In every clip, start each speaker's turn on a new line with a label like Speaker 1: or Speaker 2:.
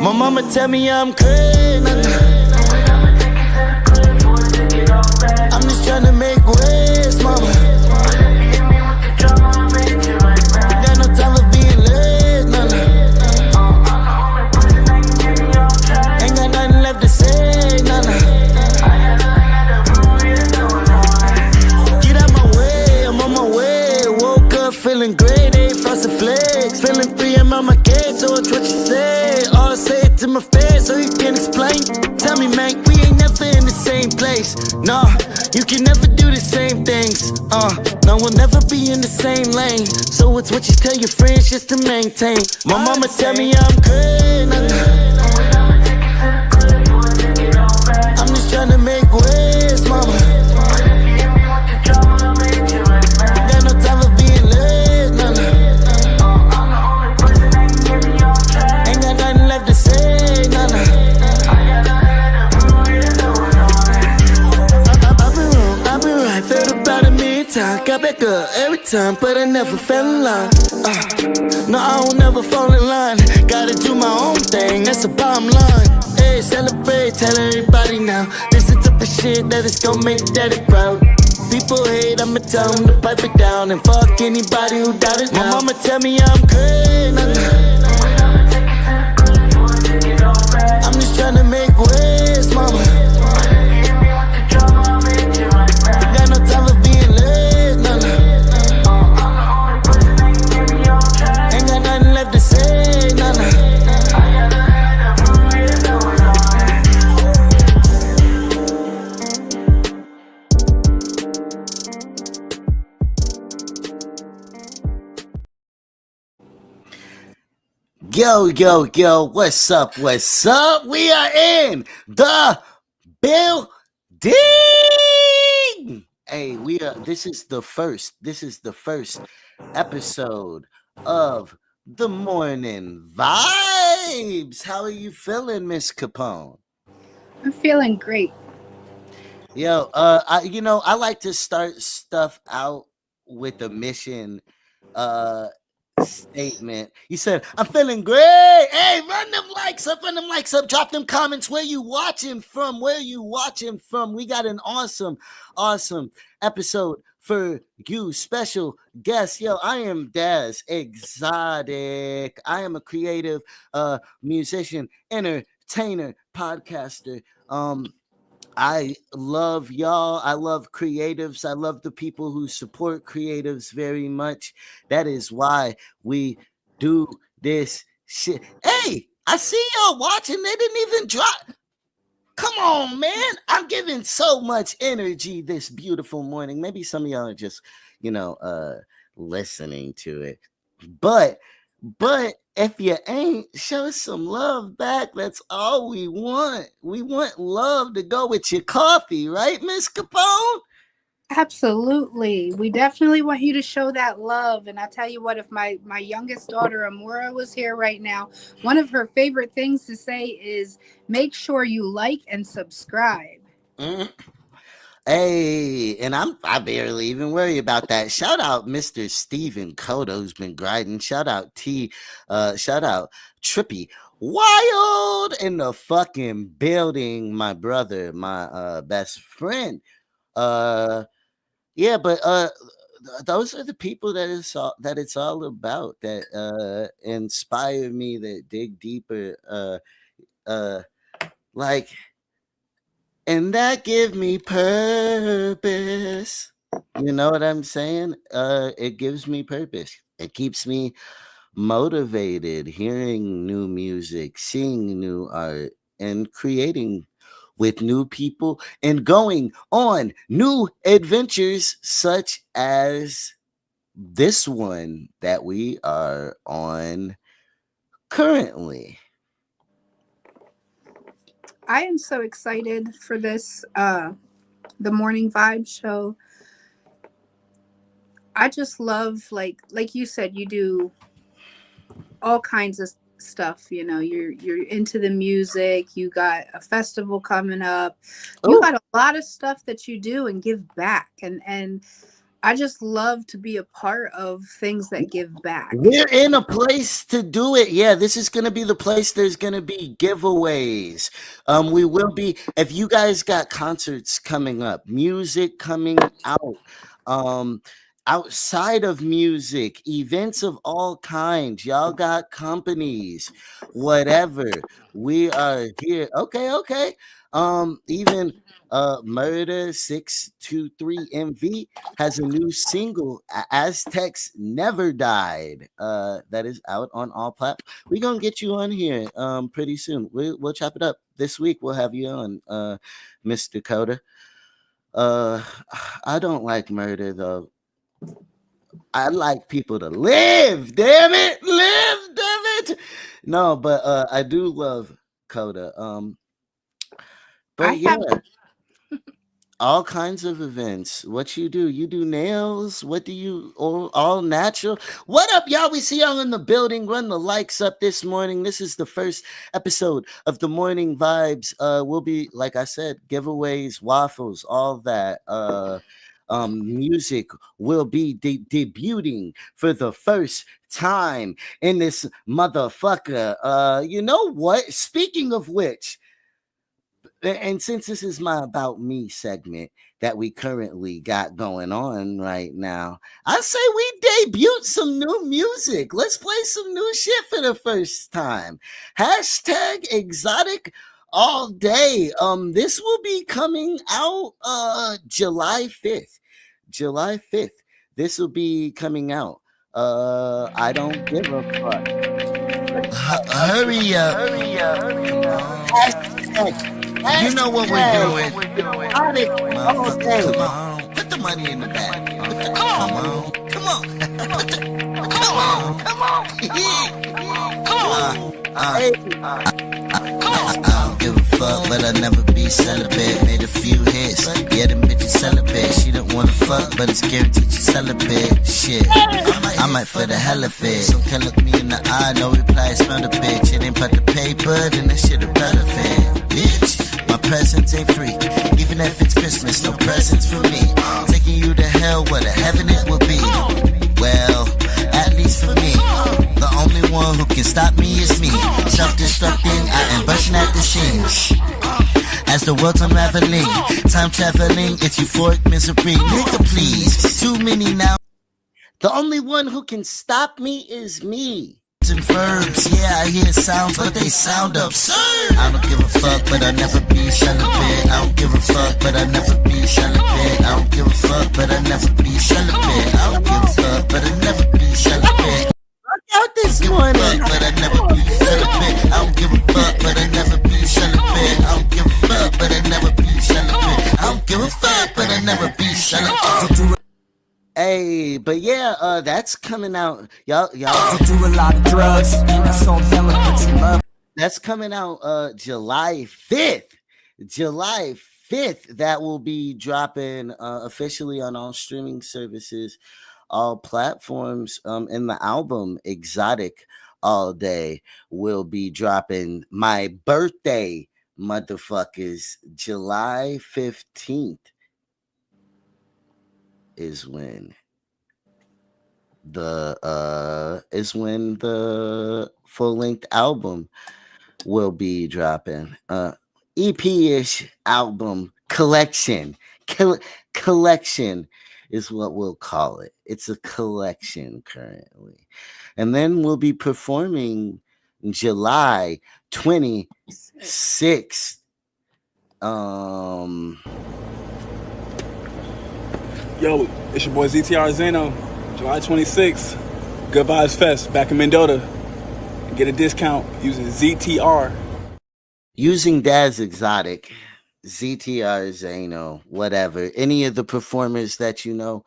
Speaker 1: My mama tell me I'm crazy. I'm just trying to make waves, mama. Got no time for being late, no. Ain't got nothing left to say, no. Get out my way, I'm on my way. Woke up feeling great, ain't frosted flakes. Feeling free, I'm on my cake, so it's what you say. All say it to my face, so you can explain. Tell me, man, we ain't never in the same place. Nah, you can never do the same things. No, we'll never be in the same lane. So it's what you tell your friends just to maintain. My mama tell me I'm crazy. I'm just trying to make waves, mama. Got no time for being late, no. Ain't got nothing left to say, no. I've been right, felt about a million times. Got back up every time, but I never fell in line. No, I don't never fall in line. Gotta do my own thing, that's the bottom line. Hey, celebrate, tell everybody now. This is the type of shit that is gon' make daddy proud. People hate, I'ma tell them to pipe it down. And fuck anybody who doubt it now. My mama tell me I'm crazy. I'm just trying to make waves, mama. Got no time for being late, no. Ain't got nothing left to say, no. Yo, what's up? We are in the building. Hey, this is the first episode of the Morning Vibes. How are you feeling, Miss Capone?
Speaker 2: I'm feeling great.
Speaker 1: Yo, I like to start stuff out with a mission statement. You said, I'm feeling great. Hey, run them likes up, drop them comments. Where you watching from? We got an awesome episode for you. Special guest. Yo, I am Daz Exotic. I am a creative musician, entertainer, podcaster. I love y'all. I love creatives. I love the people who support creatives very much. That is why we do this shit. Hey, I see y'all watching. They didn't even drop. Come on, man. I'm giving so much energy this beautiful morning. Maybe some of y'all are just, listening to it. But if you ain't, show some love back. That's all we want. We want love to go with your coffee, right, Miss Capone?
Speaker 2: Absolutely. We definitely want you to show that love. And I tell you what, if my youngest daughter, Amora, was here right now, one of her favorite things to say is make sure you like and subscribe.
Speaker 1: Mm. Hey, and I barely even worry about that. Shout out Mr. Steven Coto's been grinding. Shout out shout out Trippy Wild in the fucking building, my brother, my best friend. Yeah, but those are the people that it's all about, that inspire me, that dig deeper, like, and that give me purpose. You know what I'm saying? It gives me purpose. It keeps me motivated, hearing new music, seeing new art, and creating with new people and going on new adventures such as this one that we are on currently.
Speaker 2: I am so excited for this, the Morning Vibe show. I just love, like you said, you do all kinds of stuff. You're into the music. You got a festival coming up. You got a lot of stuff that you do and give back. And I just love to be a part of things that give back.
Speaker 1: We're in a place to do it. Yeah, this is going to be the place. There's going to be giveaways. We will be, if you guys got concerts coming up, music coming out, um, outside of music, events of all kinds, y'all got companies, whatever. We are here. Okay, okay. Even Murder 623 MV has a new single, Aztecs Never Died. That is out on all platforms. We're gonna get you on here pretty soon. We'll chop it up. This week we'll have you on, Miss Dakota. Uh I don't like murder though. I like people to live, damn it. Live, damn it. No, but I do love Coda.
Speaker 2: I
Speaker 1: But
Speaker 2: have
Speaker 1: yeah, all kinds of events. What you do nails? What do you all natural? What up, y'all? We see y'all in the building. Run the likes up this morning. This is the first episode of the Morning Vibes. Will be, like I said, giveaways, waffles, all that. Music will be debuting for the first time in this motherfucker. You know what? Speaking of which, and since this is my about me segment that we currently got going on right now, I say we debut some new music. Let's play some new shit for the first time. Hashtag exotic all day. This will be coming out July 5th. July 5th. This will be coming out. I don't give a fuck.
Speaker 3: Hurry up.
Speaker 1: Hashtag,
Speaker 3: You know what we're doing.
Speaker 1: exotic all day.
Speaker 3: Come on. Put the money in the bag. Come on. Come on. Come on. Come on.
Speaker 1: Hey,
Speaker 3: I don't give a fuck, but I never be celibate. Made a few hits, yeah, them bitches celibate. She don't wanna fuck, but it's guaranteed she celibate. Shit, I might for the hell of it. So can look me in the eye, no reply, smell the bitch. It ain't but the paper, then that shit irrelevant. Bitch, my presents ain't free. Even if it's Christmas, no presents for me. Taking you to hell, what a heaven it will be. Well, at least for me. The only one who can stop me is me. Self-destructing, I am bursting at the seams. As the world's unraveling, time traveling, it's euphoric misery. Nigga, please, too many now.
Speaker 1: the only one who can stop me is me.
Speaker 3: And verbs, yeah, I hear sounds, but they sound absurd. I don't give a fuck, but I never be celibate. I don't give a fuck, but I never be celibate. I don't give a fuck, but I never be celibate. I don't give a fuck, but I never be celibate.
Speaker 1: Out this morning.
Speaker 3: But I never be celibate. I don't give a fuck, but I never be celibate. I don't give a fuck, but I never be celibate. I don't give a fuck, but I never be celibate.
Speaker 1: Hey, but yeah, that's coming out. Y'all
Speaker 4: do a lot of drugs, and I saw elements of love.
Speaker 1: That's coming out July 5th. July 5th. That will be dropping officially on all streaming services, all platforms. And the album Exotic All Day will be dropping my birthday, motherfuckers. July 15th is when the full-length album will be dropping. EP-ish album collection. Collection is what we'll call it. It's a collection currently. And then we'll be performing July 26th.
Speaker 5: Yo, it's your boy ZTR Zeno, July 26th, Good Vibes Fest back in Mendota. Get a discount using ZTR.
Speaker 1: Using Daz Exotic, ZTR Zeno, whatever. Any of the performers that you know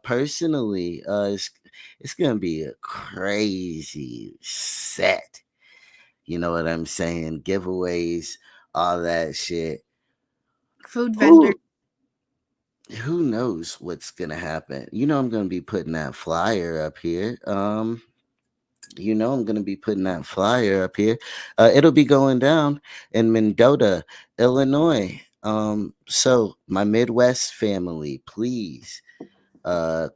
Speaker 1: personally, it's gonna be a crazy set. You know what I'm saying? Giveaways, all that shit.
Speaker 2: food vendor.
Speaker 1: Who knows what's gonna happen? You know I'm gonna be putting that flyer up here. It'll be going down in Mendota, Illinois. So my Midwest family, please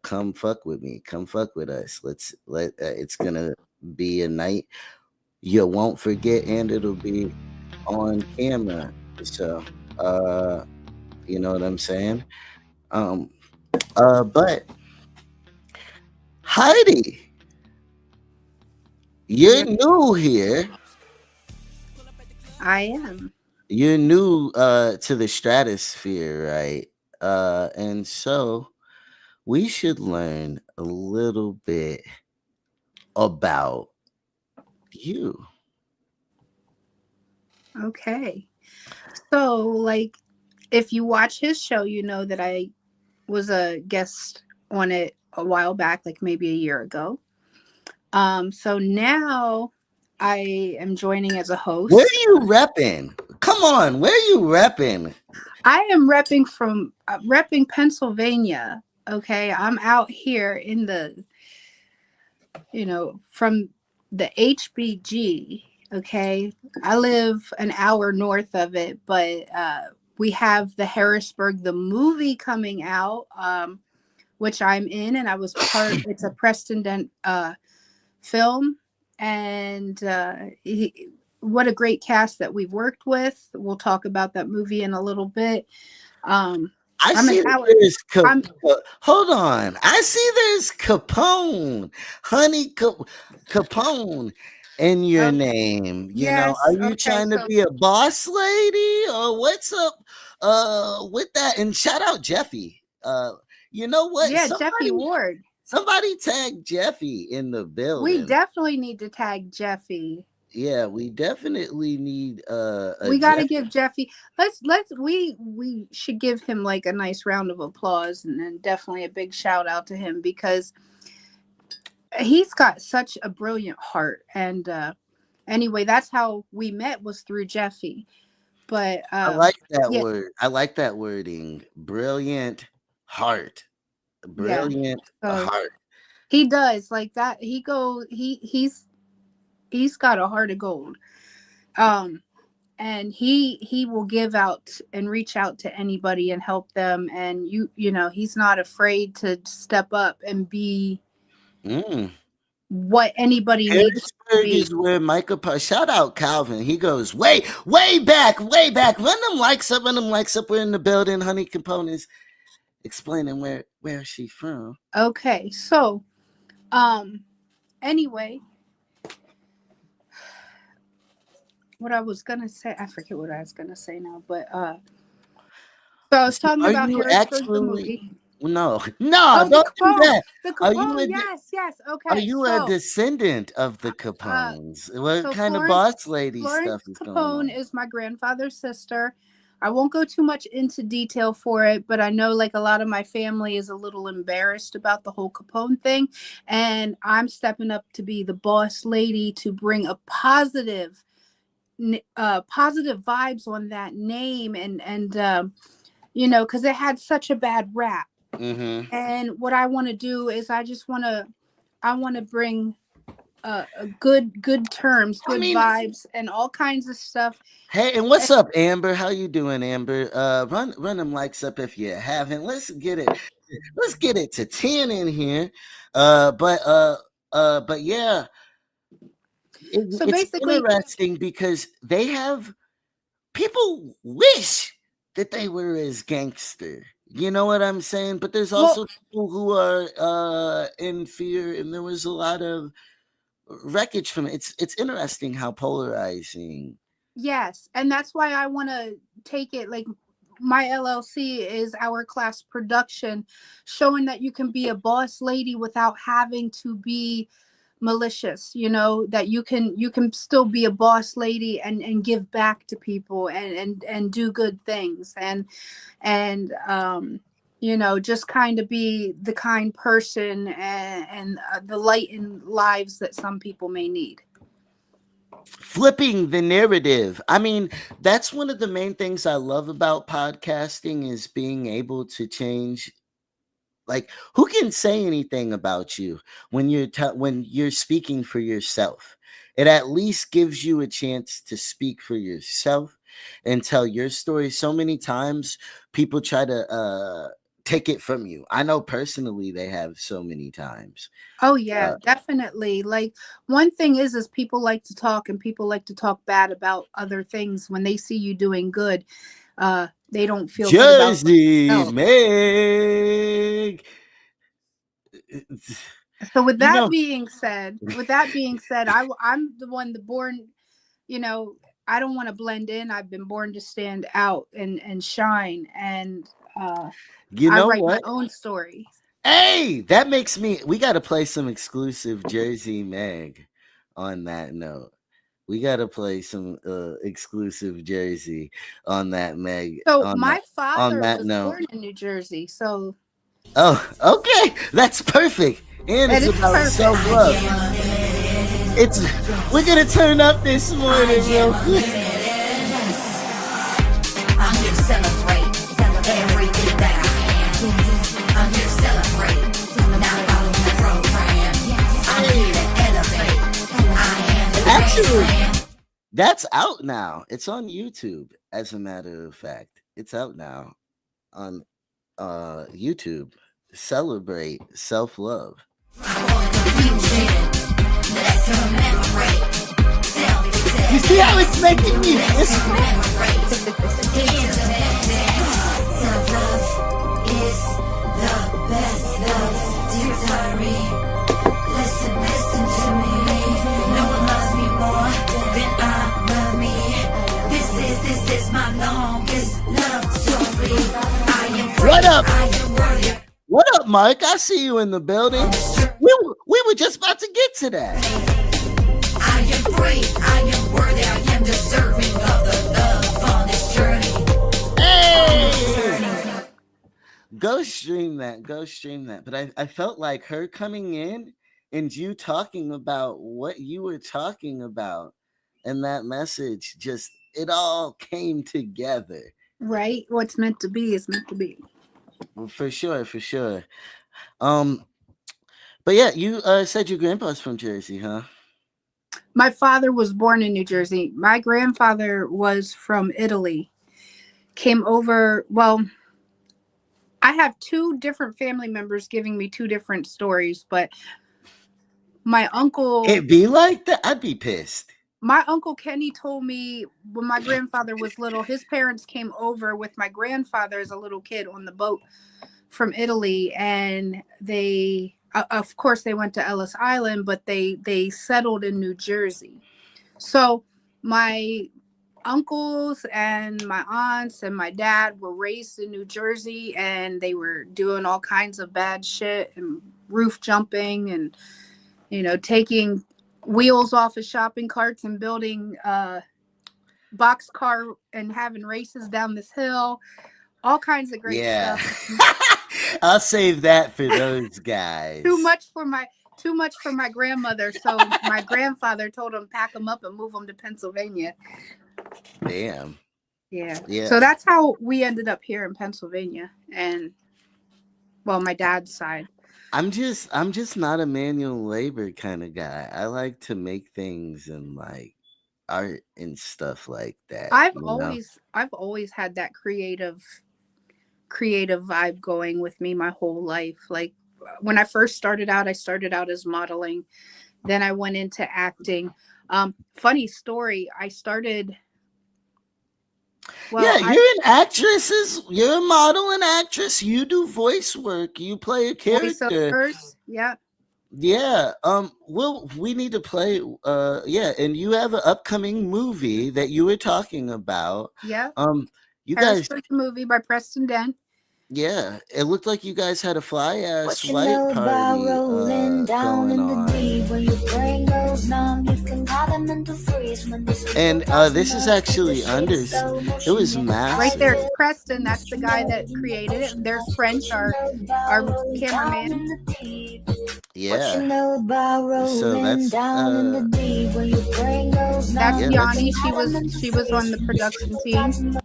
Speaker 1: come fuck with me, come fuck with us. It's gonna be a night you won't forget, and it'll be on camera. So you know what I'm saying? um but Heidi, you're
Speaker 2: Yeah,
Speaker 1: new here.
Speaker 2: I am.
Speaker 1: You're new to the stratosphere, right? And so we should learn a little bit about you.
Speaker 2: Okay. So, like, if you watch his show, you know that I was a guest on it a while back, like maybe a year ago. So now I am joining as a
Speaker 1: Where
Speaker 2: host.
Speaker 1: you repping? Come on, where you repping?
Speaker 2: I am repping Pennsylvania. Okay, I'm out here in the, from the HBG. Okay, I live an hour north of it, but we have the Harrisburg the movie coming out, which I'm in, and I was part. It's a Preston Dent film, and what a great cast that we've worked with. We'll talk about that movie in a little bit. Um,
Speaker 1: I
Speaker 2: I'm an
Speaker 1: see that
Speaker 2: hour.
Speaker 1: there's
Speaker 2: I'm
Speaker 1: hold on. I see there's Capone, honey Capone in your
Speaker 2: okay.
Speaker 1: name. You know, are
Speaker 2: Yes.
Speaker 1: you
Speaker 2: Okay.
Speaker 1: trying to
Speaker 2: So
Speaker 1: be a boss lady or what's up with that? And shout out Jeffy. You know what?
Speaker 2: yeah, Jeffy Ward.
Speaker 1: Somebody tag Jeffy in the
Speaker 2: We
Speaker 1: building.
Speaker 2: definitely need to tag Jeffy.
Speaker 1: Yeah, we definitely need a
Speaker 2: We got to
Speaker 1: Jeff.
Speaker 2: give Jeffy. We should give him like a nice round of applause, and then definitely a big shout out to him because he's got such a brilliant heart. And anyway, that's how we met, was through Jeffy. But
Speaker 1: I like that
Speaker 2: yeah,
Speaker 1: word. I like that wording. Brilliant heart.
Speaker 2: yeah.
Speaker 1: Brilliant
Speaker 2: So
Speaker 1: heart.
Speaker 2: he does like that. He's got a heart of gold. Um, and he will give out and reach out to anybody and help them. And he's not afraid to step up and be
Speaker 1: Mm.
Speaker 2: what anybody needs to
Speaker 1: Harrisburg
Speaker 2: be.
Speaker 1: is where Michael shout out Calvin. He goes way back, way back. Run them likes up, run them likes up. We're in the building. Honey Components explaining where she's from.
Speaker 2: Okay, so anyway, what I was gonna say, I forget what I was gonna say now, but so I was talking
Speaker 1: Are
Speaker 2: about
Speaker 1: you
Speaker 2: Harrisburg the
Speaker 1: actually
Speaker 2: movie.
Speaker 1: no,
Speaker 2: Oh, the
Speaker 1: don't do
Speaker 2: Capone,
Speaker 1: that.
Speaker 2: the
Speaker 1: Are you
Speaker 2: Capone. Yes, yes.
Speaker 1: are
Speaker 2: Okay,
Speaker 1: you a
Speaker 2: so
Speaker 1: descendant of the
Speaker 2: uh,
Speaker 1: Capones? What
Speaker 2: so
Speaker 1: kind of
Speaker 2: Florence
Speaker 1: boss lady stuff
Speaker 2: Florence
Speaker 1: is going
Speaker 2: Capone
Speaker 1: on?
Speaker 2: is my grandfather's sister. I won't go too much into detail for it, but I know like a lot of my family is a little embarrassed about the whole Capone thing, and I'm stepping up to be the boss lady to bring a positive vibes on that name, and because it had such a bad rap.
Speaker 1: Mm-hmm.
Speaker 2: And what I want to do is I want to bring good terms,
Speaker 1: I
Speaker 2: good
Speaker 1: mean,
Speaker 2: vibes, and all kinds of stuff.
Speaker 1: hey, and what's up, Amber? How you doing, Amber? Run them likes up if you haven't. Let's get it to 10 in here. But yeah,
Speaker 2: So
Speaker 1: it's
Speaker 2: basically,
Speaker 1: interesting because they have people wish that they were as gangster. You know what I'm saying? But there's
Speaker 2: well,
Speaker 1: also people who are in fear, and there was a lot of wreckage from it. It's interesting how polarizing.
Speaker 2: yes, and that's why I want to take it like my LLC is Our Class Production, showing that you can be a boss lady without having to be malicious. That you can still be a boss lady and give back to people and do good things and just kind of be the kind person and the light in lives that some people may need.
Speaker 1: Flipping the narrative. I mean, that's one of the main things I love about podcasting is being able to change. Like, who can say anything about you when when you're speaking for yourself? It at least gives you a chance to speak for yourself and tell your story. So many times people try to take it from you. I know personally they have so many times.
Speaker 2: Oh yeah,
Speaker 1: Uh,
Speaker 2: definitely. Like one thing is people like to talk and people like to talk bad about other things when they see you doing good. They don't feel good about
Speaker 1: Jersey
Speaker 2: themselves.
Speaker 1: Meg.
Speaker 2: So with
Speaker 1: You
Speaker 2: that
Speaker 1: know,
Speaker 2: being said, I'm the one the born, you know, I don't want to blend in. I've been born to stand out and shine, and
Speaker 1: you
Speaker 2: I
Speaker 1: know
Speaker 2: write my
Speaker 1: what?
Speaker 2: own story.
Speaker 1: Hey, that makes me. We got to play some exclusive Jersey Meg. On that note, we got to play some exclusive Jersey on that Meg.
Speaker 2: So
Speaker 1: On
Speaker 2: my
Speaker 1: that
Speaker 2: father was
Speaker 1: note.
Speaker 2: born in New Jersey, so
Speaker 1: Oh, okay, that's perfect. And
Speaker 2: it
Speaker 1: it's
Speaker 2: is
Speaker 1: about
Speaker 2: perfect.
Speaker 1: self love. It's we're gonna turn up this morning real quick.
Speaker 3: I'm here to celebrate everything that I am. I'm here to celebrate, not follow the program. I'm here to elevate. I am the
Speaker 1: Actually,
Speaker 3: best.
Speaker 1: that's out now. It's on YouTube. As a matter of fact, it's out now on YouTube. Celebrate self love. You see how it's making me whisper?
Speaker 3: Listen to me. No one loves me more than I love me. This is my longest love story. I am free.
Speaker 1: What up?
Speaker 3: I am worthy.
Speaker 1: What up, Mike? I see you in the building. We were just about to get to that.
Speaker 3: I am free. I am worthy. I am deserving of the love on this journey.
Speaker 1: Hey! Go stream that. Go stream that. But I felt like her coming in and you talking about what you were talking about and that message just it all came together.
Speaker 2: Right? What's meant to be is meant to be.
Speaker 1: Well, for sure, for sure. Um, but yeah, you said your grandpa's from Jersey, huh?
Speaker 2: My father was born in New Jersey. My grandfather was from Italy. Came over, well, I have two different family members giving me two different stories, but my uncle
Speaker 1: It be like that. I'd be pissed.
Speaker 2: my uncle Kenny told me when my grandfather was little, his parents came over with my grandfather as a little kid on the boat from Italy, and they of course they went to Ellis Island, but they settled in New Jersey. So my uncles and my aunts and my dad were raised in New Jersey, and they were doing all kinds of bad shit and roof jumping and taking wheels off of shopping carts and building boxcar and having races down this hill, all kinds of great
Speaker 1: Yeah.
Speaker 2: stuff.
Speaker 1: I'll save that for those guys.
Speaker 2: Too much for my grandmother, so my grandfather told him pack them up and move them to Pennsylvania.
Speaker 1: Damn.
Speaker 2: Yeah.
Speaker 1: Yeah.
Speaker 2: So that's how we ended up here in Pennsylvania, and well, my dad's side.
Speaker 1: I'm just not a manual labor kind of guy. I like to make things and like art and stuff like that.
Speaker 2: I've
Speaker 1: You know?
Speaker 2: always had that creative vibe going with me my whole life. Like when I first started out, I started out as modeling. Then I went into acting. Funny story, I started
Speaker 1: Yeah, you're an actress. You're a model and actress. You do voice work. You play a character.
Speaker 2: voiceovers. Yeah.
Speaker 1: Yeah. Well, we need to play. Yeah, and you have an upcoming movie that you were talking about.
Speaker 2: Yeah.
Speaker 1: You
Speaker 2: Paris
Speaker 1: guys.
Speaker 2: movie by Preston Dent.
Speaker 1: Yeah, it looked like you guys had a fly ass
Speaker 3: What you
Speaker 1: white
Speaker 3: know about
Speaker 1: party
Speaker 3: rolling down
Speaker 1: going
Speaker 3: in the
Speaker 1: on.
Speaker 3: deep? When your brain goes numb, you can call them into freeze. When
Speaker 1: And this is actually under. It was massive.
Speaker 2: Right there's Preston. That's the guy that created it. And there's French, our cameraman.
Speaker 1: Yeah.
Speaker 3: What you know about rolling
Speaker 1: So that's
Speaker 3: down in the deep? When your brain goes numb,
Speaker 2: That's
Speaker 1: Yeah,
Speaker 2: Yanni. She was on the production team.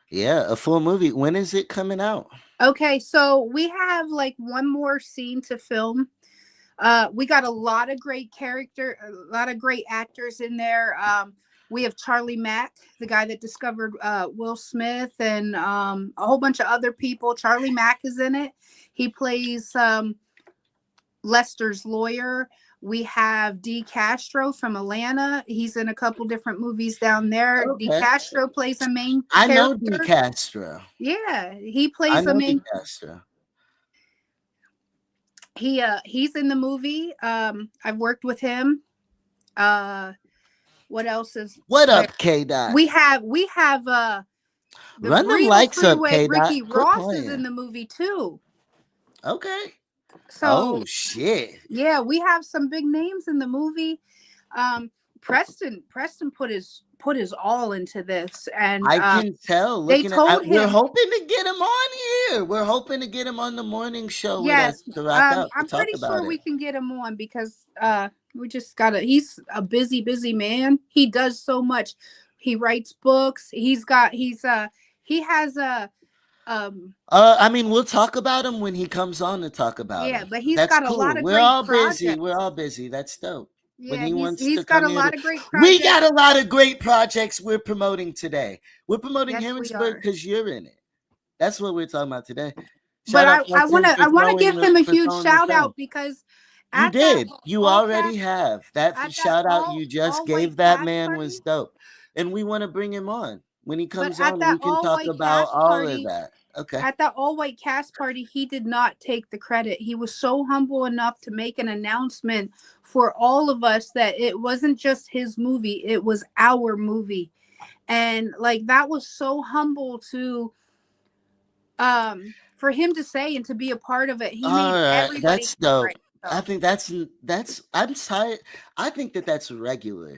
Speaker 1: Yeah, a full movie. When is it coming out?
Speaker 2: Okay, so we have like one more scene to film. We got a lot of great actors in there. We have Charlie Mack, the guy that discovered Will Smith and a whole bunch of other people. Charlie Mack is in it. He plays Lester's lawyer. We have D. Castro from Atlanta. He's in a couple different movies down there. D.
Speaker 1: Okay.
Speaker 2: Castro plays a main
Speaker 1: I know
Speaker 2: character.
Speaker 1: D. Castro.
Speaker 2: Yeah, he
Speaker 1: I
Speaker 2: plays a
Speaker 1: know D.
Speaker 2: main.
Speaker 1: Castro.
Speaker 2: He's in the movie. I've worked with him. What else is
Speaker 1: What
Speaker 2: there?
Speaker 1: up, K Dot?
Speaker 2: We have the
Speaker 1: Run them
Speaker 2: real
Speaker 1: likes up,
Speaker 2: freeway.
Speaker 1: K Dot.
Speaker 2: Ricky
Speaker 1: Quit
Speaker 2: Ross is
Speaker 1: playing.
Speaker 2: in the movie too.
Speaker 1: Okay.
Speaker 2: So
Speaker 1: Oh shit.
Speaker 2: yeah, we have some big names in the movie. Preston put his all into this, and
Speaker 1: I can tell.
Speaker 2: they
Speaker 1: Looking
Speaker 2: told
Speaker 1: at, we're
Speaker 2: him.
Speaker 1: hoping to get him on here. We're hoping to get him on the morning show
Speaker 2: Yes,
Speaker 1: with us to rock out to
Speaker 2: I'm
Speaker 1: talk
Speaker 2: pretty
Speaker 1: about
Speaker 2: sure
Speaker 1: it.
Speaker 2: we can get him on because we just gotta. He's a busy man. He does so much. He writes books. He has a
Speaker 1: I mean, we'll talk about him when he comes on to talk about
Speaker 2: yeah,
Speaker 1: him.
Speaker 2: but he's
Speaker 1: That's
Speaker 2: got a
Speaker 1: cool.
Speaker 2: lot of
Speaker 1: We're
Speaker 2: great
Speaker 1: all
Speaker 2: projects.
Speaker 1: busy. We're all busy. That's dope. When
Speaker 2: Yeah,
Speaker 1: he wants
Speaker 2: he's
Speaker 1: to
Speaker 2: got
Speaker 1: come
Speaker 2: a
Speaker 1: here,
Speaker 2: lot of great
Speaker 1: we
Speaker 2: projects.
Speaker 1: got a lot of great projects we're promoting today. We're promoting
Speaker 2: Yes, we
Speaker 1: Harrisburg
Speaker 2: are.
Speaker 1: because you're in it. That's what we're talking about today.
Speaker 2: But
Speaker 1: Shout out
Speaker 2: I
Speaker 1: Preston for
Speaker 2: want to
Speaker 1: throwing
Speaker 2: give him a
Speaker 1: for
Speaker 2: huge
Speaker 1: throwing the
Speaker 2: shout
Speaker 1: film.
Speaker 2: out because
Speaker 1: You
Speaker 2: at
Speaker 1: did.
Speaker 2: that
Speaker 1: You
Speaker 2: all
Speaker 1: already
Speaker 2: cast,
Speaker 1: have. That
Speaker 2: at that
Speaker 1: shout out you just
Speaker 2: all white
Speaker 1: gave that
Speaker 2: cast
Speaker 1: man
Speaker 2: party,
Speaker 1: was dope. And we want to bring him on. When he
Speaker 2: but
Speaker 1: comes
Speaker 2: at
Speaker 1: on,
Speaker 2: that
Speaker 1: we can
Speaker 2: all
Speaker 1: talk
Speaker 2: white
Speaker 1: about
Speaker 2: cast
Speaker 1: all of
Speaker 2: party,
Speaker 1: that. Okay.
Speaker 2: at that all white cast party, he did not take the credit. He was so humble enough to make an announcement for all of us that it wasn't just his movie, it was our movie. And like that was so humble to for him to say and to be a part of it. He made
Speaker 1: All right.
Speaker 2: everybody
Speaker 1: That's
Speaker 2: feel
Speaker 1: dope.
Speaker 2: right.
Speaker 1: I think that's I'm tired. I think that's regular.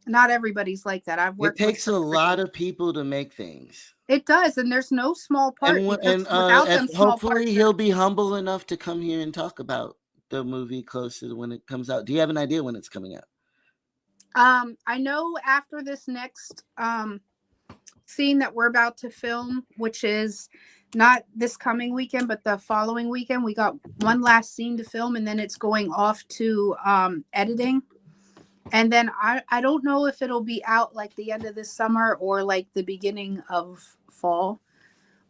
Speaker 2: Not everybody's like that. I've
Speaker 1: It
Speaker 2: worked with
Speaker 1: takes a
Speaker 2: some
Speaker 1: lot
Speaker 2: great.
Speaker 1: of people to make things.
Speaker 2: It does, and there's no small part
Speaker 1: And
Speaker 2: because without them small
Speaker 1: hopefully
Speaker 2: parts,
Speaker 1: he'll be humble enough to come here and talk about the movie closer to when it comes out. Do you have an idea when it's coming out?
Speaker 2: I know after this next scene that we're about to film, which is not this coming weekend, but the following weekend, we got one last scene to film, and then it's going off to editing. And then I don't know if it'll be out like the end of this summer or like the beginning of fall.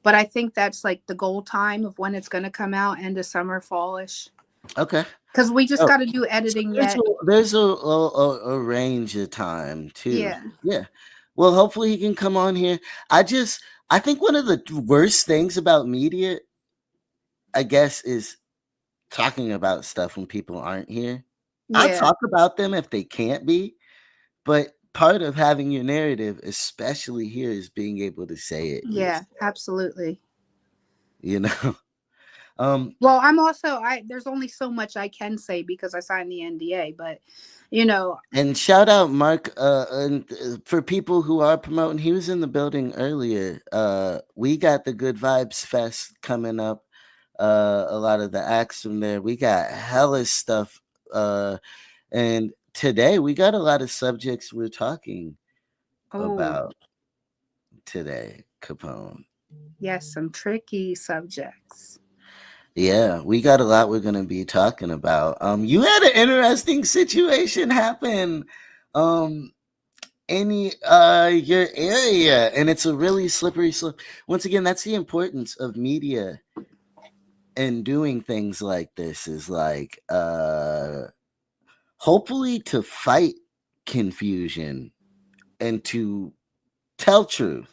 Speaker 2: But I think that's like the goal time of when it's going to come out, end of summer, fallish.
Speaker 1: Okay.
Speaker 2: Because we just got to do editing yet.
Speaker 1: There's a range of time too.
Speaker 2: Yeah.
Speaker 1: Yeah. Well, hopefully he can come on here. I think one of the worst things about media, I guess, is talking about stuff when people aren't here. I
Speaker 2: Yeah.
Speaker 1: talk about them if they can't be, but part of having your narrative, especially here, is being able to say it.
Speaker 2: Yeah,
Speaker 1: yourself,
Speaker 2: absolutely.
Speaker 1: you know.
Speaker 2: Well, I'm also there's only so much I can say because I signed the NDA, but you know.
Speaker 1: And shout out Mark and for people who are promoting, he was in the building earlier. We got the Good Vibes Fest coming up. A lot of the acts from there. We got hella stuff. And today we got a lot of subjects we're talking about today, Capone.
Speaker 2: Yes, some tricky subjects.
Speaker 1: Yeah, we got a lot we're gonna be talking about. You had an interesting situation happen in your area, and it's a really slippery slope. Once again, that's the importance of media and doing things like this is like hopefully to fight confusion and to tell truth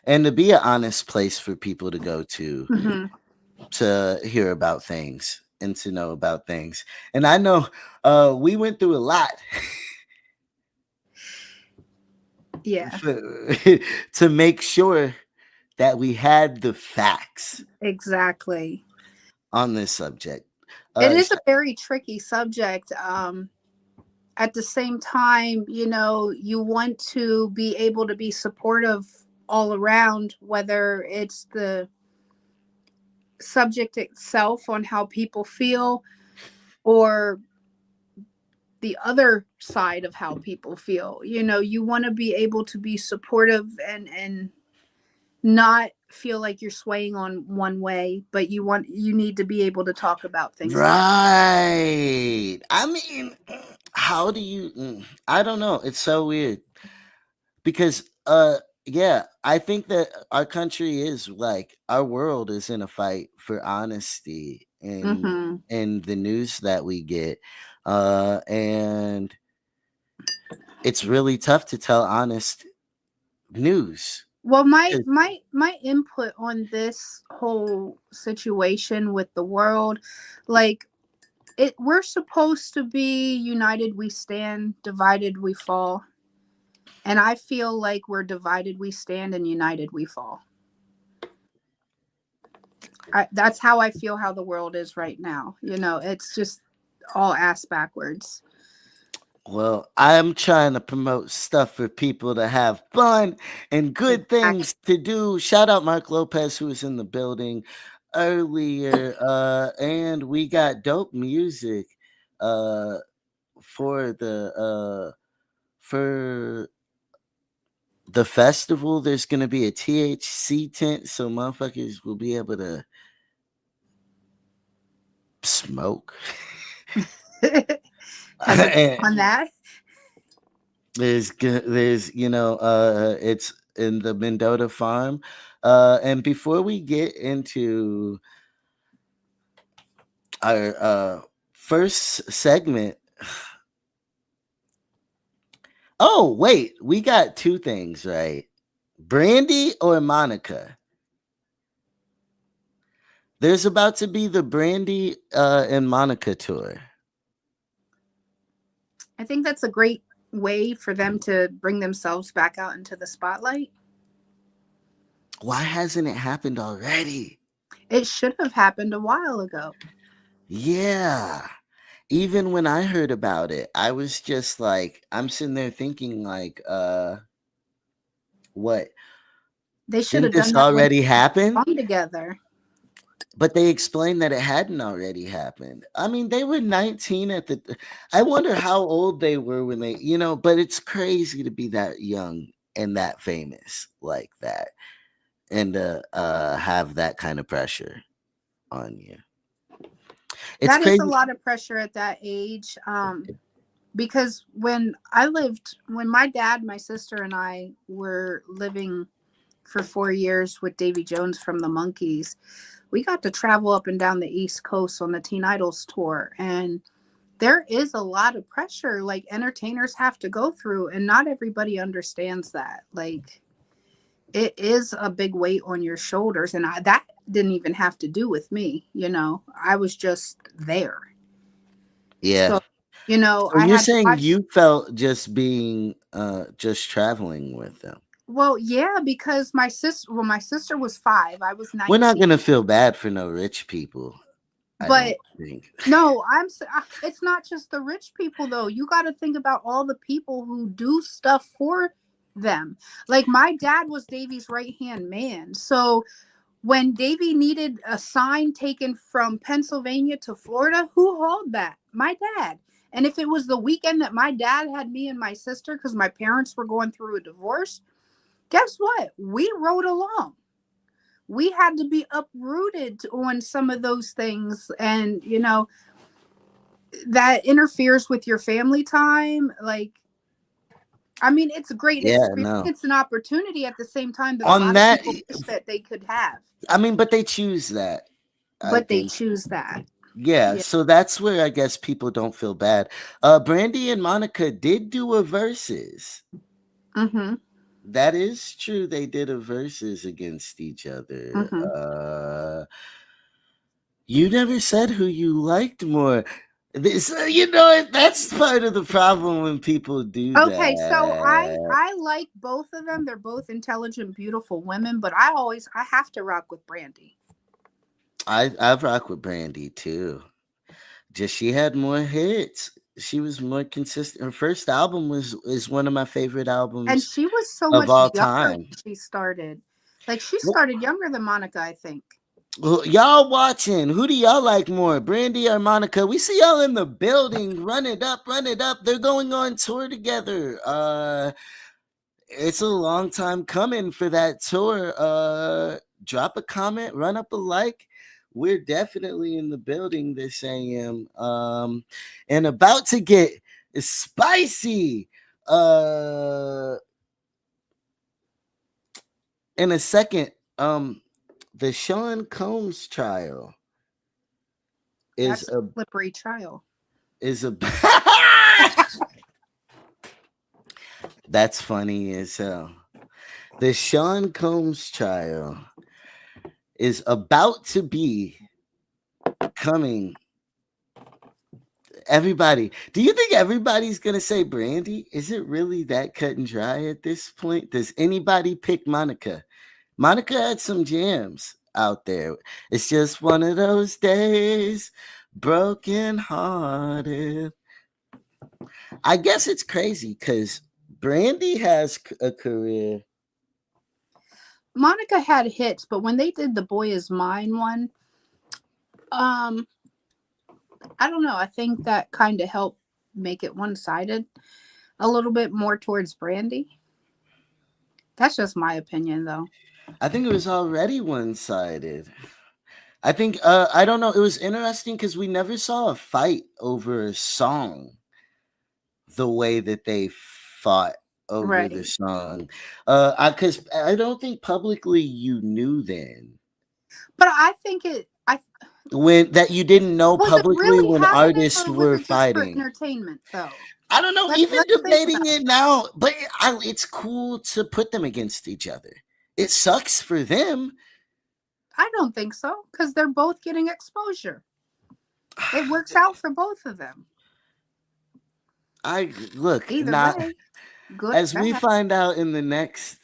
Speaker 1: and to be an honest place for people to go to to hear about things and to know about things. And I know we went through a lot.
Speaker 2: Yeah.
Speaker 1: To make sure that we had the facts
Speaker 2: Exactly
Speaker 1: on this subject.
Speaker 2: It is a very tricky subject. At the same time, you know, you want to be able to be supportive all around, whether it's the subject itself on how people feel or the other side of how people feel. You know, you want to be able to be supportive and not feel like you're swaying on one way, but you need to be able to talk about things.
Speaker 1: Right. I mean, how do you I don't know. It's so weird because yeah, I think that our country is like our world is in a fight for honesty
Speaker 2: Mm-hmm.
Speaker 1: in the news that we get. And it's really tough to tell honest news.
Speaker 2: Well, my
Speaker 1: 'Cause-
Speaker 2: my my input on this whole situation with the world, like we're supposed to be united we stand, divided we fall. And I feel like we're divided we stand and united we fall. That's how I feel how the world is right now. It's just all ass backwards.
Speaker 1: Well, I'm trying to promote stuff for people to have fun and good
Speaker 2: Exactly.
Speaker 1: things to do. Shout out Mark Lopez, who was in the building earlier. And we got dope music uh for the festival. There's gonna be a THC tent, so motherfuckers will be able to smoke.
Speaker 2: Has it
Speaker 1: And
Speaker 2: on that?
Speaker 1: there's it's in the Mendota farm. And before we get into our first segment, oh wait, we got two things, right? Brandy or Monica? There's about to be the Brandy and Monica tour.
Speaker 2: I think that's a great way for them to bring themselves back out into the spotlight.
Speaker 1: Why hasn't it happened already?
Speaker 2: It should have happened a while ago.
Speaker 1: Yeah. Even when I heard about it, I was just like, I'm sitting there thinking like, what?
Speaker 2: They should
Speaker 1: Didn't
Speaker 2: have done
Speaker 1: this
Speaker 2: that when
Speaker 1: already happen?
Speaker 2: they were together.
Speaker 1: But they explained that it hadn't already happened. I mean, they were 19 at the I wonder how old they were when they, but it's crazy to be that young and that famous like that and have that kind of pressure on you. It's
Speaker 2: That is a
Speaker 1: crazy.
Speaker 2: lot of pressure at that age. Because when my dad, my sister, and I were living for 4 years with Davy Jones from the Monkees, we got to travel up and down the East Coast on the Teen Idols tour. And there is a lot of pressure like entertainers have to go through, and not everybody understands that. Like, it is a big weight on your shoulders. And that didn't even have to do with me. I was just there.
Speaker 1: Yeah.
Speaker 2: So,
Speaker 1: So
Speaker 2: I
Speaker 1: you're
Speaker 2: had to
Speaker 1: saying
Speaker 2: watch.
Speaker 1: you felt just being just traveling with them.
Speaker 2: Well, yeah, because my sister was 5. I was
Speaker 1: We're not
Speaker 2: 19.
Speaker 1: gonna feel bad for no rich people. I don't
Speaker 2: But
Speaker 1: think.
Speaker 2: no, it's not just the rich people though. You got to think about all the people who do stuff for them. Like, my dad was Davy's right-hand man. So when Davy needed a sign taken from Pennsylvania to Florida, who hauled that? My dad. And if it was the weekend that my dad had me and my sister, because my parents were going through a divorce, guess what? We rode along. We had to be uprooted on some of those things. And, that interferes with your family time. Like, I mean, it's a great
Speaker 1: Yeah,
Speaker 2: experience.
Speaker 1: no.
Speaker 2: It's an opportunity at the same time that a
Speaker 1: On
Speaker 2: lot of
Speaker 1: that,
Speaker 2: people wish that they could have.
Speaker 1: I mean, but they choose that. I
Speaker 2: But they
Speaker 1: think.
Speaker 2: choose that.
Speaker 1: Yeah,
Speaker 2: Yeah.
Speaker 1: so that's where I guess people don't feel bad. Brandy and Monica did do a verses.
Speaker 2: Mm-hmm.
Speaker 1: That is true. They did a verses against each other.
Speaker 2: Mm-hmm.
Speaker 1: You never said who you liked more. This, that's part of the problem when people do
Speaker 2: Okay, so I
Speaker 1: that.
Speaker 2: I like both of them. They're both intelligent, beautiful women, but I have to rock with Brandy.
Speaker 1: I rock with Brandy too. Just she had more hits. She was more consistent. Her first album is one of my favorite
Speaker 2: And
Speaker 1: albums
Speaker 2: she was so
Speaker 1: of
Speaker 2: much
Speaker 1: all
Speaker 2: younger when
Speaker 1: time.
Speaker 2: she started. Like, she
Speaker 1: Well,
Speaker 2: started younger than Monica, I think.
Speaker 1: y'all watching? Who do y'all like more, Brandy or Monica? We see y'all in the building. Run it up, run it up. They're going on tour together. It's a long time coming for that tour. Drop a comment, run up a like. We're definitely in the building this AM. And about to get is spicy. In a second, the Sean Combs trial is
Speaker 2: That's a slippery trial.
Speaker 1: a that's funny as hell. The Sean Combs trial is about to be coming. Everybody, do you think everybody's gonna say Brandy? Is it really that cut and dry at this point? Does anybody pick Monica? Monica had some jams out there. It's just one of those days, broken hearted. I guess it's crazy because Brandy has a career.
Speaker 2: Monica had hits, but when they did the Boy Is Mine one, I don't know. I think that kind of helped make it one-sided a little bit more towards Brandy. That's just my opinion, though.
Speaker 1: I think it was already one-sided. I think I don't know. It was interesting because we never saw a fight over a song the way that they fought over the
Speaker 2: Right.
Speaker 1: song. Because I don't think publicly you knew then
Speaker 2: But I think
Speaker 1: when that you didn't know
Speaker 2: was it
Speaker 1: publicly
Speaker 2: really
Speaker 1: when
Speaker 2: happening,
Speaker 1: artists
Speaker 2: or was
Speaker 1: were
Speaker 2: it just for
Speaker 1: fighting.
Speaker 2: entertainment, though?
Speaker 1: I don't know.
Speaker 2: Let's
Speaker 1: Even
Speaker 2: think
Speaker 1: debating
Speaker 2: about
Speaker 1: it now, but it's cool to put them against each other. It sucks for them.
Speaker 2: I don't think so, because they're both getting exposure. It works out for both of them.
Speaker 1: I look
Speaker 2: Either
Speaker 1: not
Speaker 2: way, good.
Speaker 1: as we
Speaker 2: Bad.
Speaker 1: find out in the next,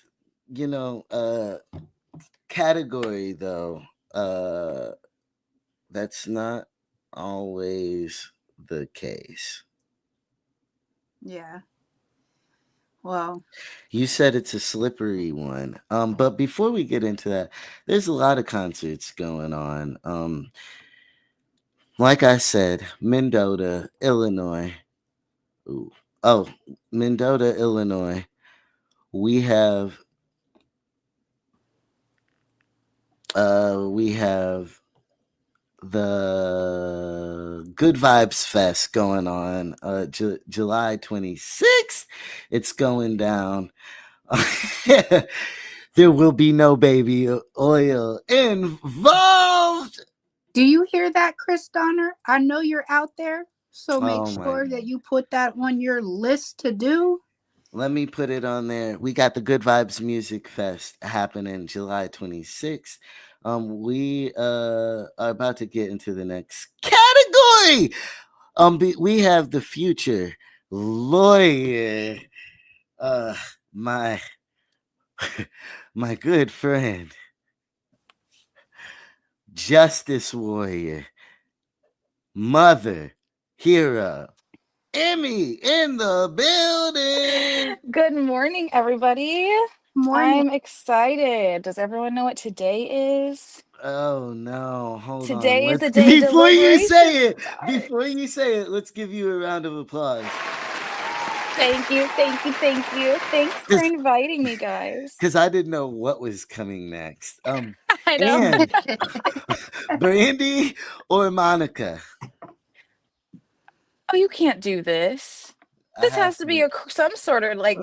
Speaker 1: category though. That's not always the case.
Speaker 2: Yeah. Well,
Speaker 1: You said it's a slippery one. But before we get into that, there's a lot of concerts going on. Like I said, Mendota, Illinois. Ooh. Oh, Mendota, Illinois. We have the Good Vibes Fest going on July 26th. It's going down. There will be no baby oil involved.
Speaker 2: do you hear that, Chris Donner? I know you're out there, so make
Speaker 1: Oh my
Speaker 2: sure that you put that on your list to do.
Speaker 1: Let me put it on there. We got the Good Vibes Music Fest happening July 26th. We are about to get into the next category. We have the future lawyer, my my good friend, justice warrior, mother, hero, Emmy in the building.
Speaker 6: Good morning, everybody.
Speaker 2: Morning.
Speaker 6: I'm excited. Does everyone know what today is?
Speaker 1: Oh no, hold
Speaker 6: Today
Speaker 1: on.
Speaker 6: is the day
Speaker 1: Before you say
Speaker 6: deliberation
Speaker 1: it, let's give you a round of applause.
Speaker 6: Thank you. Thanks for inviting me, guys.
Speaker 1: Because I didn't know what was coming next.
Speaker 6: I know.
Speaker 1: And Brandy or Monica?
Speaker 6: Oh, you can't do this. This has to be some sort of like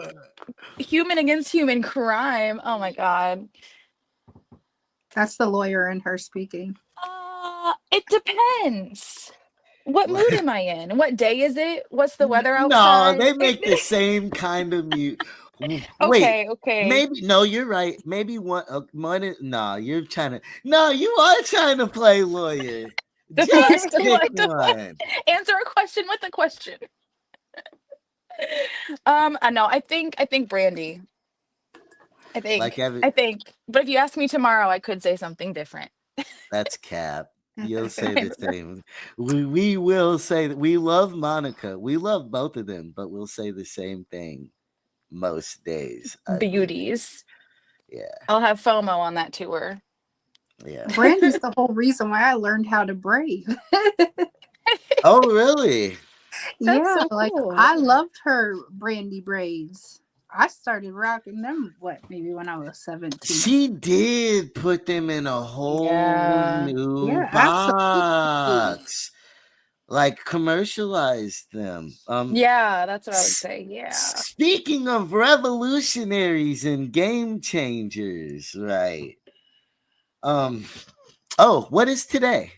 Speaker 6: human against human crime. Oh my God.
Speaker 2: That's the lawyer in her speaking.
Speaker 6: It depends. What mood am I in? What day is it? What's the weather
Speaker 1: No,
Speaker 6: outside?
Speaker 1: they make the same kind of mute. Wait,
Speaker 6: Okay.
Speaker 1: maybe no, you're right. Maybe one. No, you're trying to. No, you are trying to play lawyer. Just pick one.
Speaker 6: Answer a question with a question. I know. I think Brandy. I think. But if you ask me tomorrow, I could say something different.
Speaker 1: That's cap. You'll say the same. We will say that we love Monica. We love both of them, but we'll say the same thing most days.
Speaker 6: Beauties.
Speaker 1: Yeah.
Speaker 6: I'll have FOMO on that tour.
Speaker 1: Yeah.
Speaker 2: Brandy's the whole reason why I learned how to braid.
Speaker 1: Oh, really?
Speaker 6: That's
Speaker 2: Yeah,
Speaker 6: so
Speaker 2: like
Speaker 6: cool.
Speaker 2: I loved her Brandy braids. I started rocking them, maybe when I was 17.
Speaker 1: She did put them in a whole new
Speaker 2: Yeah, absolutely.
Speaker 1: box. like commercialize them.
Speaker 6: Yeah, that's what I would say. Yeah.
Speaker 1: Speaking of revolutionaries and game changers, right? Oh, what is today?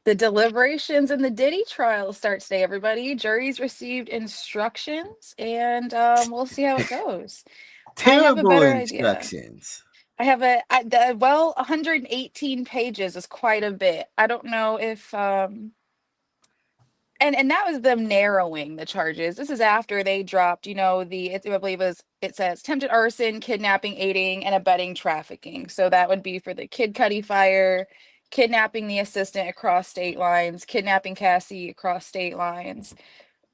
Speaker 6: The deliberations in the Diddy trial start today, everybody. Juries received instructions, and we'll see how it goes. I have a
Speaker 1: Terrible
Speaker 6: better idea.
Speaker 1: instructions.
Speaker 6: I have well, 118 pages is quite a bit. I don't know if and that was them narrowing the charges. This is after they dropped, I believe it says attempted arson, kidnapping, aiding, and abetting trafficking. So that would be for the Kid Cudi fire, kidnapping the assistant across state lines, kidnapping Cassie across state lines.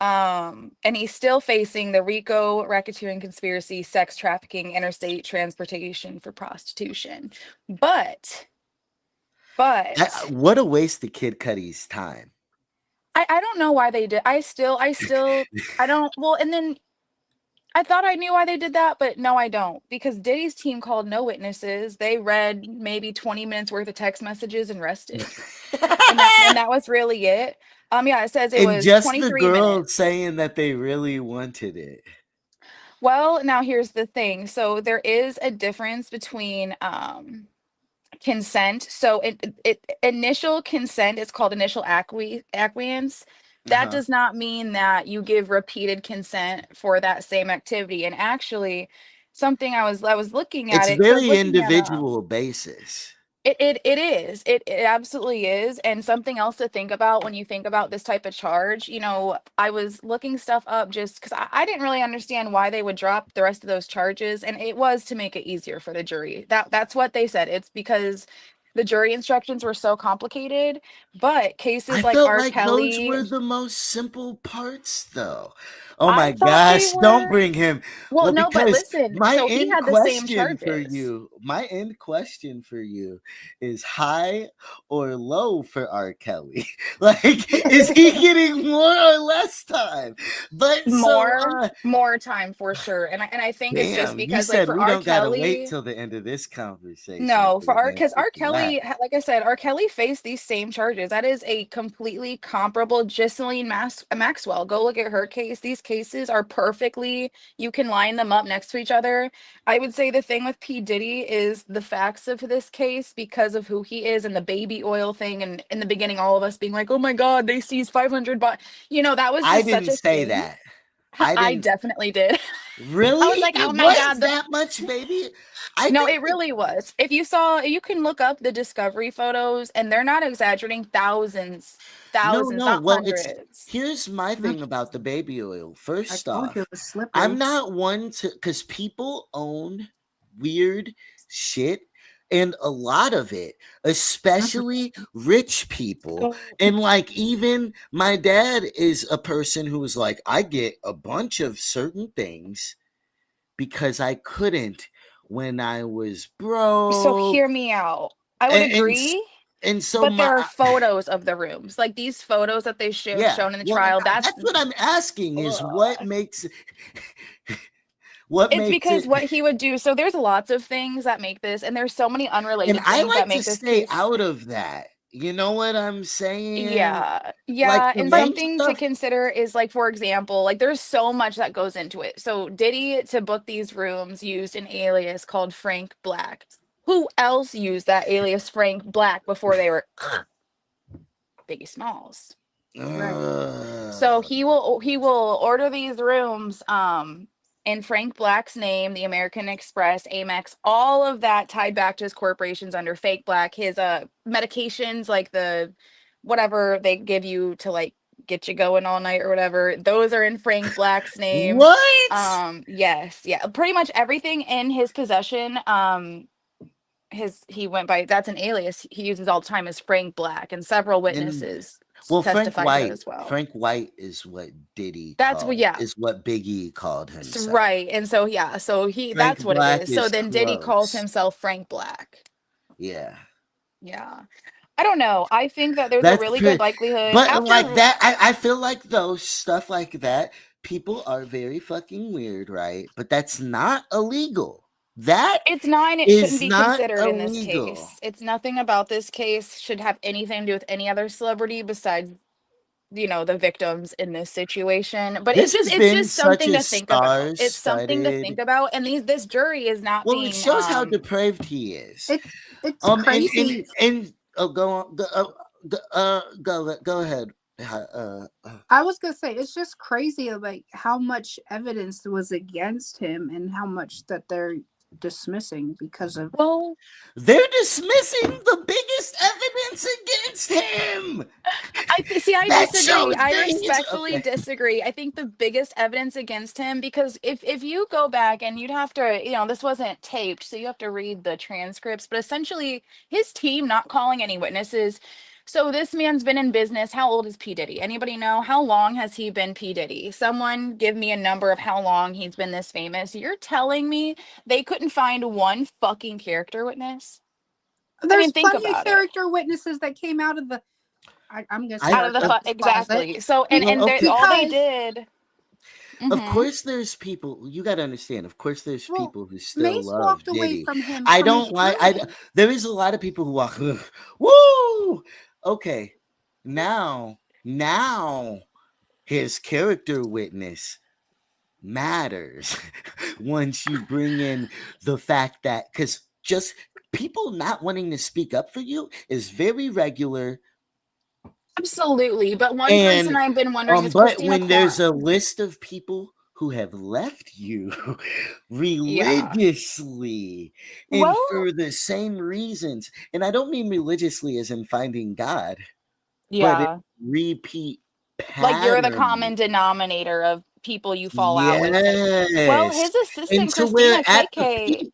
Speaker 6: And he's still facing the RICO, racketeering conspiracy, sex trafficking, interstate transportation for prostitution. But
Speaker 1: What a waste of Kid Cudi's time.
Speaker 6: I don't know why they did. I don't. Well, and then I thought I knew why they did that, but no, I don't. Because Diddy's team called no witnesses. They read maybe 20 minutes worth of text messages and rested. and that was really it. Yeah, it says it
Speaker 1: And
Speaker 6: was
Speaker 1: just the
Speaker 6: 23
Speaker 1: girl
Speaker 6: minutes.
Speaker 1: saying that they really wanted it.
Speaker 6: Well, now here's the thing. So there is a difference between consent. So initial consent is called initial acquiescence. That does not mean that you give repeated consent for that same activity. And actually, something I was looking at
Speaker 1: It's
Speaker 6: it because I was
Speaker 1: very
Speaker 6: looking at
Speaker 1: individual basis.
Speaker 6: it is. It absolutely is. And something else to think about when you think about this type of charge, I was looking stuff up just because I didn't really understand why they would drop the rest of those charges. And it was to make it easier for the jury. That's what they said. It's because the jury instructions were so complicated. But cases
Speaker 1: I
Speaker 6: like
Speaker 1: felt
Speaker 6: R.
Speaker 1: like those
Speaker 6: Kelly,
Speaker 1: were the most simple parts, though. Oh
Speaker 6: I
Speaker 1: my
Speaker 6: thought they
Speaker 1: gosh, don't
Speaker 6: were.
Speaker 1: bring him.
Speaker 6: Well,
Speaker 1: Well,
Speaker 6: no, but
Speaker 1: because
Speaker 6: listen,
Speaker 1: my
Speaker 6: so he
Speaker 1: end
Speaker 6: had the same
Speaker 1: question for
Speaker 6: charges.
Speaker 1: you, is high or low for R. Kelly? Like, is he getting more or less time? But
Speaker 6: More time for sure. And I think it's just
Speaker 1: damn, you
Speaker 6: because like
Speaker 1: said
Speaker 6: for
Speaker 1: we
Speaker 6: R.
Speaker 1: don't gotta wait
Speaker 6: Kelly,
Speaker 1: till the end of this conversation
Speaker 6: no,
Speaker 1: for
Speaker 6: for
Speaker 1: the
Speaker 6: R because
Speaker 1: answer
Speaker 6: R.
Speaker 1: to that.
Speaker 6: Kelly, like I said, R. Kelly faced these same charges. That is a completely comparable Maxwell. Go look at her case. These cases are perfectly, you can line them up next to each other. I would say the thing with P. Diddy is the facts of this case because of who he is and the baby oil thing. And in the beginning, all of us being like, oh my God, they seized 500 but that was
Speaker 1: I
Speaker 6: just such
Speaker 1: didn't
Speaker 6: a
Speaker 1: say
Speaker 6: thing.
Speaker 1: that. I
Speaker 6: I
Speaker 1: didn't.
Speaker 6: definitely did. I was
Speaker 1: Really?
Speaker 6: like,
Speaker 1: It
Speaker 6: oh my
Speaker 1: was
Speaker 6: God,
Speaker 1: that much, baby? I
Speaker 6: no,
Speaker 1: think
Speaker 6: it really was. If you saw, you can look up the discovery photos and they're not exaggerating, thousands,
Speaker 1: no.
Speaker 6: not
Speaker 1: Well,
Speaker 6: hundreds.
Speaker 1: here's my thing about the baby oil.
Speaker 2: I
Speaker 1: First
Speaker 2: told you
Speaker 1: off,
Speaker 2: it was slippery.
Speaker 1: I'm not one to, because people own weird shit, and a lot of it, especially rich people. And like, even my dad is a person who was like, I get a bunch of certain things because I couldn't when I was
Speaker 6: So
Speaker 1: broke.
Speaker 6: hear me out. I would
Speaker 1: And, and,
Speaker 6: agree,
Speaker 1: and so
Speaker 6: but there are photos of the rooms. Like these photos that they
Speaker 1: yeah,
Speaker 6: shown in the
Speaker 1: well,
Speaker 6: trial. That's
Speaker 1: that's what I'm asking is what
Speaker 6: ugh.
Speaker 1: makes
Speaker 6: It's because
Speaker 1: it.
Speaker 6: what he would do. So there's lots of things that make this, and there's so many
Speaker 1: And
Speaker 6: unrelated
Speaker 1: I
Speaker 6: things that
Speaker 1: like to
Speaker 6: make this
Speaker 1: stay
Speaker 6: case.
Speaker 1: out of that. You know what I'm saying?
Speaker 6: Yeah,
Speaker 1: Like
Speaker 6: yeah,
Speaker 1: the
Speaker 6: and
Speaker 1: main
Speaker 6: something to
Speaker 1: stuff.
Speaker 6: consider is like, for example, like there's so much that goes into it. So Diddy to book these rooms used an alias called Frank Black. Who else used that alias Frank Black before they were Biggie Smalls? So he will order these rooms in Frank Black's name, the American Express, Amex, all of that tied back to his corporations under Fake Black. His medications like the whatever they give you to like get you going all night or whatever, those are in Frank Black's name.
Speaker 1: What?
Speaker 6: Yes, yeah, pretty much everything in his possession. He went by, that's an alias he uses all the time, is Frank Black, and several
Speaker 1: And
Speaker 6: witnesses
Speaker 1: well,
Speaker 6: testified to that as well.
Speaker 1: Frank White is what Diddy
Speaker 6: That's what,
Speaker 1: called,
Speaker 6: yeah.
Speaker 1: is what Biggie called himself.
Speaker 6: Right. And so, yeah, so
Speaker 1: Frank
Speaker 6: that's what
Speaker 1: Black
Speaker 6: it is. So
Speaker 1: is
Speaker 6: then Diddy calls
Speaker 1: close.
Speaker 6: himself Frank Black.
Speaker 1: Yeah.
Speaker 6: Yeah. I don't know. I think that there's a
Speaker 1: That's
Speaker 6: really
Speaker 1: pretty,
Speaker 6: good likelihood.
Speaker 1: but like that, I feel like those stuff like that, people are very fucking weird, right? But that's not illegal. That
Speaker 6: It's not, and it shouldn't
Speaker 1: is
Speaker 6: be
Speaker 1: not
Speaker 6: considered in this
Speaker 1: illegal.
Speaker 6: case. It's nothing about this case should have anything to do with any other celebrity besides, the victims in this situation. But
Speaker 1: This has
Speaker 6: it's
Speaker 1: been
Speaker 6: just
Speaker 1: such
Speaker 6: something
Speaker 1: a
Speaker 6: to think about. It's something to
Speaker 1: star-studded.
Speaker 6: think about. And this jury is not
Speaker 1: Well, it
Speaker 6: being
Speaker 1: shows how depraved he is.
Speaker 2: It's
Speaker 1: And
Speaker 2: crazy.
Speaker 1: oh, go on, go ahead.
Speaker 2: I was gonna say it's just crazy like how much evidence was against him and how much that they're dismissing because of.
Speaker 6: well,
Speaker 1: They're dismissing the biggest evidence against him.
Speaker 6: I
Speaker 1: That
Speaker 6: disagree.
Speaker 1: shows
Speaker 6: I
Speaker 1: that he's
Speaker 6: respectfully
Speaker 1: okay.
Speaker 6: disagree. I think the biggest evidence against him, because if you go back and you'd have to, this wasn't taped, so you have to read the transcripts, but essentially his team not calling any witnesses. So this man's been in business. How old is P. Diddy? Anybody know? How long has he been P. Diddy? Someone give me a number of how long he's been this famous. You're telling me they couldn't find one fucking character witness? I
Speaker 2: There's
Speaker 6: mean, think
Speaker 2: plenty of
Speaker 6: about it.
Speaker 2: character witnesses that came out of the. I'm gonna
Speaker 1: I
Speaker 6: Out of
Speaker 2: start
Speaker 6: the
Speaker 2: Joe's closet.
Speaker 6: exactly. So
Speaker 2: Be-
Speaker 6: and they,
Speaker 1: okay.
Speaker 6: all they
Speaker 2: because
Speaker 6: did.
Speaker 1: Of
Speaker 6: Mhm.
Speaker 1: course, there's people. You got to understand. Of course, there's
Speaker 2: well,
Speaker 1: people who still
Speaker 2: Mace
Speaker 1: love
Speaker 2: walked away
Speaker 1: Diddy.
Speaker 2: from him
Speaker 1: I
Speaker 2: from his
Speaker 1: don't like.
Speaker 2: grooming.
Speaker 1: There is a lot of people who walk. Woo. Okay. Now, his character witness matters once you bring in the fact that because just people not wanting to speak up for you is very regular.
Speaker 6: Absolutely. But one person
Speaker 1: And
Speaker 6: I've been wondering is
Speaker 1: but
Speaker 6: Christina
Speaker 1: when there's a
Speaker 6: Clark.
Speaker 1: list of people who have left you
Speaker 6: Yeah.
Speaker 1: religiously and
Speaker 6: Well,
Speaker 1: for the same reasons, and I don't mean religiously as in finding God, but it
Speaker 6: yeah.
Speaker 1: repeat
Speaker 6: Like you're the
Speaker 1: pattern.
Speaker 6: common denominator of people you fall out with type. Well,
Speaker 1: Yes.
Speaker 6: his
Speaker 1: And
Speaker 6: assistant
Speaker 1: to where
Speaker 6: Christina
Speaker 1: at the
Speaker 6: KK,
Speaker 1: peak,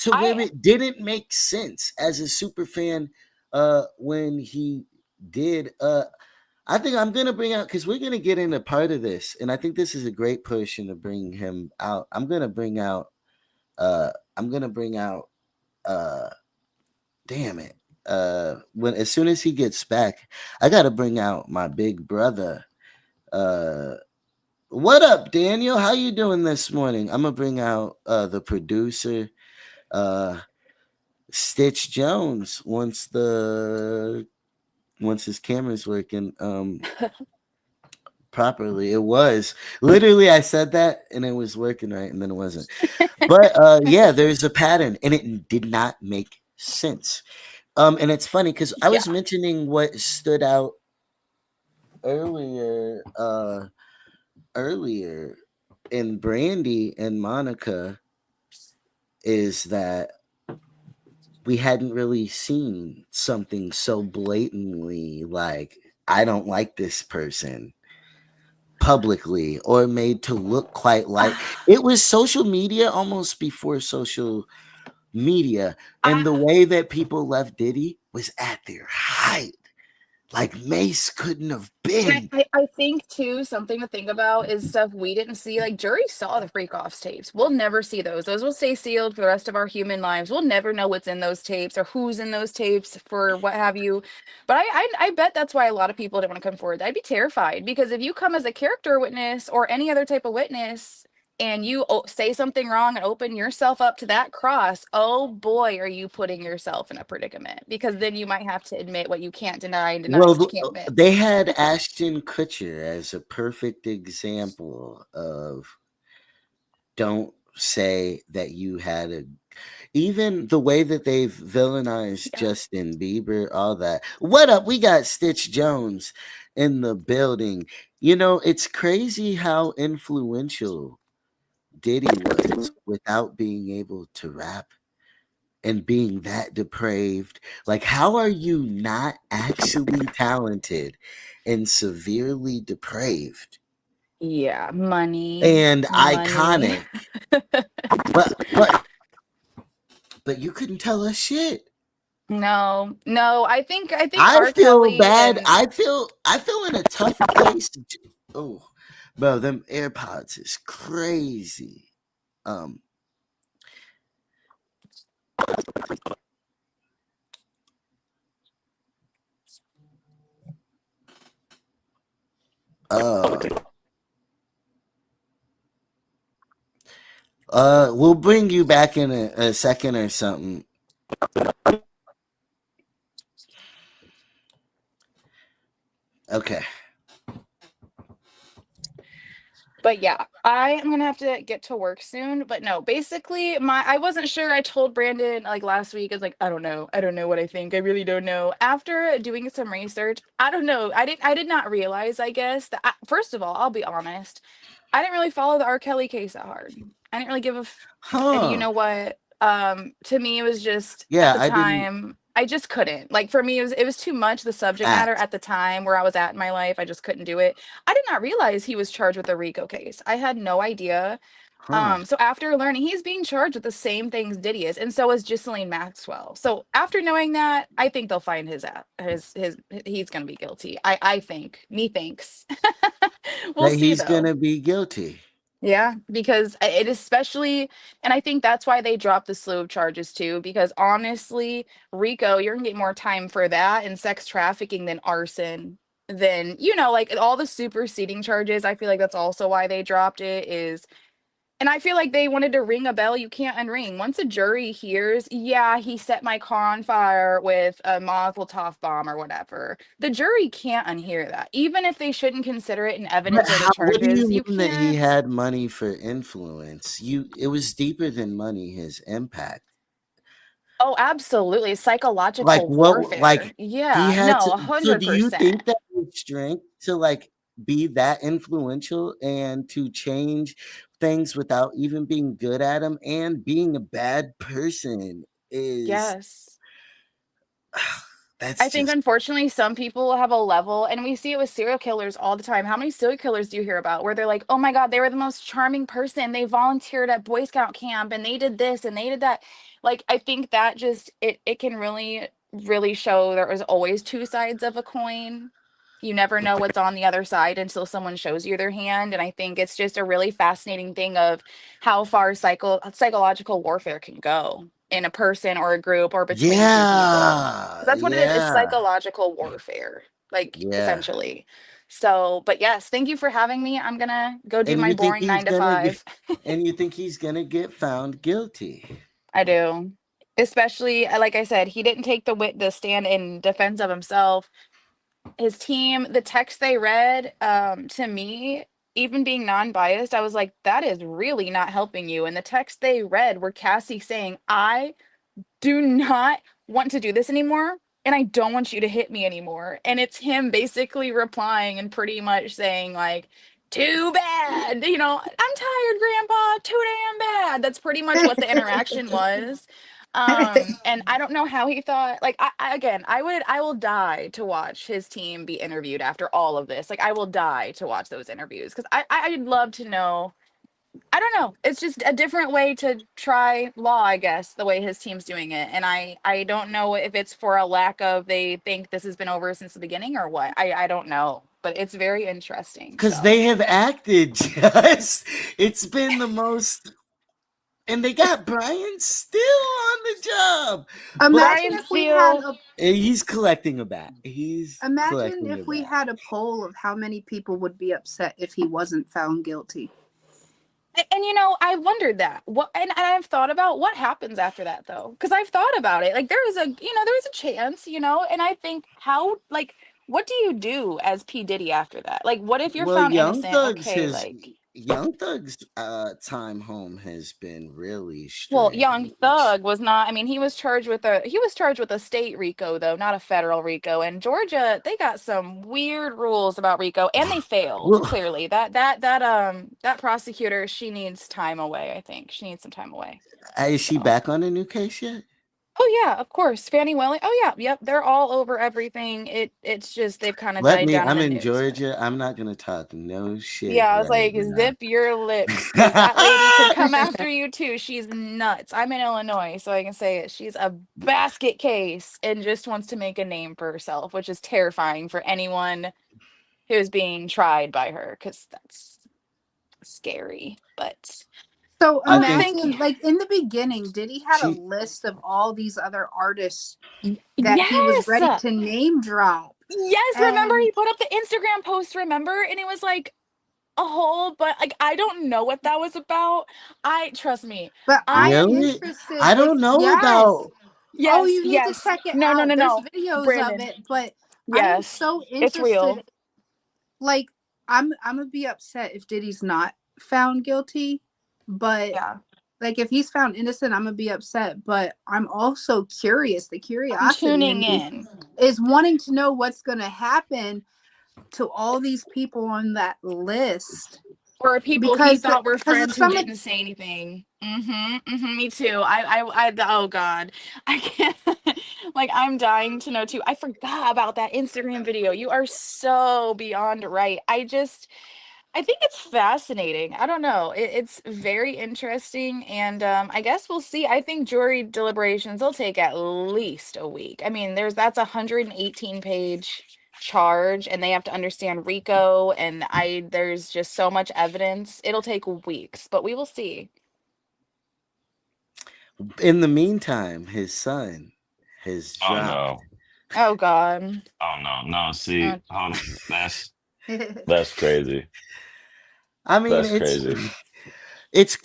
Speaker 1: to where
Speaker 6: I
Speaker 1: it didn't make sense as a super fan when he did I think I'm gonna bring out because we're gonna get into part of this, and I think this is a great person to bring him out. I'm gonna bring out damn it. When as soon as he gets back, I gotta bring out my big brother. What up, Daniel? How you doing this morning? I'm gonna bring out the producer, uh Stitch Jones once his camera's working. Properly. It was literally I said that and it was working right and then it wasn't. But yeah, there's a pattern and it did not make sense. And it's funny because I
Speaker 6: yeah.
Speaker 1: was mentioning what stood out earlier earlier in Brandy and Monica is that we hadn't really seen something so blatantly like I don't like this person publicly or made to look quite like it was social media almost before social media, and the
Speaker 6: I,
Speaker 1: way that people left Diddy was at their height like Mace couldn't have been.
Speaker 6: I think too, something to think about is stuff we didn't see. Like jury saw the freak offs tapes. We'll never see those. Those will stay sealed for the rest of our human lives. We'll never know what's in those tapes or who's in those tapes for what have you. But I bet that's why a lot of people didn't want to come forward. I'd be terrified because if you come as a character witness or any other type of witness and you say something wrong and open yourself up to that cross, oh boy, are you putting yourself in a predicament because then you might have to admit what you can't deny and deny what you can't admit.
Speaker 1: They had Ashton Kutcher as a perfect example of don't say that you had a even the way that they've villainized
Speaker 6: Yeah.
Speaker 1: Justin Bieber, all that. What up? We got Stitch Jones in the building. It's crazy how influential Diddy was without being able to rap and being that depraved. Like, how are you not actually talented and severely depraved
Speaker 6: Yeah, money,
Speaker 1: and
Speaker 6: money.
Speaker 1: iconic? But you couldn't tell us shit.
Speaker 6: No, no, I think
Speaker 1: I
Speaker 6: R.
Speaker 1: feel
Speaker 6: Kelly
Speaker 1: bad.
Speaker 6: and
Speaker 1: I feel in a tough place. Oh, bro, them AirPods is crazy. Um, uh, We'll bring you back in a second or something. Okay.
Speaker 6: But yeah, I am gonna have to get to work soon. But no, basically, I wasn't sure. I told Brandon like last week. I was like, I don't know what I think. I really don't know. After doing some research, I don't know. I did not realize. I guess that first of all, I'll be honest. I didn't really follow the R. Kelly case that hard. I didn't really give a and you
Speaker 1: Huh.
Speaker 6: know what? To me, it was just at
Speaker 1: Yeah,
Speaker 6: the
Speaker 1: I didn't.
Speaker 6: time. I just couldn't. Like for me, it was too much the subject matter
Speaker 1: Fact.
Speaker 6: at the time where I was at in my life. I just couldn't do it. I did not realize he was charged with a RICO case. I had no idea.
Speaker 1: Huh.
Speaker 6: So after learning he's being charged with the same things Diddy is, and so is Ghislaine Maxwell. So after knowing that, I think they'll find his he's gonna be guilty. I think. Me thinks. We'll
Speaker 1: That
Speaker 6: see
Speaker 1: he's
Speaker 6: though.
Speaker 1: gonna be guilty.
Speaker 6: Yeah, because it especially, and I think that's why they dropped the slew of charges too. Because honestly, RICO, you're gonna get more time for that and sex trafficking than arson. Than, like all the superseding charges. I feel like that's also why they dropped it is, and I feel like they wanted to ring a bell you can't unring. Once a jury hears, yeah, he set my car on fire with a Mazel Tov bomb or whatever, the jury can't unhear that. Even if they shouldn't consider it in
Speaker 1: But
Speaker 6: evidence or the
Speaker 1: how, what do
Speaker 6: charges,
Speaker 1: you
Speaker 6: you
Speaker 1: mean that he
Speaker 6: can't.
Speaker 1: had money for influence? It was deeper than money, his impact.
Speaker 6: Oh, absolutely.
Speaker 1: Like
Speaker 6: Psychological
Speaker 1: what
Speaker 6: warfare.
Speaker 1: like he
Speaker 6: Yeah.
Speaker 1: had
Speaker 6: No,
Speaker 1: to, so do you
Speaker 6: 100%.
Speaker 1: think that his strength to like be that influential and to change things without even being good at them and being a bad person is
Speaker 6: Yes.
Speaker 1: that's
Speaker 6: I think
Speaker 1: just
Speaker 6: unfortunately some people have a level, and we see it with serial killers all the time. How many serial killers do you hear about where they're like, "Oh my God, they were the most charming person. They volunteered at Boy Scout camp and they did this and they did that." Like I think that just it can really really show there is always two sides of a coin. You never know what's on the other side until someone shows you their hand, and I think it's just a really fascinating thing of how far psychological warfare can go in a person or a group or between two people.
Speaker 1: yeah,
Speaker 6: That's what it is. It's
Speaker 1: yeah,
Speaker 6: psychological warfare, like
Speaker 1: yeah.
Speaker 6: essentially. So, but yes, thank you for having me. I'm gonna go do
Speaker 1: And
Speaker 6: my
Speaker 1: you think
Speaker 6: boring
Speaker 1: he's
Speaker 6: nine to
Speaker 1: gonna get
Speaker 6: five.
Speaker 1: and you think he's gonna get found guilty?
Speaker 6: I do. Especially, like I said, he didn't take the stand in defense of himself. His team, the text they read, to me, even being non-biased, I was like, that is really not helping you. And the text they read were Cassie saying, I do not want to do this anymore, and I don't want you to hit me anymore. And it's him basically replying and pretty much saying like, too bad, I'm tired, grandpa, too damn bad. That's pretty much what the interaction was. And I don't know how he thought, like, again, I will die to watch his team be interviewed after all of this. Like, I will die to watch those interviews because I'd love to know. I don't know. It's just a different way to try law, I guess, the way his team's doing it. And I don't know if it's for a lack of they think this has been over since the beginning or what. I don't know. But it's very interesting.
Speaker 1: Because
Speaker 6: So
Speaker 1: they have acted just it's been the most, and they got Brian still on the job. But
Speaker 2: Imagine
Speaker 6: Brian
Speaker 2: if we had
Speaker 6: Steele,
Speaker 2: a
Speaker 1: he's collecting a bat. He's
Speaker 2: imagine
Speaker 1: collecting a
Speaker 2: if we
Speaker 1: bat.
Speaker 2: had a poll of how many people would be upset if he wasn't found guilty.
Speaker 6: and I wondered that. And I've thought about what happens after that though. Because I've thought about it. Like there is a chance, and I think how like what do you do as P. Diddy after that? Like what if you're
Speaker 1: Well,
Speaker 6: found innocent? Okay, like
Speaker 1: Young Thug's time home has been really
Speaker 6: well, Young
Speaker 1: strange.
Speaker 6: Thug was not. I mean, he was charged with a state RICO though, not a federal RICO. And Georgia, they got some weird rules about RICO, and they failed
Speaker 1: Well,
Speaker 6: clearly. That prosecutor, she needs time away. I think she needs some time away.
Speaker 1: is she
Speaker 6: So,
Speaker 1: back on a new case yet?
Speaker 6: oh yeah, of course, Fannie Welling. Oh yeah, yep, they're all over everything. It's just they've kind of
Speaker 1: Let
Speaker 6: died
Speaker 1: me.
Speaker 6: down in
Speaker 1: I'm
Speaker 6: the
Speaker 1: in
Speaker 6: news, but.
Speaker 1: Georgia. I'm not gonna talk no shit
Speaker 6: Yeah, I was
Speaker 1: right
Speaker 6: like,
Speaker 1: now.
Speaker 6: zip your lips, because that lady could come after you too. She's nuts. I'm in Illinois, so I can say it. She's a basket case and just wants to make a name for herself, which is terrifying for anyone who's being tried by her, because that's scary. But
Speaker 2: So
Speaker 1: I
Speaker 6: oh,
Speaker 1: think
Speaker 6: thank you.
Speaker 2: imagine, like in the beginning, did he had a
Speaker 1: she.
Speaker 2: list of all these other artists that he was
Speaker 6: Yes.
Speaker 2: ready to name drop?
Speaker 6: Yes, remember
Speaker 2: And
Speaker 6: he put up the Instagram post, remember? And it was like a whole, but like I don't know what that was about. Trust me.
Speaker 2: But I am
Speaker 1: Really?
Speaker 2: interested
Speaker 1: I
Speaker 2: if
Speaker 1: don't know
Speaker 2: yes.
Speaker 1: about.
Speaker 2: Oh,
Speaker 6: Yes,
Speaker 2: you need to
Speaker 6: yes.
Speaker 2: check it
Speaker 6: No, no,
Speaker 2: out.
Speaker 6: no,
Speaker 2: There's
Speaker 6: no.
Speaker 2: videos of
Speaker 6: Brandon.
Speaker 2: it, but I am
Speaker 6: Yes.
Speaker 2: so
Speaker 6: It's
Speaker 2: interested.
Speaker 6: real.
Speaker 2: Like, I'm gonna be upset if Diddy's not found guilty, but
Speaker 6: Yeah.
Speaker 2: like if he's found innocent, I'm gonna be upset. But I'm also curious. The
Speaker 6: I'm
Speaker 2: curiosity in
Speaker 6: tuning
Speaker 2: me
Speaker 6: in.
Speaker 2: is wanting to know what's gonna happen to all these people on that list
Speaker 6: Or people he
Speaker 2: because
Speaker 6: thought were
Speaker 2: of
Speaker 6: friends who
Speaker 2: some of
Speaker 6: didn't say anything. Me too. Oh God, I can't. Like, I'm dying to know too. I forgot about that Instagram video. You are so beyond right. I think it's fascinating. I don't know. It's very interesting, and I guess we'll see. I think jury deliberations will take at least a week. I mean, that's a 118-page charge, and they have to understand RICO, and there's just so much evidence. It'll take weeks, but we will see.
Speaker 1: In the meantime, his son has
Speaker 7: Oh
Speaker 1: dropped.
Speaker 7: no.
Speaker 6: Oh God.
Speaker 7: Oh no. No.
Speaker 6: Uh,
Speaker 7: See, that's crazy.
Speaker 1: I mean,
Speaker 7: That's crazy.
Speaker 1: it's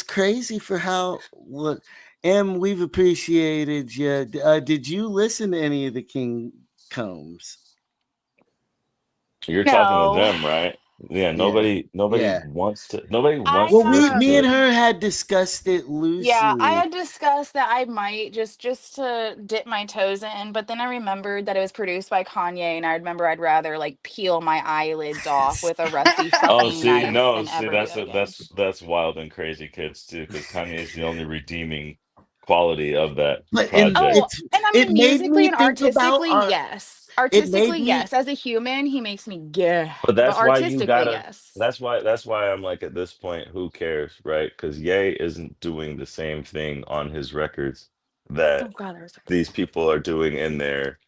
Speaker 1: crazy for how what. M, we've appreciated you. Did you listen to any of the King Combs?
Speaker 7: You're talking to
Speaker 6: no.
Speaker 7: them, right? Yeah.
Speaker 1: Yeah,
Speaker 7: Nobody
Speaker 1: yeah.
Speaker 7: wants to. Nobody
Speaker 6: I
Speaker 7: wants
Speaker 1: Well,
Speaker 7: to listen
Speaker 1: me
Speaker 7: to
Speaker 1: and
Speaker 7: it.
Speaker 1: her had discussed it
Speaker 6: Yeah, I
Speaker 1: loosely.
Speaker 6: had discussed that I might just to dip my toes in, but then I remembered that it was produced by Kanye, and I remember I'd rather like peel my eyelids off with a rusty
Speaker 7: Oh,
Speaker 6: fucking
Speaker 7: see,
Speaker 6: knife
Speaker 7: no,
Speaker 6: than
Speaker 7: see,
Speaker 6: ever do it again.
Speaker 7: that's wild and crazy kids too, because Kanye is the only redeeming quality of that
Speaker 1: But
Speaker 6: Oh,
Speaker 7: project.
Speaker 6: and I
Speaker 1: it
Speaker 6: mean
Speaker 1: made
Speaker 6: musically
Speaker 1: me
Speaker 6: and
Speaker 1: think about
Speaker 6: artistically,
Speaker 1: our.
Speaker 6: yes.
Speaker 1: It made
Speaker 6: Artistically,
Speaker 1: me.
Speaker 6: yes. As a human, he makes me gah.
Speaker 7: But
Speaker 6: But
Speaker 7: that's why you
Speaker 6: artistically,
Speaker 7: gotta.
Speaker 6: yes.
Speaker 7: That's why I'm like at this point, who cares, right? Because Ye isn't doing the same thing on his records
Speaker 6: Oh
Speaker 7: that
Speaker 6: God, there's
Speaker 7: these people are doing in their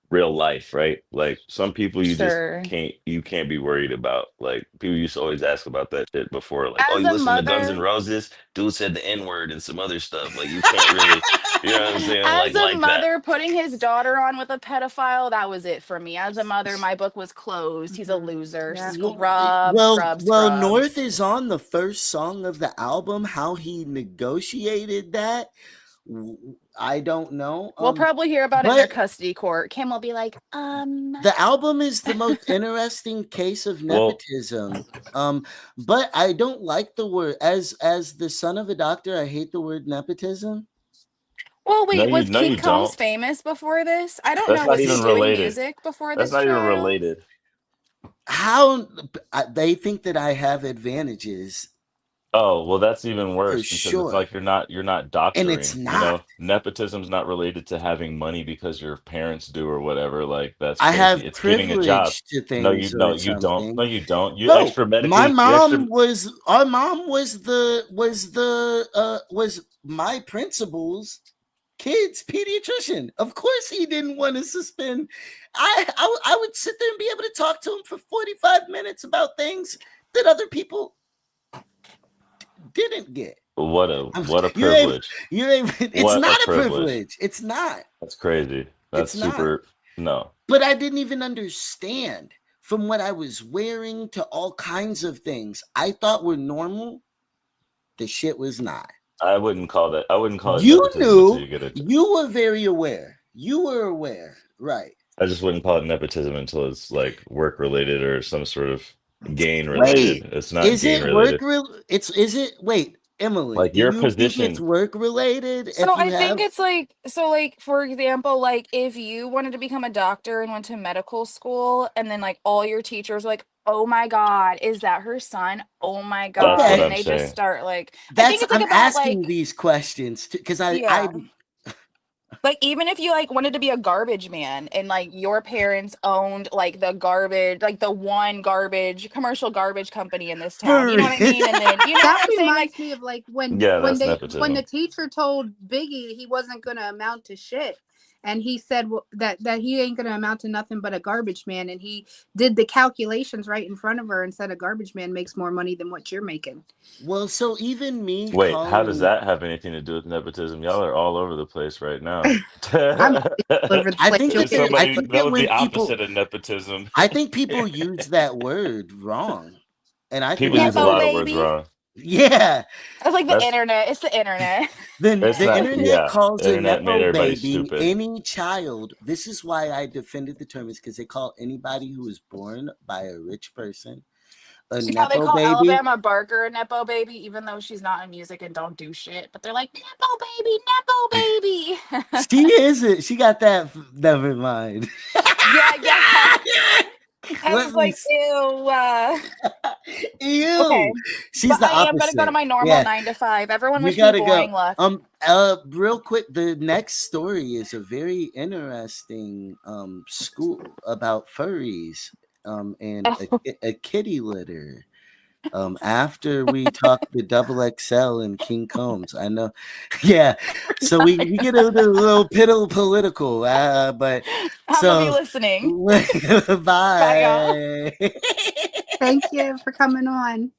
Speaker 7: real life, right? Like some people
Speaker 6: sure.
Speaker 7: you can't be worried about. Like people used to always ask about that shit before, like, oh,
Speaker 6: As
Speaker 7: you
Speaker 6: a
Speaker 7: listen to Guns N'
Speaker 6: mother,
Speaker 7: Roses? Dude said the N-word and some other stuff. Like you can't really, you know what I'm saying?
Speaker 6: as a
Speaker 7: Like that.
Speaker 6: mother, putting his daughter on with a pedophile, that was it for me. As a mother, my book was closed. He's a
Speaker 2: Mhm.
Speaker 6: loser.
Speaker 2: Yeah.
Speaker 6: Scrub, scrub, scrub.
Speaker 1: North is on the first song of the album. How he negotiated that, I don't know.
Speaker 6: We'll probably hear about it in their
Speaker 1: But
Speaker 6: custody court. Kim will be like,
Speaker 1: the album is the most interesting case of
Speaker 7: Well,
Speaker 1: nepotism. But I don't like the word as the son of a doctor. I hate the word nepotism.
Speaker 6: Well, wait, was
Speaker 7: no, you
Speaker 6: King Combs
Speaker 7: don't.
Speaker 6: famous before this? I don't
Speaker 7: That's
Speaker 6: know.
Speaker 7: not
Speaker 6: Was he
Speaker 7: even
Speaker 6: doing
Speaker 7: related.
Speaker 6: music before
Speaker 7: That's
Speaker 6: this
Speaker 7: not even
Speaker 6: trial?
Speaker 7: related.
Speaker 1: How they think that I have advantages
Speaker 7: Oh, well, that's even
Speaker 1: for
Speaker 7: worse because it's
Speaker 1: sure,
Speaker 7: like you're not
Speaker 1: and it's
Speaker 7: doctoring, you
Speaker 1: not.
Speaker 7: know? Nepotism's not related to having money because your parents do or whatever. Like that's
Speaker 1: I
Speaker 7: crazy.
Speaker 1: have
Speaker 7: It's getting a job.
Speaker 1: privilege to things or
Speaker 7: You don't.
Speaker 1: something.
Speaker 7: No, you don't.
Speaker 1: No,
Speaker 7: You extra
Speaker 1: our mom was my principal's kid's pediatrician. Of course he didn't want to suspend. I would sit there and be able to talk to him for 45 minutes about things that other people didn't get.
Speaker 7: what a
Speaker 1: You're able,
Speaker 7: privilege.
Speaker 1: it's
Speaker 7: What a
Speaker 1: not a
Speaker 7: privilege.
Speaker 1: privilege. It's not.
Speaker 7: That's crazy. That's
Speaker 1: It's not.
Speaker 7: super no.
Speaker 1: But I didn't even understand from what I was wearing to all kinds of things I thought were normal. The shit was not.
Speaker 7: I wouldn't call it
Speaker 1: You
Speaker 7: nepotism until
Speaker 1: knew,
Speaker 7: you get it.
Speaker 1: you were very aware. You were aware, right?
Speaker 7: I just wouldn't call it nepotism until it's like work related or some sort of gain related.
Speaker 1: Wait,
Speaker 7: It's not
Speaker 1: is
Speaker 7: gain
Speaker 1: it work
Speaker 7: related.
Speaker 1: real? Is it wait, Emily,
Speaker 7: Like
Speaker 1: do
Speaker 7: your
Speaker 1: you think it's
Speaker 7: position.
Speaker 1: work related
Speaker 6: So
Speaker 1: if you
Speaker 6: I think
Speaker 1: have
Speaker 6: it's like, for example, like if you wanted to become a doctor and went to medical school, and then like all your teachers were like, oh my God, is that her son? Oh my
Speaker 7: That's
Speaker 6: God.
Speaker 7: what
Speaker 1: okay,
Speaker 6: And
Speaker 7: I'm
Speaker 6: they just
Speaker 7: saying.
Speaker 6: start like, I think
Speaker 1: that's
Speaker 6: it's like
Speaker 1: I'm
Speaker 6: about
Speaker 1: asking
Speaker 6: like,
Speaker 1: these questions because I
Speaker 6: yeah. Like even if you like wanted to be a garbage man and like your parents owned like the garbage, like the one garbage commercial garbage company in this town,
Speaker 1: for
Speaker 6: you know what I mean? And then you know what
Speaker 2: That
Speaker 6: I'm saying? Like,
Speaker 2: reminds me of like when
Speaker 7: Yeah,
Speaker 2: when
Speaker 7: that's
Speaker 2: they when the
Speaker 7: nepotism.
Speaker 2: teacher told Biggie he wasn't going to amount to shit, and he said that he ain't going to amount to nothing but a garbage man, and he did the calculations right in front of her and said a garbage man makes more money than what you're making.
Speaker 1: well, so even me
Speaker 7: Wait, how does
Speaker 1: calling
Speaker 7: that have anything to do with nepotism? Y'all are all over the place right now.
Speaker 2: I'm always all over the
Speaker 1: I
Speaker 2: place.
Speaker 1: think
Speaker 2: You'll
Speaker 1: that
Speaker 2: hear me.
Speaker 1: I
Speaker 7: Somebody
Speaker 1: think
Speaker 7: that
Speaker 1: that
Speaker 7: was
Speaker 1: when
Speaker 7: the
Speaker 1: people
Speaker 7: opposite of nepotism.
Speaker 1: I think people use that word wrong. and I think
Speaker 7: People use
Speaker 1: that's
Speaker 7: a
Speaker 6: Nepo
Speaker 7: lot
Speaker 1: a
Speaker 7: of words
Speaker 6: baby.
Speaker 7: wrong.
Speaker 1: yeah.
Speaker 6: It's like the
Speaker 7: That's
Speaker 6: internet. It's the internet.
Speaker 1: Then
Speaker 7: it's
Speaker 1: the
Speaker 7: not.
Speaker 1: internet
Speaker 7: Yeah,
Speaker 1: calls a
Speaker 7: internet made
Speaker 1: nepo
Speaker 7: everybody
Speaker 1: baby
Speaker 7: stupid.
Speaker 1: any child. This is why I defended the term, is because they call anybody who is born by a rich person a
Speaker 6: Like how they
Speaker 1: nepo
Speaker 6: call
Speaker 1: baby.
Speaker 6: Alabama Barker a Nepo baby, even though she's not in music and don't do shit. But they're like, Nepo baby, Nepo baby.
Speaker 1: She isn't. She got that. Never mind.
Speaker 6: Yeah, yeah. I
Speaker 1: Let
Speaker 6: was
Speaker 1: me.
Speaker 6: like, ew. Okay.
Speaker 1: Ew. She's
Speaker 6: But
Speaker 1: the
Speaker 6: I am gonna go to
Speaker 1: opposite.
Speaker 6: my normal
Speaker 1: Yeah,
Speaker 6: 9 to 5. Everyone
Speaker 1: you
Speaker 6: wish me
Speaker 1: gotta go.
Speaker 6: boring luck.
Speaker 1: Real quick, the next story is a very interesting school about furries and a kitty litter. After we talk the double XL and King Combs, I know, yeah. So we get a little political, but
Speaker 6: I'm gonna be
Speaker 1: so
Speaker 6: listening. Bye, y'all.
Speaker 1: bye.
Speaker 2: Thank you for coming on.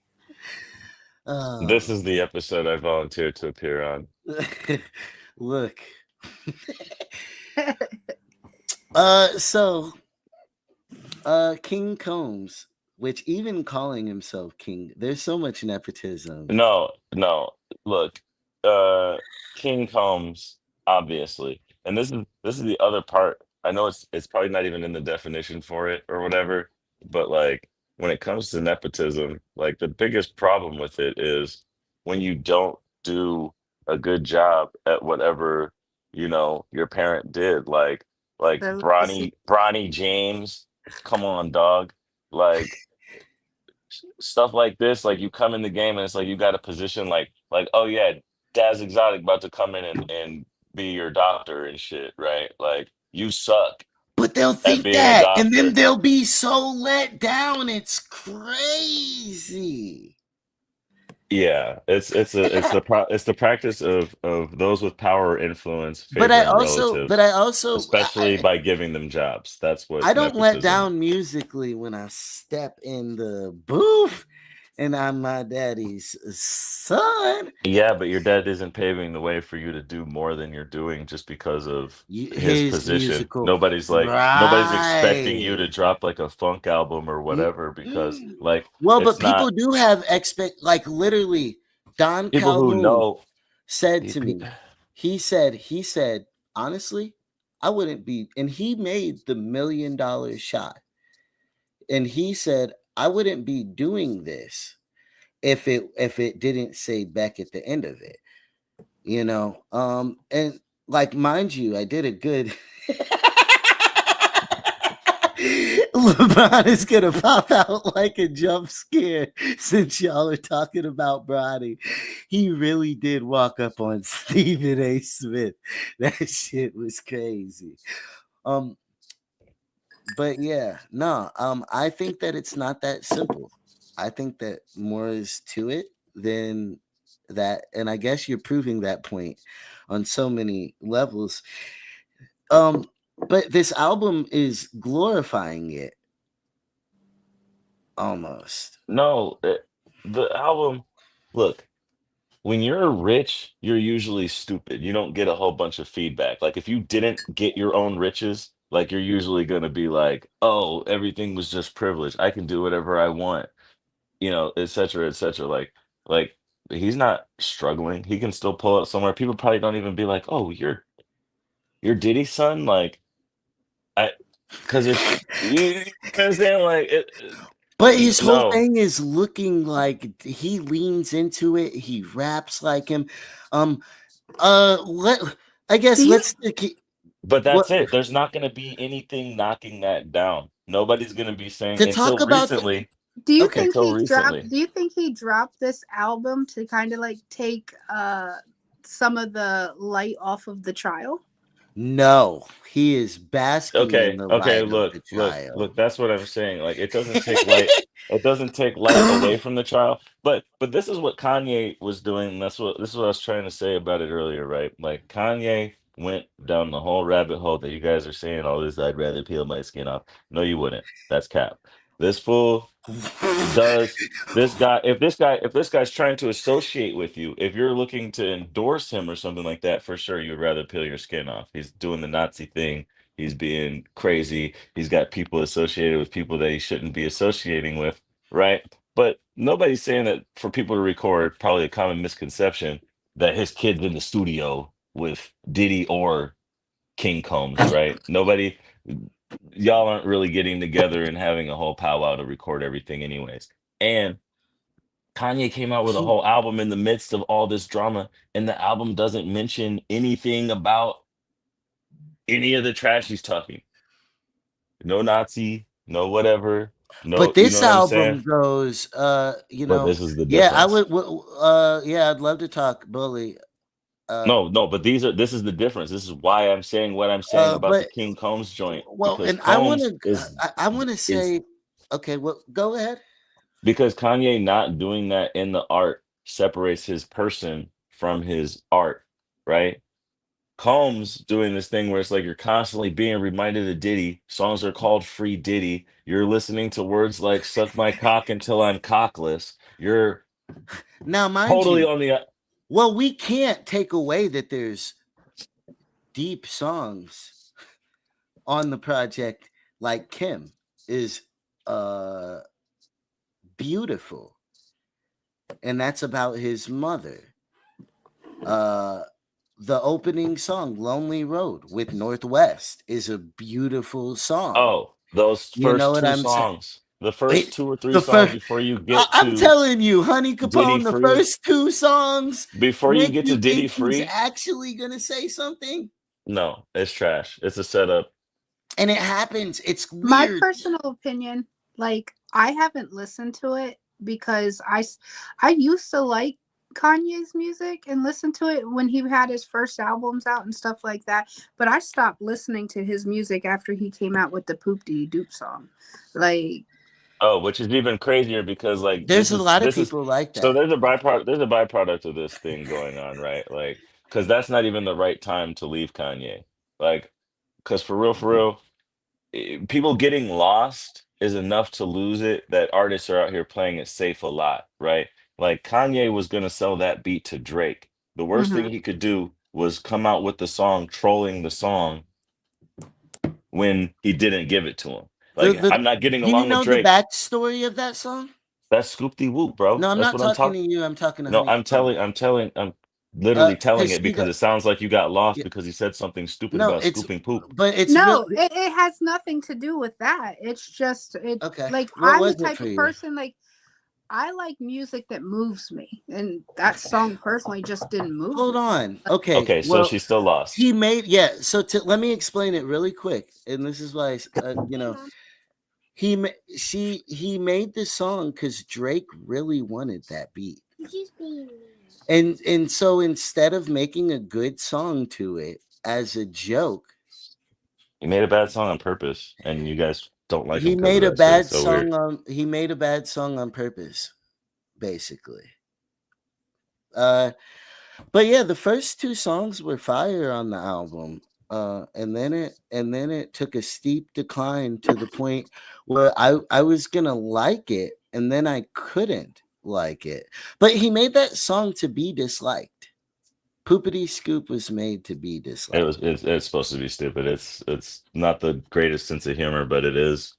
Speaker 7: This
Speaker 1: Oh,
Speaker 7: is the episode I volunteered to appear on.
Speaker 1: look. So King Combs, which even calling himself king, there's so much nepotism.
Speaker 7: No, no. Look, uh, King Combs, obviously, and this is the other part. I know it's probably not even in the definition for it or whatever, but like when it comes to nepotism, like the biggest problem with it is when you don't do a good job at whatever, your parent did. Like
Speaker 2: The legacy.
Speaker 7: Bronny James, come on, dog. Like stuff like this, like you come in the game and it's like you got a position like oh yeah, Daz Exotic about to come in and be your doctor and shit, right? Like you suck
Speaker 1: But they'll
Speaker 7: at
Speaker 1: think
Speaker 7: being a
Speaker 1: that, and then
Speaker 7: doctor.
Speaker 1: they'll be so let down. It's crazy.
Speaker 7: Yeah, it's the practice of those with power or influence
Speaker 1: But I
Speaker 7: favoring
Speaker 1: also, but I
Speaker 7: relatives,
Speaker 1: also,
Speaker 7: especially by giving them jobs. That's
Speaker 1: I
Speaker 7: what
Speaker 1: don't let
Speaker 7: nepotism.
Speaker 1: down musically when I step in the booth and I'm my daddy's son.
Speaker 7: Yeah, but your dad isn't paving the way for you to do more than you're doing just because of his
Speaker 1: His
Speaker 7: position.
Speaker 1: musical,
Speaker 7: Nobody's expecting you to
Speaker 1: right?
Speaker 7: drop like a funk album or
Speaker 1: Mm,
Speaker 7: whatever because
Speaker 1: mm.
Speaker 7: like
Speaker 1: Well,
Speaker 7: it's
Speaker 1: but people
Speaker 7: not
Speaker 1: do have like literally, Don
Speaker 7: people who
Speaker 1: Calhoun
Speaker 7: know.
Speaker 1: said
Speaker 7: he-
Speaker 1: to
Speaker 7: pe-
Speaker 1: me, he said, honestly, I wouldn't be, and he made the $1 million shot. And he said, I wouldn't be doing this if it didn't say Beck at the end of it, and like, mind you, I did a good LeBron is gonna pop out like a jump scare since y'all are talking about Bronny. He really did walk up on Stephen A. Smith. That shit was crazy. Um, but yeah, no, I think that it's not that simple. I think that more is to it than that, and I guess you're proving that point on so many levels. Um, but this album is glorifying it almost.
Speaker 7: no, the album. Look, when you're rich, you're usually stupid. You don't get a whole bunch of feedback. Like if you didn't get your own riches, like you're usually gonna be like, oh, everything was just privilege. I can do whatever I want, et cetera, et cetera. Like he's not struggling. He can still pull up somewhere. People probably don't even be like, "Oh, you're Diddy's son." Like I, because if you understand, like
Speaker 1: But his whole
Speaker 7: no,
Speaker 1: thing is looking like he leans into it. He raps like him. Um. Let I
Speaker 2: Do
Speaker 1: guess
Speaker 2: you
Speaker 1: let's stick
Speaker 7: but
Speaker 1: what
Speaker 7: that's it. There's not going to be anything knocking that down. Nobody's going to be saying
Speaker 1: to talk about. Okay.
Speaker 7: until recently.
Speaker 2: do you think he dropped this album to kind of like take some of the light off of the trial?
Speaker 1: No, he is basking in
Speaker 7: Okay,
Speaker 1: the
Speaker 7: okay,
Speaker 1: light of
Speaker 7: look,
Speaker 1: the
Speaker 7: look,
Speaker 1: trial.
Speaker 7: look, that's what I'm saying. Like it doesn't take light away from the trial. But this is what Kanye was doing, and this is what I was trying to say about it earlier, right? Like Kanye went down the whole rabbit hole that you guys are saying all this, I'd rather peel my skin off. No, you wouldn't. That's cap. This fool does if this guy's trying to associate with you, if you're looking to endorse him or something like that, for sure you'd rather peel your skin off. He's doing the Nazi thing. He's being crazy. He's got people associated with people that he shouldn't be associating with, right? But nobody's saying that for people to record, probably a common misconception that his kid's in the studio with Diddy or King Combs, right? Nobody, y'all aren't really getting together and having a whole powwow to record everything, anyways. And Kanye came out with a
Speaker 1: He,
Speaker 7: whole album in the midst of all this drama, and the album doesn't mention anything about any of the trash he's talking. No Nazi, no whatever, no,
Speaker 1: but
Speaker 7: you know
Speaker 1: this
Speaker 7: what I'm saying?
Speaker 1: album goes,
Speaker 7: But this is the
Speaker 1: yeah, I
Speaker 7: difference.
Speaker 1: would, yeah, I'd love to talk bully. Uh,
Speaker 7: No, but this is the difference. This is why I'm saying what I'm saying about the
Speaker 1: but
Speaker 7: King Combs joint,
Speaker 1: well,
Speaker 7: because
Speaker 1: and I want
Speaker 7: Combs
Speaker 1: to, I want to
Speaker 7: is
Speaker 1: say, okay, well, go ahead.
Speaker 7: because Kanye not doing that in the art separates his person from his art, right? Combs doing this thing where it's like you're constantly being reminded of Diddy. Songs are called Free Diddy. You're listening to words like "suck my cock until I'm cockless." You're
Speaker 1: Now, mind
Speaker 7: totally
Speaker 1: you,
Speaker 7: on the
Speaker 1: well, we can't take away that there's deep songs on the project, like Kim is uh beautiful, and that's about his mother. Uh, the opening song, "Lonely Road" with Northwest, is a beautiful song.
Speaker 7: oh, those
Speaker 1: You know
Speaker 7: first
Speaker 1: what
Speaker 7: two
Speaker 1: I'm saying?
Speaker 7: songs, the first two or three
Speaker 1: The
Speaker 7: songs
Speaker 1: first,
Speaker 7: before you get
Speaker 1: I'm
Speaker 7: to
Speaker 1: telling you, Honey
Speaker 7: Diddy
Speaker 1: Capone, the
Speaker 7: Free,
Speaker 1: first two songs
Speaker 7: before you
Speaker 1: make
Speaker 7: get to
Speaker 1: you
Speaker 7: Diddy
Speaker 1: think he's
Speaker 7: Free,
Speaker 1: actually gonna say something,
Speaker 7: no, it's trash. It's a setup.
Speaker 1: and it happens. It's
Speaker 2: My
Speaker 1: weird.
Speaker 2: personal opinion, like I haven't listened to it because I used to like Kanye's music and listen to it when he had his first albums out and stuff like that. But I stopped listening to his music after he came out with the Poop Dee Doop song. Like,
Speaker 7: Oh, which is even crazier because like
Speaker 1: There's a lot of people like
Speaker 7: so
Speaker 1: that.
Speaker 7: there's a byproduct of this thing going on, right? Like, because that's not even the right time to leave Kanye. Like, because for real, people getting lost is enough to lose it that artists are out here playing it safe a lot, right? Like Kanye was gonna sell that beat to Drake. The worst thing
Speaker 2: mhm.
Speaker 7: he could do was come out with the song trolling the song when he didn't give it to him. Like,
Speaker 1: The
Speaker 7: I'm not getting
Speaker 1: Do you
Speaker 7: along with
Speaker 1: know the
Speaker 7: Drake.
Speaker 1: backstory of that song?
Speaker 7: That's Scoop de Whoop, bro.
Speaker 1: No, I'm
Speaker 7: That's
Speaker 1: not
Speaker 7: what I'm
Speaker 1: talking to
Speaker 7: talking.
Speaker 1: you. I'm talking to
Speaker 7: No,
Speaker 1: Honey Capone.
Speaker 7: I'm literally telling
Speaker 1: Because
Speaker 7: it because it sounds like you got lost
Speaker 1: yeah,
Speaker 7: because he said something stupid
Speaker 1: no,
Speaker 7: about scooping poop.
Speaker 1: but it's real.
Speaker 2: No, it has nothing to do with that. It's just it
Speaker 1: Okay,
Speaker 2: like
Speaker 1: what
Speaker 2: I'm the
Speaker 1: was it
Speaker 2: type
Speaker 1: for
Speaker 2: of
Speaker 1: you?
Speaker 2: person like I like music that moves me, and that song personally just didn't move
Speaker 1: Hold
Speaker 2: me.
Speaker 1: on. Okay,
Speaker 7: Okay, so
Speaker 1: well,
Speaker 7: she's still lost.
Speaker 1: he made yeah. So let me explain it really quick, and this is why he made this song because Drake really wanted that beat, and so instead of making a good song to it as a joke,
Speaker 7: He made a bad song on purpose, and you guys don't like him because of that shit. It's so weird.
Speaker 1: he made a bad song on purpose, basically. Uh, but yeah, the first two songs were fire on the album. And then it took a steep decline to the point where I was gonna like it, and then I couldn't like it. But he made that song to be disliked. Poopity Scoop was made to be disliked.
Speaker 7: It's supposed to be stupid. It's not the greatest sense of humor, but it is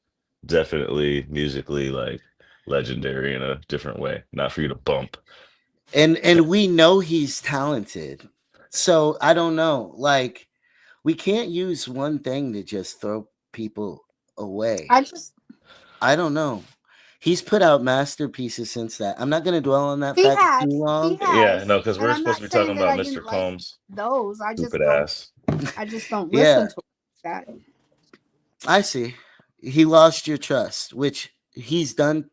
Speaker 7: definitely musically like legendary in a different way. Not for you to bump.
Speaker 1: And we know he's talented. So I don't know. Like, we can't use one thing to just throw people away.
Speaker 2: I just
Speaker 1: I don't know. He's put out masterpieces since that. I'm not going to dwell on that
Speaker 2: he
Speaker 1: fact too
Speaker 2: has he
Speaker 1: long.
Speaker 7: Yeah,
Speaker 2: has,
Speaker 7: no, because
Speaker 2: and
Speaker 7: we're
Speaker 2: I'm
Speaker 7: supposed
Speaker 2: not
Speaker 7: to be
Speaker 2: saying
Speaker 7: talking
Speaker 2: that
Speaker 7: about
Speaker 2: I
Speaker 7: Mr.
Speaker 2: didn't like
Speaker 7: Combs.
Speaker 2: those.
Speaker 7: Stupid ass.
Speaker 2: I just don't
Speaker 1: Yeah,
Speaker 2: listen to that.
Speaker 1: I see. He lost your trust, which he's done.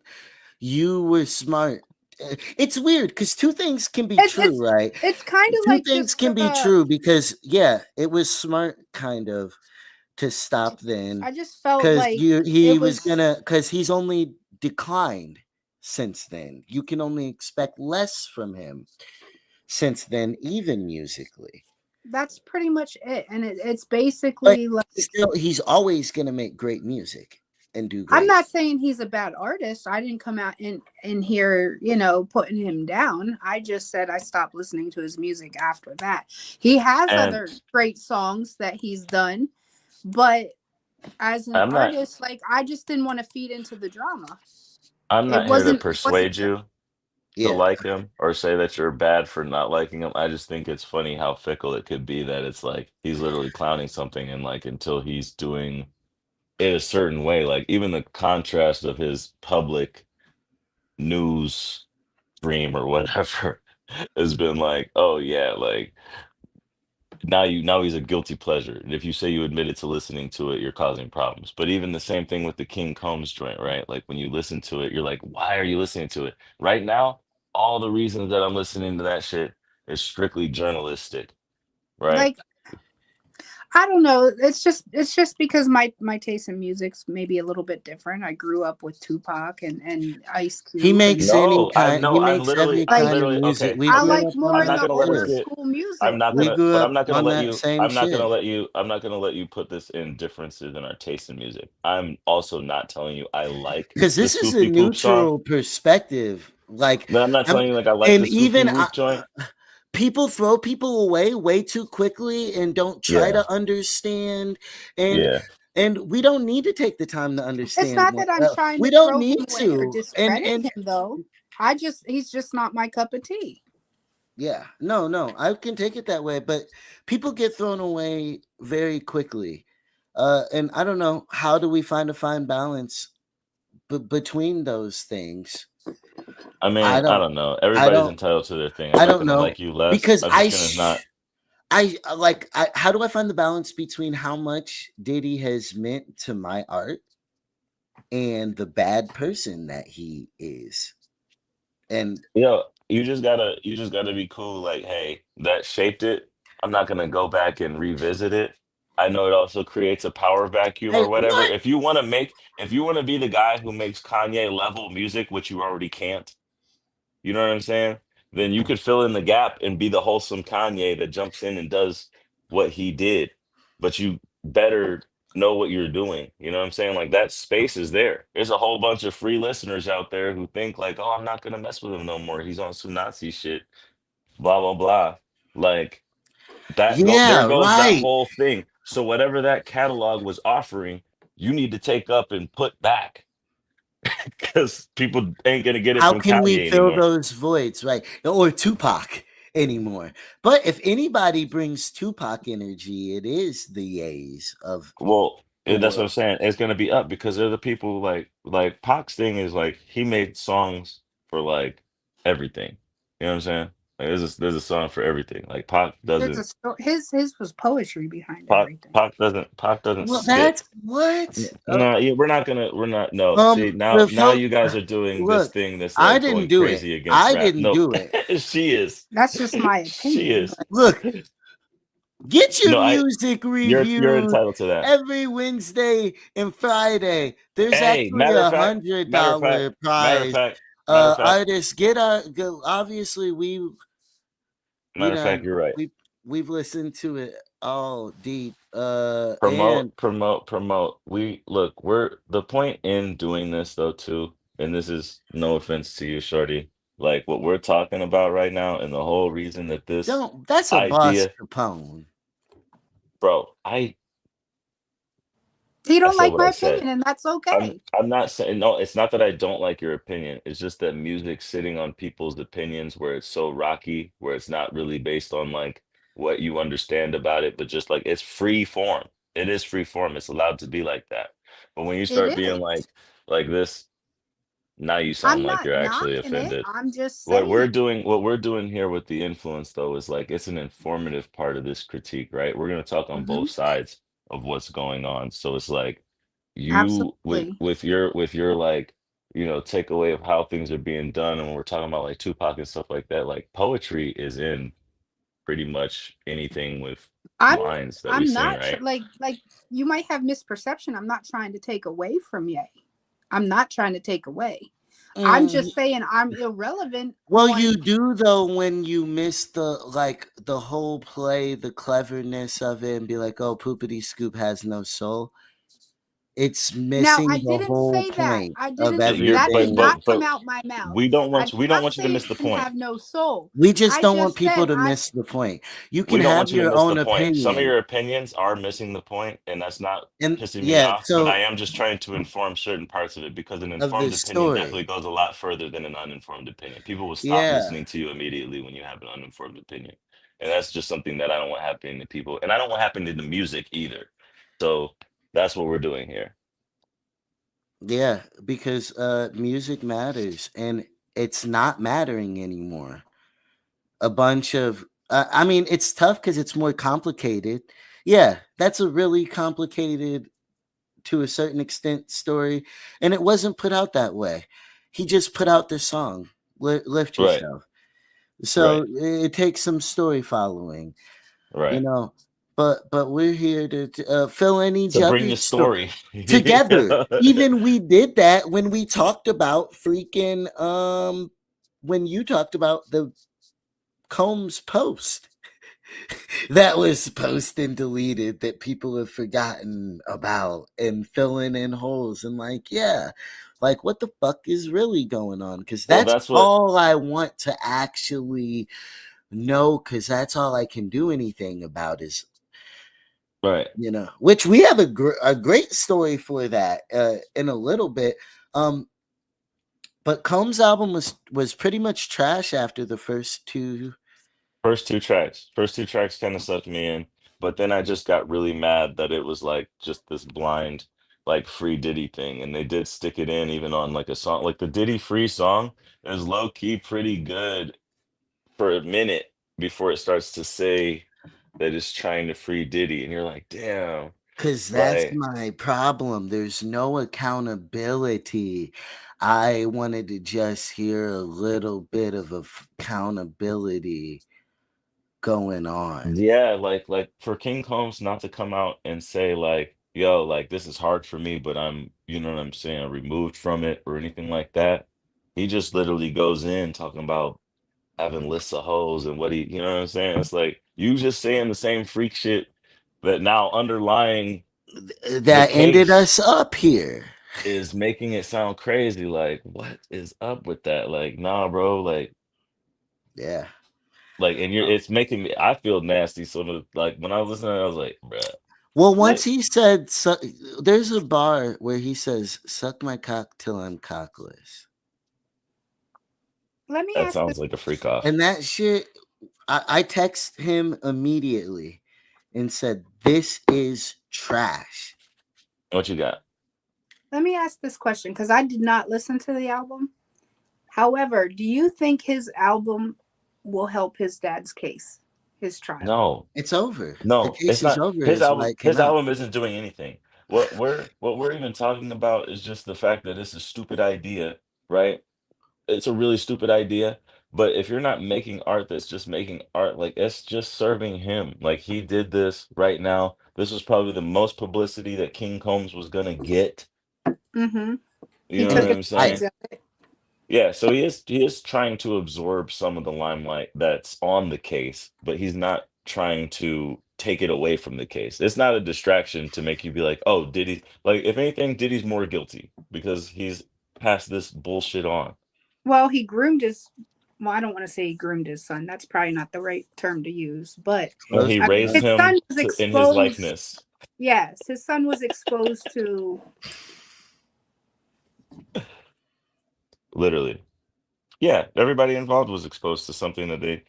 Speaker 1: You were smart. It's weird because two things can be
Speaker 2: It's
Speaker 1: true, right?
Speaker 2: it's kind of
Speaker 1: Two
Speaker 2: like
Speaker 1: things
Speaker 2: just
Speaker 1: can be true because, yeah, it was smart kind of to stop then
Speaker 2: I just felt
Speaker 1: because
Speaker 2: like
Speaker 1: he
Speaker 2: it
Speaker 1: was gonna,
Speaker 2: was
Speaker 1: because he's only declined since then. You can only expect less from him since then, even musically.
Speaker 2: that's pretty much it, and it's
Speaker 1: But
Speaker 2: basically like
Speaker 1: still, he's always gonna make great music and do
Speaker 2: I'm
Speaker 1: great.
Speaker 2: not saying he's a bad artist. I didn't come out in here, putting him down. I just said I stopped listening to his music after that. He has
Speaker 7: And
Speaker 2: other great songs that he's done, but as an
Speaker 7: I'm not
Speaker 2: artist, like I just didn't want to feed into the drama.
Speaker 7: I'm
Speaker 2: It
Speaker 7: not here to
Speaker 2: wasn't. It wasn't.
Speaker 7: persuade you to
Speaker 1: Yeah.
Speaker 7: like him or say that you're bad for not liking him. I just think it's funny how fickle it could be that it's like he's literally clowning something and like until he's doing it a certain way, like even the contrast of his public news stream or whatever has been like, oh yeah, like now he's a guilty pleasure. And if you say you admitted to listening to it, you're causing problems. But even the same thing with the King Combs joint, right? Like when you listen to it, you're like, why are you listening to it? Right now, all the reasons that I'm listening to that shit is strictly journalistic, right?
Speaker 2: Like, I don't know. It's just because my taste in music's maybe a little bit different. I grew up with Tupac and Ice
Speaker 1: He
Speaker 2: Cube,
Speaker 1: makes
Speaker 2: and
Speaker 1: any
Speaker 7: No,
Speaker 1: kind. He
Speaker 7: I'm
Speaker 1: makes
Speaker 7: literally,
Speaker 1: every
Speaker 7: I'm
Speaker 2: like
Speaker 1: kind of
Speaker 7: literally
Speaker 1: music.
Speaker 7: okay,
Speaker 1: We
Speaker 2: I
Speaker 1: grew
Speaker 7: okay.
Speaker 2: like
Speaker 1: up
Speaker 2: more
Speaker 7: I'm
Speaker 1: on
Speaker 2: of
Speaker 7: not
Speaker 2: the
Speaker 7: gonna let
Speaker 1: that
Speaker 2: older
Speaker 1: shit.
Speaker 7: you
Speaker 2: school
Speaker 7: I'm
Speaker 2: music.
Speaker 7: not
Speaker 1: We
Speaker 7: gonna,
Speaker 1: grew
Speaker 7: but
Speaker 1: up on that same
Speaker 7: I'm not gonna
Speaker 1: shit.
Speaker 7: let you, I'm not gonna let you put this in differences in our taste in music. I'm also not telling you I like
Speaker 1: Because
Speaker 7: the
Speaker 1: this is a
Speaker 7: Swoopy Poop song.
Speaker 1: neutral perspective. Like,
Speaker 7: No, I'm not
Speaker 1: I'm,
Speaker 7: telling you like I like
Speaker 1: and
Speaker 7: the Swoopy
Speaker 1: even
Speaker 7: Whoop joint.
Speaker 1: people throw people away way too quickly and don't try
Speaker 7: Yeah,
Speaker 1: to understand. And
Speaker 7: yeah.
Speaker 1: we don't need to take the time to
Speaker 2: It's
Speaker 1: understand.
Speaker 2: not that I'm trying
Speaker 1: We
Speaker 2: to
Speaker 1: don't
Speaker 2: throw him
Speaker 1: need
Speaker 2: away or
Speaker 1: to.
Speaker 2: discredit
Speaker 1: And
Speaker 2: him, though. He's just not my cup of tea.
Speaker 1: yeah, no, I can take it that way. But people get thrown away very quickly. And I don't know, how do we find a fine balance between those things?
Speaker 7: I
Speaker 1: I
Speaker 7: mean, I
Speaker 1: don't,
Speaker 7: don't know.
Speaker 1: I
Speaker 7: Everybody's
Speaker 1: don't,
Speaker 7: entitled to their thing. I'm
Speaker 1: I
Speaker 7: not
Speaker 1: don't
Speaker 7: gonna
Speaker 1: know
Speaker 7: like you less.
Speaker 1: because
Speaker 7: I'm just gonna not.
Speaker 1: how do I find the balance between how much Diddy has meant to my art and the bad person that he is? And
Speaker 7: You just gotta be cool. Like, hey, that shaped it. I'm not gonna go back and revisit it. I know it also creates a power vacuum
Speaker 1: hey,
Speaker 7: or whatever.
Speaker 1: what?
Speaker 7: If you want to be the guy who makes Kanye level music, which you already can't, you know what I'm saying? Then you could fill in the gap and be the wholesome Kanye that jumps in and does what he did. But you better know what you're doing. You know what I'm saying? Like that space is there. There's a whole bunch of free listeners out there who think like, oh, I'm not gonna mess with him no more. He's on some Nazi shit. Blah blah blah. Like there
Speaker 1: Yeah,
Speaker 7: goes that
Speaker 1: right.
Speaker 7: whole thing. So whatever that catalog was offering, you need to take up and put back because people ain't gonna get it
Speaker 1: How
Speaker 7: from
Speaker 1: can we
Speaker 7: Kanye
Speaker 1: fill
Speaker 7: anymore.
Speaker 1: those voids, right? Or Tupac anymore? But if anybody brings Tupac energy, it is the Ye's of
Speaker 7: Well,
Speaker 1: the
Speaker 7: that's what I'm
Speaker 1: world.
Speaker 7: saying. It's gonna be up because they're the people like Pac's thing is like he made songs for like everything. You know what I'm saying? Like there's a song for everything. Like
Speaker 2: There's a his was poetry behind everything.
Speaker 7: Pac doesn't
Speaker 1: Well,
Speaker 7: spit.
Speaker 1: that's what.
Speaker 7: No, yeah, we're not no. See,
Speaker 1: The
Speaker 7: now
Speaker 1: folk.
Speaker 7: you guys are doing this
Speaker 1: Look,
Speaker 7: thing that's
Speaker 1: I
Speaker 7: like
Speaker 1: didn't
Speaker 7: going
Speaker 1: do it.
Speaker 7: crazy against
Speaker 1: I
Speaker 7: rap.
Speaker 1: didn't
Speaker 7: No,
Speaker 1: do it.
Speaker 7: she is.
Speaker 2: That's just my
Speaker 7: She
Speaker 2: opinion.
Speaker 7: is.
Speaker 2: But
Speaker 1: Look, get your
Speaker 7: No, I
Speaker 1: music
Speaker 7: you're
Speaker 1: reviewed
Speaker 7: entitled to that.
Speaker 1: every Wednesday and Friday. There's
Speaker 7: Hey,
Speaker 1: actually $100
Speaker 7: matter of
Speaker 1: prize.
Speaker 7: fact, matter of fact,
Speaker 1: Artists get our go. Obviously, you
Speaker 7: matter of fact,
Speaker 1: know
Speaker 7: you're right.
Speaker 1: we've listened to it all deep. And
Speaker 7: Promote. We look, we're the point in doing this though too, and this is no offense to you, Shorty. Like what we're talking about right now, and the whole reason that this
Speaker 1: don't. That's a boss
Speaker 7: idea,
Speaker 1: Capone.
Speaker 7: bro,
Speaker 2: he
Speaker 7: I
Speaker 2: don't
Speaker 7: said
Speaker 2: like
Speaker 7: what
Speaker 2: my
Speaker 7: I said.
Speaker 2: opinion, and that's okay.
Speaker 7: I'm not saying no, it's not that I don't like your opinion. It's just that music sitting on people's opinions where it's so rocky, where it's not really based on like what you understand about it, but just like it's free form. It is free form. It's allowed to be like that. But when you
Speaker 2: It
Speaker 7: start being
Speaker 2: is.
Speaker 7: like this, now you sound
Speaker 2: I'm
Speaker 7: like
Speaker 2: not
Speaker 7: you're actually
Speaker 2: knocking it.
Speaker 7: offended.
Speaker 2: I'm just saying.
Speaker 7: What we're doing here with the influence though is like it's an informative part of this critique, right? We're going to talk on
Speaker 2: Hmm.
Speaker 7: both sides of what's going on. So it's like you
Speaker 2: Absolutely.
Speaker 7: with your like takeaway of how things are being done, and when we're talking about like Tupac and stuff like that, like poetry is in pretty much anything with
Speaker 2: I'm
Speaker 7: lines that we
Speaker 2: I'm
Speaker 7: sing,
Speaker 2: not
Speaker 7: right?
Speaker 2: like you might have misperception. I'm not trying to take away from Ye. I'm not trying to take away. I'm
Speaker 1: Mm,
Speaker 2: just saying I'm irrelevant
Speaker 1: well,
Speaker 2: on.
Speaker 1: you do though when you miss the whole play, the cleverness of it, and be like, "Oh, Poopity Scoop has no soul." it's
Speaker 2: Now, I
Speaker 1: missing the
Speaker 2: didn't
Speaker 1: whole
Speaker 2: say that.
Speaker 1: point
Speaker 2: I
Speaker 1: of
Speaker 2: didn't.
Speaker 7: You're,
Speaker 2: That did
Speaker 7: but
Speaker 1: everything.
Speaker 2: not
Speaker 7: but
Speaker 2: come
Speaker 7: but
Speaker 2: out my mouth.
Speaker 7: we don't
Speaker 2: I
Speaker 7: want
Speaker 2: did
Speaker 7: you, we don't
Speaker 2: not
Speaker 7: want you to
Speaker 2: say
Speaker 7: miss the
Speaker 2: it didn't
Speaker 7: point.
Speaker 2: have no soul.
Speaker 1: We just
Speaker 2: I
Speaker 1: don't want
Speaker 2: just
Speaker 1: people
Speaker 2: said
Speaker 1: to miss the point. You
Speaker 7: We
Speaker 1: can
Speaker 7: don't
Speaker 1: have
Speaker 7: want you to
Speaker 1: your
Speaker 7: miss
Speaker 1: own
Speaker 7: the point. Some of
Speaker 1: opinion.
Speaker 7: your opinions are missing the point, and that's not
Speaker 1: And
Speaker 7: pissing me
Speaker 1: yeah,
Speaker 7: off, but I
Speaker 1: so
Speaker 7: am just trying to inform certain parts of it because an
Speaker 1: of the
Speaker 7: informed opinion definitely
Speaker 1: story.
Speaker 7: goes a lot further than an uninformed opinion. People will stop
Speaker 1: Yeah.
Speaker 7: listening to you immediately when you have an uninformed opinion. And that's just something that I don't want happening to people. And I don't want happening to the music either. So that's what we're doing here.
Speaker 1: Yeah, because music matters and it's not mattering anymore. A bunch of I mean, it's tough cuz it's more complicated. Yeah, that's a really complicated to a certain extent story and it wasn't put out that way. He just put out this song, Lift
Speaker 7: Right.
Speaker 1: Yourself.
Speaker 7: Right.
Speaker 1: So it takes some story following, you
Speaker 7: Right.
Speaker 1: know. But we're here to fill in each
Speaker 7: To bring the
Speaker 1: other's story
Speaker 7: story.
Speaker 1: together. Even we did that when we talked about freaking when you talked about the Combs post that was post and deleted that people have forgotten about and filling in holes and like yeah, like what the fuck is really going on, because
Speaker 7: Well,
Speaker 1: that's
Speaker 7: that's what
Speaker 1: all I want to actually know, because that's all I can do anything about is
Speaker 7: right.
Speaker 1: which we have a great story for that in a little bit. But Combs' album was pretty much trash after the first two.
Speaker 7: First two tracks kind of sucked me in, but then I just got really mad that it was like just this blind, like free Diddy thing, and they did stick it in even on like a song, like the Diddy free song is low key pretty good for a minute before it starts to say that it's trying to free Diddy, and you're like, damn,
Speaker 1: Because that's
Speaker 7: like
Speaker 1: my problem. There's no accountability. I wanted to just hear a little bit of accountability going on.
Speaker 7: yeah, like for King Combs not to come out and say like, yo, like this is hard for me, but I'm, you know what I'm saying, removed from it or anything like that. He just literally goes in talking about having lists of hoes and what he, you know what I'm saying? It's like you just saying the same freak shit that now underlying the
Speaker 1: That ended
Speaker 7: case
Speaker 1: us up here.
Speaker 7: is making it sound crazy. Like, what is up with that? Like, nah, bro,
Speaker 1: Yeah.
Speaker 7: and it's making me I feel nasty. So like when I was listening, I was like, bruh.
Speaker 1: Well, once
Speaker 7: Like
Speaker 1: he said, there's a bar where he says, "Suck my cock till I'm cockless,"
Speaker 2: let me
Speaker 7: that
Speaker 2: ask this.
Speaker 7: sounds like a freak off.
Speaker 1: and that shit. I text him immediately and said, "This is trash."
Speaker 7: What you got?
Speaker 2: Let me ask this question because I did not listen to the album. However, do you think his album will help his dad's case, his trial?
Speaker 7: No,
Speaker 1: It's over. The
Speaker 7: no, it's
Speaker 1: case is
Speaker 7: not
Speaker 1: over.
Speaker 7: his
Speaker 1: Is why
Speaker 7: album.
Speaker 1: it came
Speaker 7: His
Speaker 1: out.
Speaker 7: album isn't doing anything. What we're even talking about is just the fact that it's a stupid idea, right? It's a really stupid idea. But if you're not making art that's just making art, like it's just serving him. Like he did this right now. This was probably the most publicity that King Combs was gonna get.
Speaker 2: Mm-hmm.
Speaker 7: You
Speaker 2: He
Speaker 7: know
Speaker 2: took
Speaker 7: what I'm
Speaker 1: I
Speaker 7: saying?
Speaker 2: advantage of it.
Speaker 7: Yeah, so he is trying to absorb some of the limelight that's on the case, but he's not trying to take it away from the case. It's not a distraction to make you be like, "Oh, Diddy." Like, if anything, Diddy's more guilty because he's passed this bullshit on.
Speaker 2: Well, he groomed his. Well, I don't want to say he groomed his son. That's probably not the right term to use. But
Speaker 7: Well,
Speaker 1: close
Speaker 7: he
Speaker 1: enough.
Speaker 7: raised
Speaker 2: his son
Speaker 7: him
Speaker 2: was
Speaker 7: in his
Speaker 2: exposed.
Speaker 7: likeness,
Speaker 2: Yes, his son was exposed to.
Speaker 7: literally. Yeah, everybody involved was exposed to something that they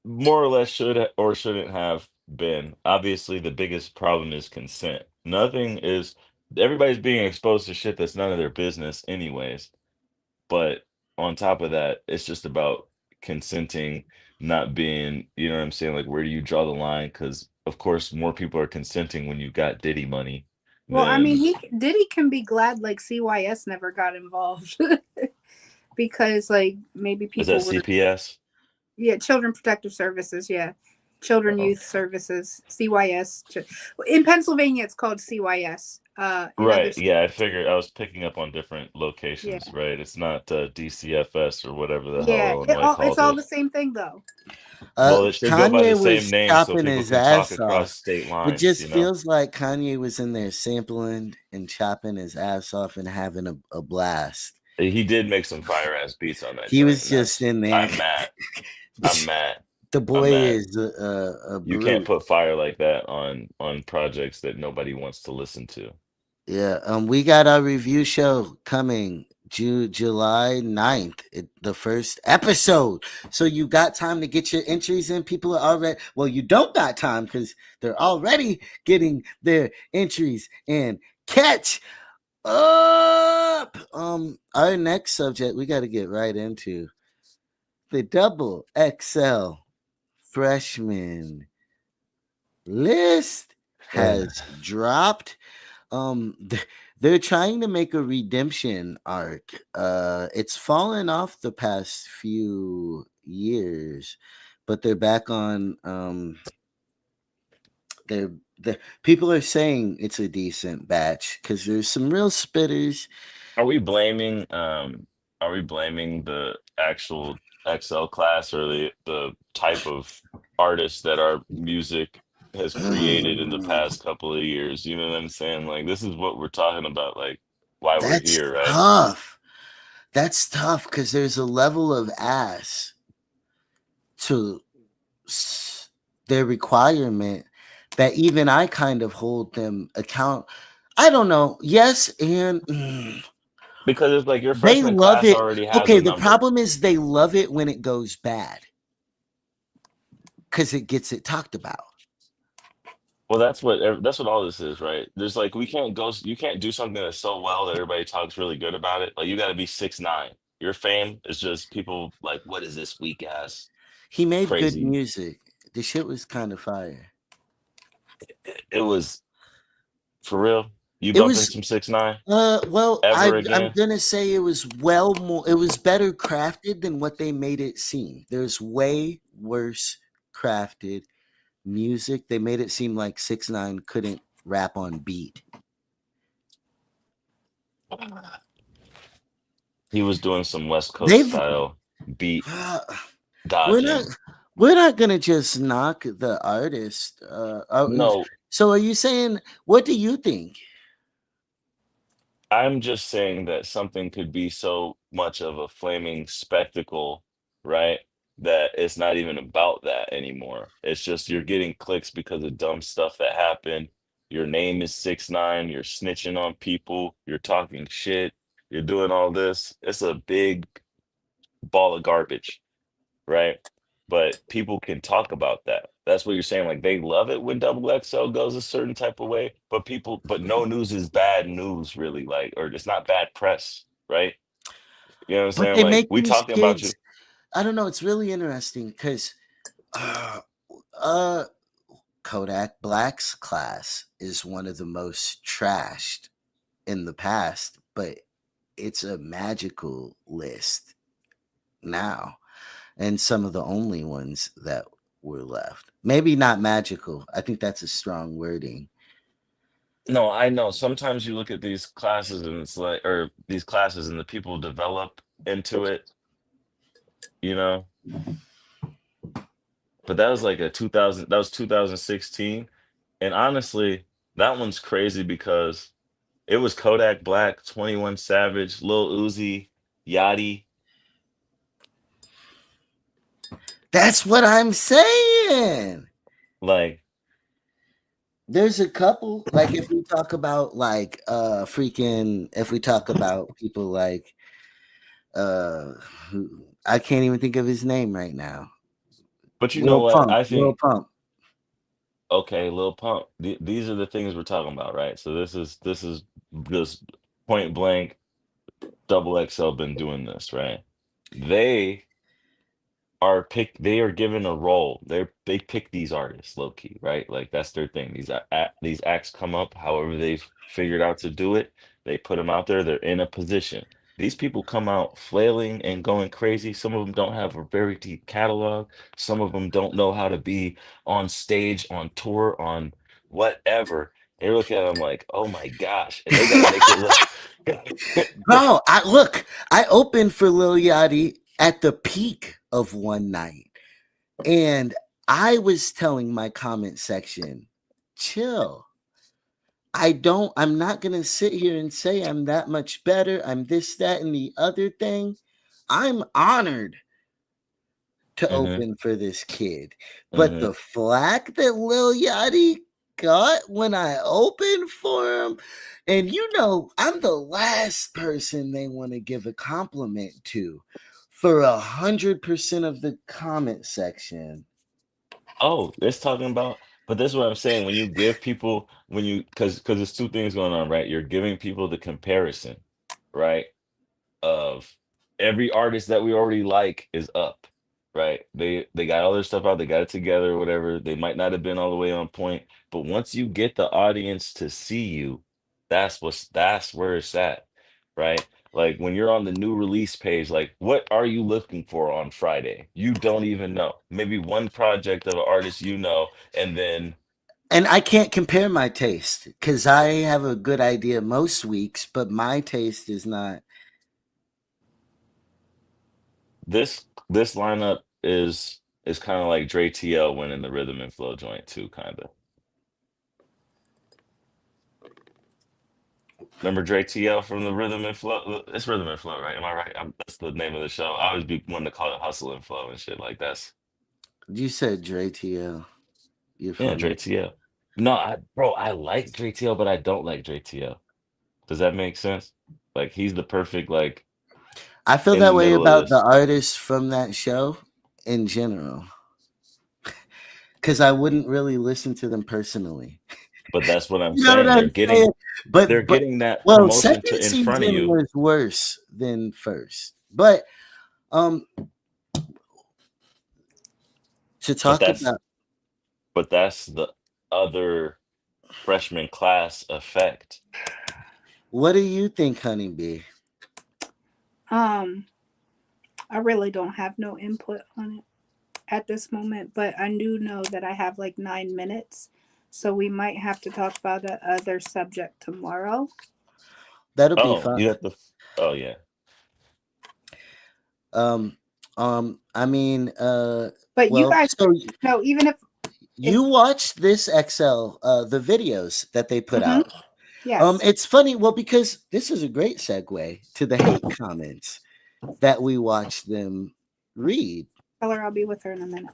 Speaker 7: more or less or shouldn't have been. Obviously, the biggest problem is consent. Nothing is, everybody's being exposed to shit that's none of their business, anyways. But on top of that, it's just about consenting, not being, you know what I'm saying? Like, where do you draw the line? Because, of course, more people are consenting when you got Diddy money
Speaker 2: Well, I mean,
Speaker 7: than
Speaker 2: Diddy can be glad like CYS never got involved because like maybe
Speaker 7: is that
Speaker 2: people were
Speaker 7: CPS?
Speaker 2: Children Protective Services, Children
Speaker 7: Oh,
Speaker 2: Youth Services, CYS. In Pennsylvania, it's called CYS. In other
Speaker 7: right.
Speaker 2: states,
Speaker 7: Yeah, I figured I was picking up on different
Speaker 2: yeah,
Speaker 7: locations, right? It's not DCFS or whatever the hell
Speaker 2: yeah,
Speaker 7: Illinois
Speaker 2: it's
Speaker 7: calls
Speaker 2: all
Speaker 7: it.
Speaker 2: the same thing though.
Speaker 7: Well, it should go by the
Speaker 1: Kanye
Speaker 7: same
Speaker 1: was
Speaker 7: name so
Speaker 1: chopping
Speaker 7: people
Speaker 1: his
Speaker 7: can talk
Speaker 1: ass
Speaker 7: across
Speaker 1: off.
Speaker 7: state
Speaker 1: It
Speaker 7: lines,
Speaker 1: just
Speaker 7: you know?
Speaker 1: feels like Kanye was in there sampling and chopping his ass off and having a blast.
Speaker 7: He did make some fire ass beats on that
Speaker 1: He
Speaker 7: joint,
Speaker 1: was
Speaker 7: and
Speaker 1: just
Speaker 7: that's
Speaker 1: in there.
Speaker 7: I'm mad. I'm mad.
Speaker 1: The
Speaker 7: I'm
Speaker 1: boy
Speaker 7: mad.
Speaker 1: is a
Speaker 7: You can't
Speaker 1: brute.
Speaker 7: put fire like that on projects that nobody wants to listen to.
Speaker 1: Yeah, we got our review show coming July 9th, the first episode. So you got time to get your entries in. People are already, well, you don't got time because they're already getting their entries in. Catch up. Our next subject we got to get right into the double XL freshman list has dropped. They're trying to make a redemption arc. It's fallen off the past few years, but they're back on. The people are saying it's a decent batch because there's some real spitters.
Speaker 7: Are we blaming the actual XL class or the type of artists that our music has created in the past couple of years? You know what I'm saying? Like this is what we're talking about, like why we're
Speaker 1: That's
Speaker 7: here, right?
Speaker 1: tough. That's tough because there's a level of ass to their requirement that even I kind of hold them account. I don't know. Yes, and
Speaker 7: Because it's like your
Speaker 1: they
Speaker 7: freshman
Speaker 1: love
Speaker 7: class
Speaker 1: it.
Speaker 7: already has
Speaker 1: Okay,
Speaker 7: a
Speaker 1: the
Speaker 7: number.
Speaker 1: problem is they love it when it goes bad because it gets it talked about.
Speaker 7: Well, that's what all this is, right? There's like you can't do something that's so well that everybody talks really good about it. Like you got to be 6'9". Your fame is just people like, what is this weak ass
Speaker 1: He made good
Speaker 7: crazy?
Speaker 1: music. The shit was kind of fire.
Speaker 7: It was for real. You
Speaker 1: It
Speaker 7: bumping
Speaker 1: was
Speaker 7: some 6'9"
Speaker 1: well,
Speaker 7: ever
Speaker 1: I'm
Speaker 7: again?
Speaker 1: gonna say it was it was better crafted than what they made it seem. There's way worse crafted music. They made it seem like 6ix9ine couldn't rap on beat.
Speaker 7: He was doing some West Coast
Speaker 1: They've
Speaker 7: style beat
Speaker 1: we're not
Speaker 7: dodging.
Speaker 1: we're not gonna just knock the artist.
Speaker 7: No,
Speaker 1: So are you saying what do you think?
Speaker 7: I'm just saying that something could be so much of a flaming spectacle, right? That it's not even about that anymore. It's just you're getting clicks because of dumb stuff that happened. Your name is 6ix9ine, you're snitching on people, you're talking shit, you're doing all this. It's a big ball of garbage, right? But people can talk about that. That's what you're saying. Like they love it when double XL goes a certain type of way, but no news is bad news, really. Like, or it's not bad press, right? You know what I'm
Speaker 1: But
Speaker 7: saying?
Speaker 1: they
Speaker 7: Like
Speaker 1: make
Speaker 7: we
Speaker 1: these
Speaker 7: talking about you.
Speaker 1: kids. I don't know. It's really interesting because uh, uh, Kodak Black's class is one of the most trashed in the past, but it's a magical list now, and some of the only ones that were left. Maybe not magical. I think that's a strong wording.
Speaker 7: No, I know. Sometimes you look at these classes and it's like, or these classes and the people develop into it, you know. But that was like a 2000. That was 2016, and honestly, that one's crazy because it was Kodak Black, 21 Savage, Lil Uzi, Yachty.
Speaker 1: That's what I'm saying.
Speaker 7: Like,
Speaker 1: There's a couple, like if we talk about like freaking if we talk about people like I can't even think of his name right now.
Speaker 7: but you know what? I
Speaker 1: Lil
Speaker 7: think,
Speaker 1: Pump.
Speaker 7: okay, Lil Pump. These are the things we're talking about, right? So this is just point blank. Double XL been doing this, right? They they are given a role. They pick these artists low key, right? Like that's their thing. These acts come up however they've figured out to do it. They put them out there. They're in a position. These people come out flailing and going crazy. Some of them don't have a very deep catalog. Some of them don't know how to be on stage, on tour, on whatever. They look at them like, oh my gosh, and they got to make it look.
Speaker 1: No, I opened for Lil Yachty at the peak of one night. And I was telling my comment section, chill. I'm not going to sit here and say I'm that much better. I'm this, that, and the other thing. I'm honored to
Speaker 7: Mm-hmm.
Speaker 1: open for this kid. But
Speaker 7: Mm-hmm.
Speaker 1: the flack that Lil Yachty got when I opened for him, and I'm the last person they want to give a compliment to for 100% of the comment section.
Speaker 7: Oh, it's talking about, but this is what I'm saying. When you give people, because there's two things going on, right? You're giving people the comparison, right? Of every artist that we already like is up, right? They got all their stuff out, they got it together or whatever. They might not have been all the way on point, but once you get the audience to see you, that's where it's at, right? Like when you're on the new release page, like what are you looking for on Friday? You don't even know. Maybe one project of an artist and then
Speaker 1: And I can't compare my taste because I have a good idea most weeks, but my taste is not.
Speaker 7: this lineup is kind of like Dre TL winning the Rhythm and Flow joint too, kind of. Remember Dre TL from the Rhythm and Flow? It's Rhythm and Flow, right? Am I right? That's the name of the show. I always be wanting to call it Hustle and Flow and shit. Like that's
Speaker 1: You said Dre TL. You're
Speaker 7: yeah, Dre
Speaker 1: funny.
Speaker 7: TL. No, bro, I like Dre TL, but I don't like Dre TL. Does that make sense? Like he's the perfect like
Speaker 1: I feel
Speaker 7: in the
Speaker 1: that way
Speaker 7: middle of
Speaker 1: about the
Speaker 7: this.
Speaker 1: artists from that show in general because I wouldn't really listen to them personally.
Speaker 7: But that's what I'm
Speaker 1: You know what
Speaker 7: saying.
Speaker 1: I'm saying?
Speaker 7: They're
Speaker 1: But
Speaker 7: getting that
Speaker 1: well,
Speaker 7: promotion to
Speaker 1: second
Speaker 7: in front of
Speaker 1: season
Speaker 7: you.
Speaker 1: was worse than first. But um, to
Speaker 7: But
Speaker 1: talk
Speaker 7: that's
Speaker 1: about
Speaker 7: but that's the other freshman class effect.
Speaker 1: what do you think, Honeybee?
Speaker 2: Um, I really don't have no input on it at this moment, but I do know that I have like 9 minutes. So we might have to talk about the other subject tomorrow.
Speaker 1: That'll be
Speaker 7: Oh,
Speaker 1: fun.
Speaker 7: you have to. Oh yeah.
Speaker 1: Um, I mean,
Speaker 2: But you
Speaker 1: well,
Speaker 2: guys
Speaker 1: so
Speaker 2: know, even if
Speaker 1: you watched this XL, the videos that they put
Speaker 2: mhm,
Speaker 1: out.
Speaker 2: yes,
Speaker 1: It's funny, well, because this is a great segue to the hate comments that we watched them read.
Speaker 2: tell her I'll be with her in a minute.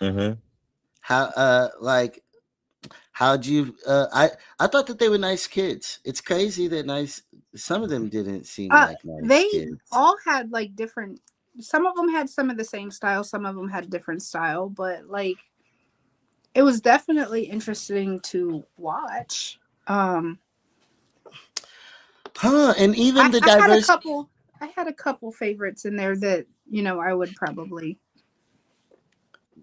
Speaker 7: Mm-hmm.
Speaker 1: How, how'd you? I thought that they were nice kids. It's crazy that some of them didn't seem like nice
Speaker 2: They
Speaker 1: kids.
Speaker 2: all had like different. Some of them had some of the same style. Some of them had different style, but like it was definitely interesting to watch.
Speaker 1: And even the
Speaker 2: I had a
Speaker 1: diverse
Speaker 2: couple. I had a couple favorites in there that I would probably.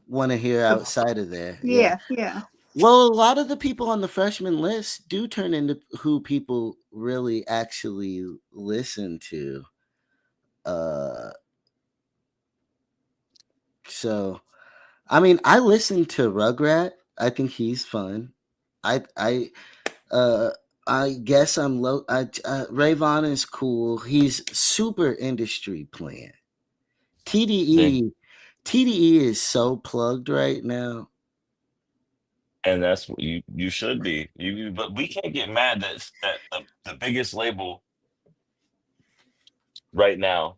Speaker 1: want to hear outside of there. Yeah.
Speaker 2: Yeah, yeah.
Speaker 1: Well, a lot of the people on the freshman list do turn into who people really actually listen to. Uh, so I mean, I listen to Rugrat. I think he's fun. I uh I guess I'm low. Rayvon is cool. He's super industry plant.
Speaker 7: They
Speaker 1: TDE is so plugged right now.
Speaker 7: and that's what you should be. But we can't get mad that the biggest label right now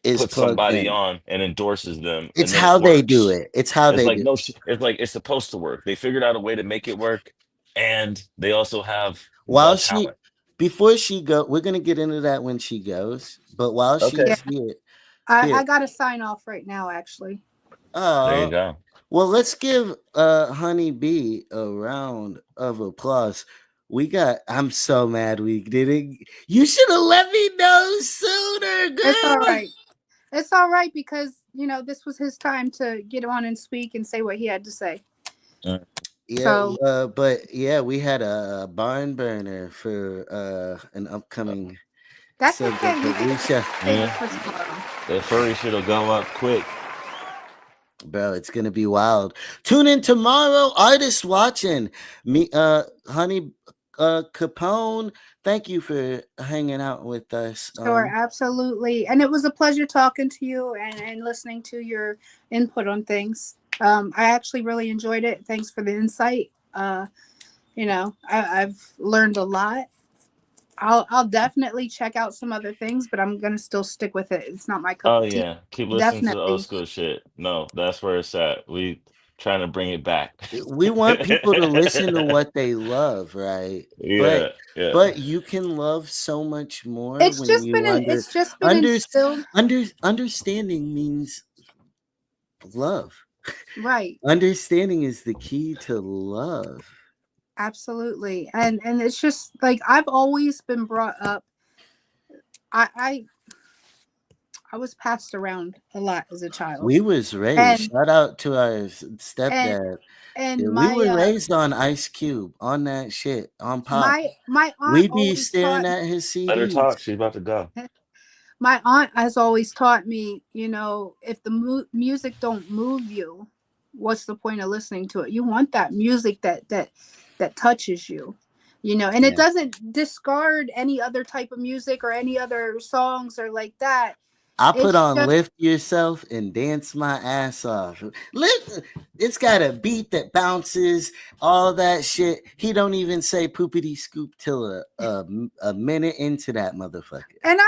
Speaker 1: Is
Speaker 7: puts
Speaker 1: plugged
Speaker 7: somebody
Speaker 1: in.
Speaker 7: on and endorses them,
Speaker 1: It's
Speaker 7: and then it
Speaker 1: how they do
Speaker 7: works.
Speaker 1: it. It's how
Speaker 7: It's
Speaker 1: they
Speaker 7: like
Speaker 1: do.
Speaker 7: no, it's like it's supposed to work. They figured out a way to make it work, and they also have the
Speaker 1: While she
Speaker 7: talent.
Speaker 1: before she go, we're gonna get into that when she goes. But while
Speaker 7: Okay,
Speaker 2: Yeah.
Speaker 1: she's here,
Speaker 2: I
Speaker 1: here.
Speaker 2: got to sign off right now. Actually,
Speaker 7: there you
Speaker 1: Oh,
Speaker 7: go.
Speaker 1: well, let's give Honey Bee a round of applause. I'm so mad we didn't. You should have let me know sooner,
Speaker 2: it's all
Speaker 1: girl.
Speaker 2: right. It's all right because this was his time to get on and speak and say what he had to say.
Speaker 7: Mm.
Speaker 1: Yeah,
Speaker 2: So
Speaker 1: but yeah, we had a barn burner for an upcoming
Speaker 2: that's okay.
Speaker 1: subject,
Speaker 2: We
Speaker 1: but
Speaker 2: can
Speaker 1: we shall,
Speaker 2: save it
Speaker 7: Yeah,
Speaker 2: for tomorrow.
Speaker 7: that furry shit'll go up quick.
Speaker 1: bro, it's gonna be wild. Tune in tomorrow, artists watching me. Honey, Capone, thank you for hanging out with us.
Speaker 2: Sure, absolutely. And it was a pleasure talking to you and listening to your input on things. I actually really enjoyed it. Thanks for the insight. I've learned a lot. I'll definitely check out some other things, but I'm gonna still stick with it. It's not my cup
Speaker 7: Oh
Speaker 2: of tea.
Speaker 7: yeah, keep listening to the old
Speaker 2: Definitely.
Speaker 7: school shit. No, that's where it's at. We trying to bring it back.
Speaker 1: We want people to listen to what they love, right? But
Speaker 7: Yeah, yeah.
Speaker 1: but you can love so much more when you
Speaker 2: It's just been
Speaker 1: under
Speaker 2: instilled.
Speaker 1: understanding means love.
Speaker 2: Right.
Speaker 1: Understanding is the key to love.
Speaker 2: Absolutely. And it's just like I've always been brought up. I I was passed around a lot as a child.
Speaker 1: We was raised.
Speaker 2: And
Speaker 1: Shout out to our
Speaker 2: and
Speaker 1: stepdad.
Speaker 2: and
Speaker 1: Yeah, we
Speaker 2: my
Speaker 1: were raised on Ice Cube, on that shit, on Pop.
Speaker 2: my aunt
Speaker 1: We be
Speaker 2: always
Speaker 1: staring
Speaker 2: taught
Speaker 1: at his
Speaker 7: Let her
Speaker 1: CDs.
Speaker 7: talk. She's about to go.
Speaker 2: my aunt has always taught me, if the music don't move you, what's the point of listening to it? You want that music that touches you, and it
Speaker 1: Yeah.
Speaker 2: doesn't discard any other type of music or any other songs or like that.
Speaker 1: I put
Speaker 2: It's
Speaker 1: on
Speaker 2: just
Speaker 1: Lift Yourself and dance my ass off. Lift, it's got a beat that bounces, all that shit. He don't even say poopity scoop till a minute into that motherfucker.
Speaker 2: and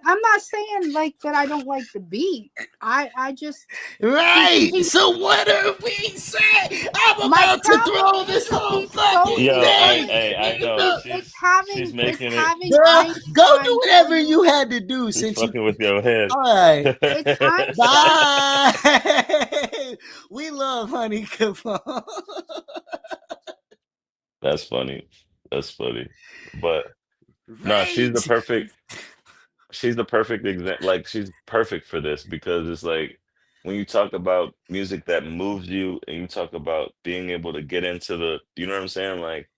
Speaker 2: I'm not saying like that I don't like the beat. I just
Speaker 1: Right.
Speaker 2: he
Speaker 1: So what are we saying? I'm
Speaker 2: my
Speaker 1: about to
Speaker 2: problem
Speaker 1: throw this
Speaker 2: is
Speaker 1: whole
Speaker 2: he's so
Speaker 1: fucking
Speaker 7: Yo,
Speaker 1: thing
Speaker 2: ignorant.
Speaker 7: I
Speaker 1: in
Speaker 7: know.
Speaker 1: the
Speaker 2: It's
Speaker 7: She's
Speaker 2: it's
Speaker 7: making it.
Speaker 2: having
Speaker 1: girl. Go do
Speaker 2: Einstein
Speaker 1: whatever
Speaker 2: problem.
Speaker 1: you had to do
Speaker 7: She's
Speaker 1: since you.
Speaker 7: fucking with your head.
Speaker 1: All right.
Speaker 2: It's Einstein.
Speaker 1: Bye. We love Honey Capone.
Speaker 7: That's funny. That's funny. But no,
Speaker 1: Right.
Speaker 7: she's the perfect example. Like she's perfect for this because it's like when you talk about music that moves you and you talk about being able to get into you know what I'm saying? Like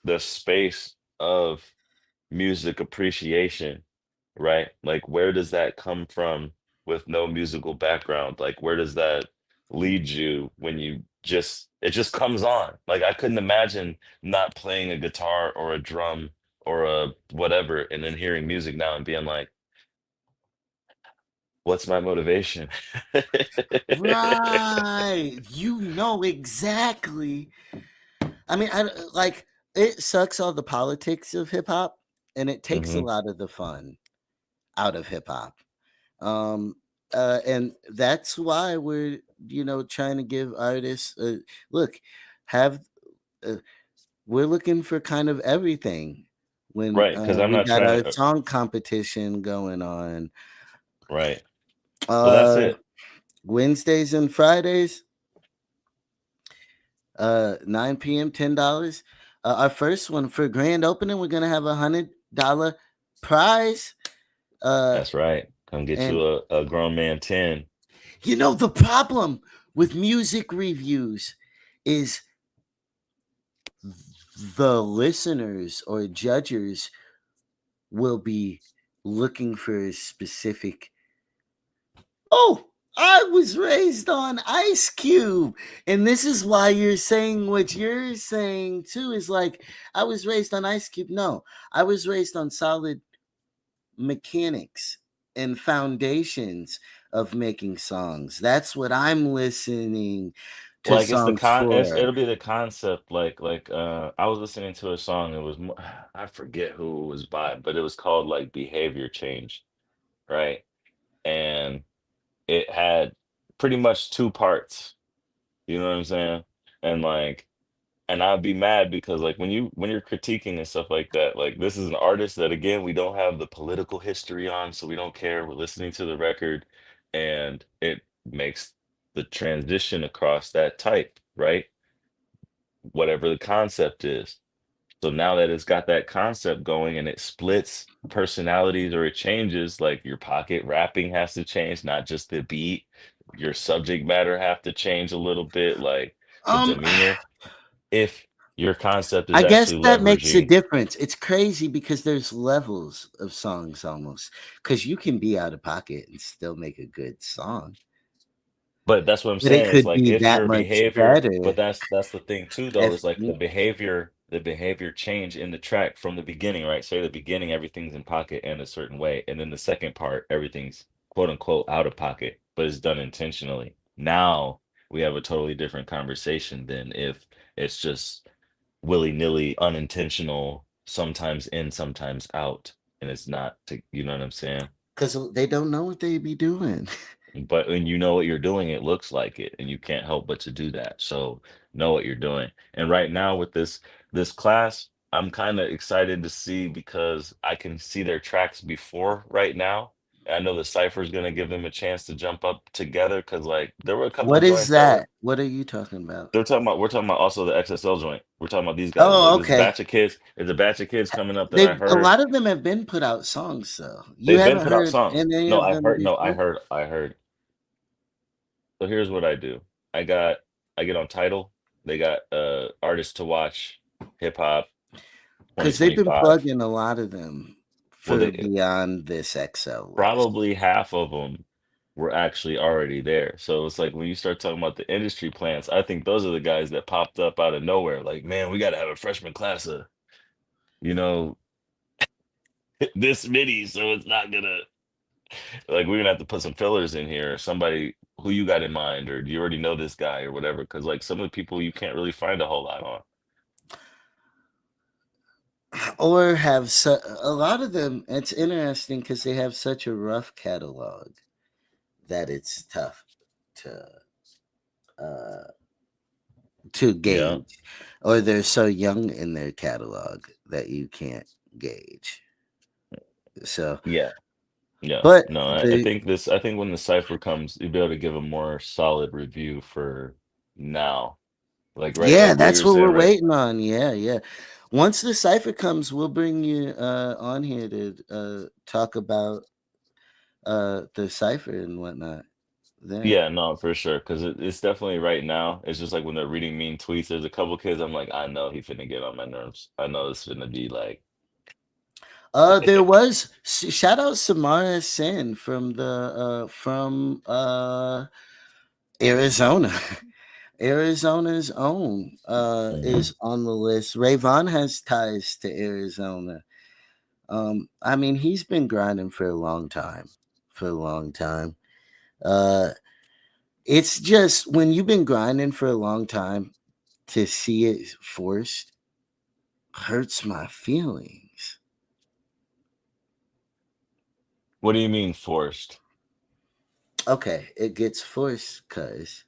Speaker 7: the space of music appreciation, right? Like where does that come from with no musical background? Like where does that lead you when it just comes on? Like I couldn't imagine not playing a guitar or a drum or a whatever and then hearing music now and being like, what's my motivation?
Speaker 1: Right. You know exactly. I mean, like it sucks all the politics of hip hop and it takes a
Speaker 7: Hmm.
Speaker 1: lot of the fun out of hip hop. Um and that's why we're trying to give artists look have uh, we're looking for kind of everything when
Speaker 7: Right, because I'm
Speaker 1: we
Speaker 7: not
Speaker 1: got
Speaker 7: trying
Speaker 1: our
Speaker 7: to,
Speaker 1: song competition going on
Speaker 7: right. Well, that's
Speaker 1: uh
Speaker 7: it.
Speaker 1: Wednesdays and Fridays 9 p.m. $10. Our first one for grand opening, we're gonna have $100 prize.
Speaker 7: That's right. Come get
Speaker 1: And
Speaker 7: you a grown man 10.
Speaker 1: the problem with music reviews is the listeners or judges will be looking for a specific. Oh, I was raised on Ice Cube. And this is why you're saying what you're saying too is like, I was raised on Ice Cube. No, I was raised on solid mechanics and foundations of making songs. That's what I'm listening to
Speaker 7: Like it's the
Speaker 1: songs for.
Speaker 7: it'll be the concept I was listening to a song, it was I forget who it was by, but it was called like Behavior Change, right? And it had pretty much two parts, you know what I'm saying? And and I'd be mad because like when you're critiquing and stuff like that, like this is an artist that again we don't have the political history on, so we don't care. We're listening to the record and it makes the transition across that type, right? Whatever the concept is. So now that it's got that concept going and it splits personalities or it changes, like your pocket rapping has to change, not just the beat. Your subject matter have to change a little bit, like the
Speaker 1: Um
Speaker 7: demeanor. If your concept is
Speaker 1: I guess
Speaker 7: actually
Speaker 1: that makes a
Speaker 7: leveraging,
Speaker 1: difference. It's crazy because there's levels of songs almost. Because you can be out of pocket and still make a good song.
Speaker 7: but that's what I'm
Speaker 1: But it
Speaker 7: saying. It's
Speaker 1: could
Speaker 7: like
Speaker 1: be
Speaker 7: if
Speaker 1: that
Speaker 7: your
Speaker 1: much
Speaker 7: behavior, but
Speaker 1: better
Speaker 7: that's the thing too, though,
Speaker 1: if
Speaker 7: is like the behavior the behavior change in the track from the beginning, right? Say the beginning, everything's in pocket and a certain way, and then the second part, everything's quote unquote out of pocket, but it's done intentionally. Now we have a totally different conversation than if it's just willy-nilly, unintentional, sometimes in, sometimes out, and it's not to, you know what I'm saying?
Speaker 1: Because they don't know what they be doing.
Speaker 7: But when you know what you're doing, it looks like it, and you can't help but to do that. So know what you're doing. And right now with this class, I'm kind of excited to see because I can see their tracks before right now. I know the Cypher is gonna give them a chance to jump up together because like there were a couple
Speaker 1: What is
Speaker 7: joints that were
Speaker 1: that? What are you talking about?
Speaker 7: we're talking about also the XSL joint. We're talking about these guys. Like
Speaker 1: Oh,
Speaker 7: this
Speaker 1: okay.
Speaker 7: batch of kids, there's a batch of kids coming up that I
Speaker 1: They a
Speaker 7: heard.
Speaker 1: lot of them have been put out songs, though. You
Speaker 7: They've been
Speaker 1: haven't
Speaker 7: put out
Speaker 1: heard
Speaker 7: songs.
Speaker 1: any
Speaker 7: No,
Speaker 1: of
Speaker 7: I
Speaker 1: them
Speaker 7: heard, no, I
Speaker 1: before?
Speaker 7: heard, I heard. So here's what I do. I got I get on Title. They got artists to watch, hip hop
Speaker 1: Because they've been
Speaker 7: 2025.
Speaker 1: plugging a lot of them
Speaker 7: Well,
Speaker 1: for
Speaker 7: they
Speaker 1: beyond this XL list.
Speaker 7: probably half of them were actually already there. So it's like when you start talking about the industry plants, I think those are the guys that popped up out of nowhere. Like, man, we got to have a freshman class of, you know, this many, so it's not gonna like we're gonna have to put some fillers in here. Somebody who you got in mind, or do you already know this guy or whatever? Because like some of the people you can't really find a whole lot on.
Speaker 1: Or have a lot of them. It's interesting because they have such a rough catalog that it's tough to uh, to
Speaker 7: Yeah,
Speaker 1: gauge, or they're so young in their catalog that you can't gauge. So,
Speaker 7: yeah, yeah.
Speaker 1: but
Speaker 7: No, I
Speaker 1: the
Speaker 7: think this. I think when the cipher comes, you'll be able to give a more solid review for now. Like right,
Speaker 1: yeah,
Speaker 7: like what you
Speaker 1: that's
Speaker 7: were
Speaker 1: what
Speaker 7: saying,
Speaker 1: we're
Speaker 7: right?
Speaker 1: waiting on. Yeah, yeah. Once the cipher comes, we'll bring you on here to talk about the cipher and whatnot. Then.
Speaker 7: Yeah, no, for sure. Because it's definitely right now. It's just like when they're reading mean tweets. There's a couple kids. I'm like, I know he finna get on my nerves. I know it's finna be like,
Speaker 1: There was shout out Samara Sen from the from Arizona. Arizona's own
Speaker 7: Mhm.
Speaker 1: is on the list. Rayvon has ties to Arizona. I mean, he's been grinding for a long time. For a long time. Uh, it's just when you've been grinding for a long time, to see it forced hurts my feelings.
Speaker 7: What do you mean forced?
Speaker 1: Okay, it gets forced because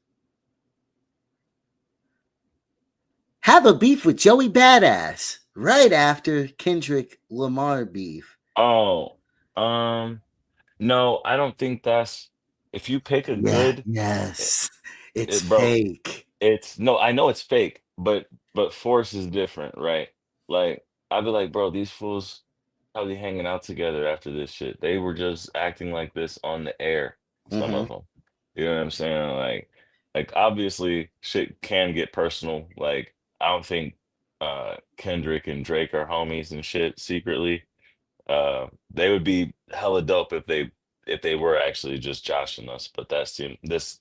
Speaker 1: have a beef with Joey Badass right after Kendrick Lamar beef.
Speaker 7: Oh, um, no, I don't think that's if you pick a
Speaker 1: Yeah,
Speaker 7: good, it,
Speaker 1: yes. It's
Speaker 7: bro.
Speaker 1: fake.
Speaker 7: It's no, I know it's fake, but force is different, right? Like I'd be like, bro, these fools probably hanging out together after this shit. They were just acting like this on the air, some
Speaker 1: Hmm.
Speaker 7: of them. You know what I'm saying? Like obviously shit can get personal. Like I don't think Kendrick and Drake are homies and shit secretly. They would be hella dope if they were actually just joshing us, but this,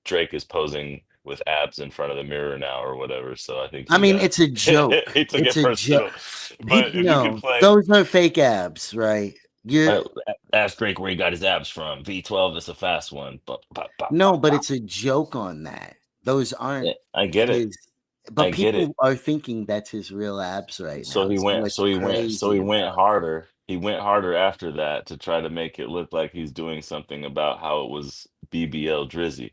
Speaker 7: Drake is posing with abs in front of the mirror now or whatever, so I think
Speaker 1: I
Speaker 7: he
Speaker 1: mean,
Speaker 7: got
Speaker 1: it's a joke.
Speaker 7: he took
Speaker 1: It's
Speaker 7: it
Speaker 1: a joke.
Speaker 7: personal. But if you could
Speaker 1: No,
Speaker 7: play
Speaker 1: those are fake abs, right? You're
Speaker 7: uh, ask Drake where he got his abs from. V12 is a fast one. Bop, bop, bop,
Speaker 1: no,
Speaker 7: bop,
Speaker 1: but
Speaker 7: bop.
Speaker 1: it's a joke on that. Those
Speaker 7: Yeah,
Speaker 1: aren't
Speaker 7: I get it.
Speaker 1: his.
Speaker 7: I
Speaker 1: But
Speaker 7: get
Speaker 1: people
Speaker 7: it.
Speaker 1: are thinking that's his real abs right
Speaker 7: So
Speaker 1: now.
Speaker 7: he
Speaker 1: So
Speaker 7: went,
Speaker 1: it's
Speaker 7: so he went, so he
Speaker 1: crazy
Speaker 7: went
Speaker 1: about.
Speaker 7: harder. He went harder after that to try to make it look like he's doing something about how it was BBL Drizzy,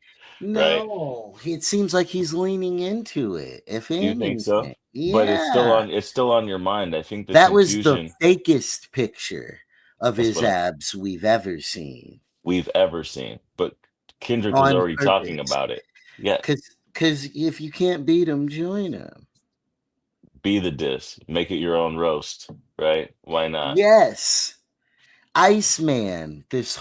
Speaker 7: right?
Speaker 1: No, it seems like he's leaning into it. If
Speaker 7: You think so?
Speaker 1: anything,
Speaker 7: But
Speaker 1: yeah,
Speaker 7: it's still on your mind. I think the
Speaker 1: that was the
Speaker 7: confusion
Speaker 1: fakest picture of
Speaker 7: that's
Speaker 1: his
Speaker 7: what
Speaker 1: abs we've ever seen
Speaker 7: we've ever seen. But Kendrick was
Speaker 1: on
Speaker 7: already talking
Speaker 1: purpose.
Speaker 7: about it. Yes,
Speaker 1: Because if you can't beat him, join him.
Speaker 7: be the diss, make it your own roast, right? Why not?
Speaker 1: Yes, Iceman. This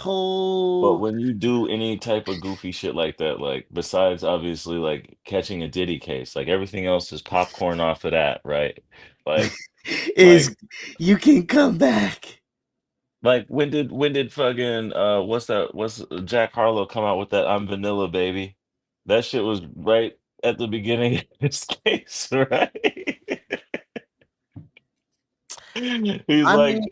Speaker 7: But
Speaker 1: whole
Speaker 7: when you do any type of goofy shit like that, like besides obviously like catching a Diddy case, like everything else is popcorn off of that, right? Like,
Speaker 1: is
Speaker 7: like,
Speaker 1: you can come back.
Speaker 7: like when did fucking what's Jack Harlow come out with that I'm Vanilla Baby? That shit was right at the beginning of his case, right? He's
Speaker 1: I
Speaker 7: like,
Speaker 1: mean,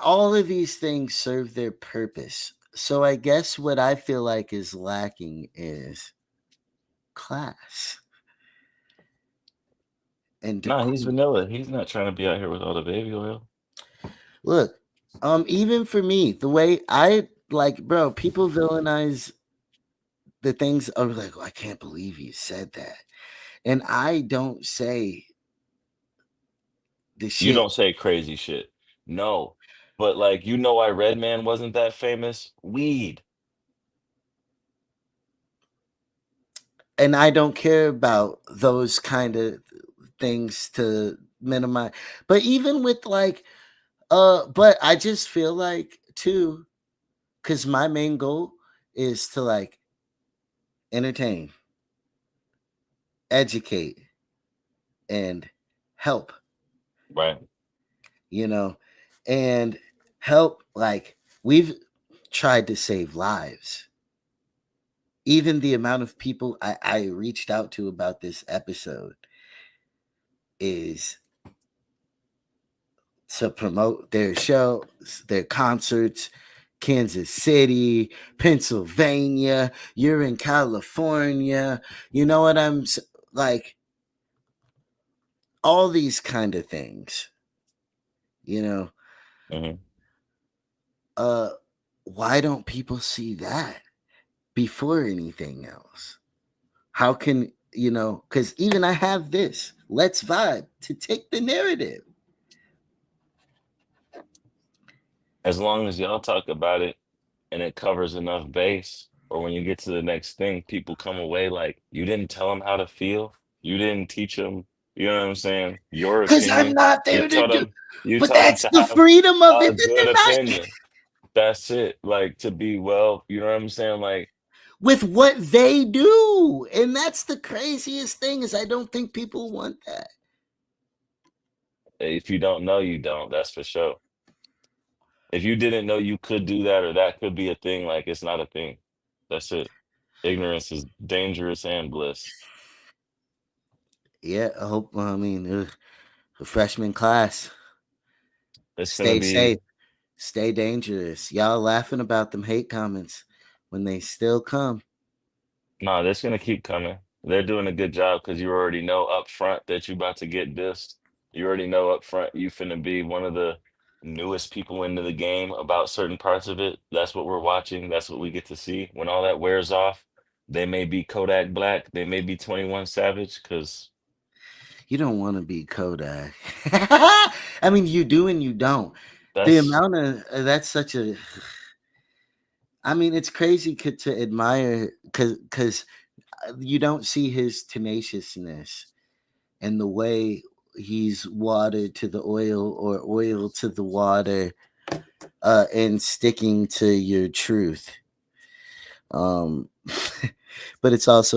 Speaker 1: all of these things serve their purpose. So I guess what I feel like is lacking is class and
Speaker 7: nah, he's
Speaker 1: decorum.
Speaker 7: vanilla. He's not trying to be out here with all the baby oil.
Speaker 1: Look, even for me, the way I like, bro, people villainize the things of like, oh, I can't believe you said that. And I don't say the
Speaker 7: You
Speaker 1: shit,
Speaker 7: don't say crazy shit. No. But like, you know why Redman wasn't that famous? Weed.
Speaker 1: and I don't care about those kind of things to minimize. But even with like, but I just feel like too, because my main goal is to like entertain, educate, and help,
Speaker 7: Right.
Speaker 1: you know, and help. Like, we've tried to save lives. Even the amount of people I reached out to about this episode is to promote their shows, their concerts. Kansas City, Pennsylvania, you're in California, you know what like, all these kind of things, you know.
Speaker 7: Hmm.
Speaker 1: uh why don't people see that before anything else? How can, because even I have this Let's Vibe to take the narrative.
Speaker 7: As long as y'all talk about it and it covers enough base, or when you get to the next thing, people come away like, you didn't tell them how to feel. You didn't teach them, you know what I'm saying? Your
Speaker 1: Because I'm
Speaker 7: opinion.
Speaker 1: not
Speaker 7: You
Speaker 1: there to
Speaker 7: taught
Speaker 1: do,
Speaker 7: them, you
Speaker 1: but
Speaker 7: taught them
Speaker 1: that's
Speaker 7: to
Speaker 1: the
Speaker 7: have
Speaker 1: freedom of
Speaker 7: a
Speaker 1: it that
Speaker 7: good
Speaker 1: they're not
Speaker 7: opinion. That's it. Like, to be well, you know what I'm saying? Like,
Speaker 1: with what they do. And that's the craziest thing, is I don't think people want that.
Speaker 7: if you don't know, you don't. That's for sure. If you didn't know you could do that or that could be a thing, like, it's not a thing. That's it. Ignorance is dangerous and bliss.
Speaker 1: Yeah, I hope, I mean, the freshman class,
Speaker 7: It's gonna
Speaker 1: stay safe,
Speaker 7: be
Speaker 1: stay dangerous. Y'all laughing about them hate comments when they still come.
Speaker 7: no, that's gonna keep coming. They're doing a good job because you already know up front that you about to get dissed. You already know up front you finna be one of the newest people into the game about certain parts of it. That's what we're watching. That's what we get to see. When all that wears off, they may be Kodak Black, they may be 21 Savage, because
Speaker 1: You don't want to be Kodak. I mean, you do and you don't. The
Speaker 7: that's
Speaker 1: amount of that's such a. I mean, it's crazy to admire, because you don't see his tenaciousness and the way he's water to the oil or oil to the water, and sticking to your truth. Um, but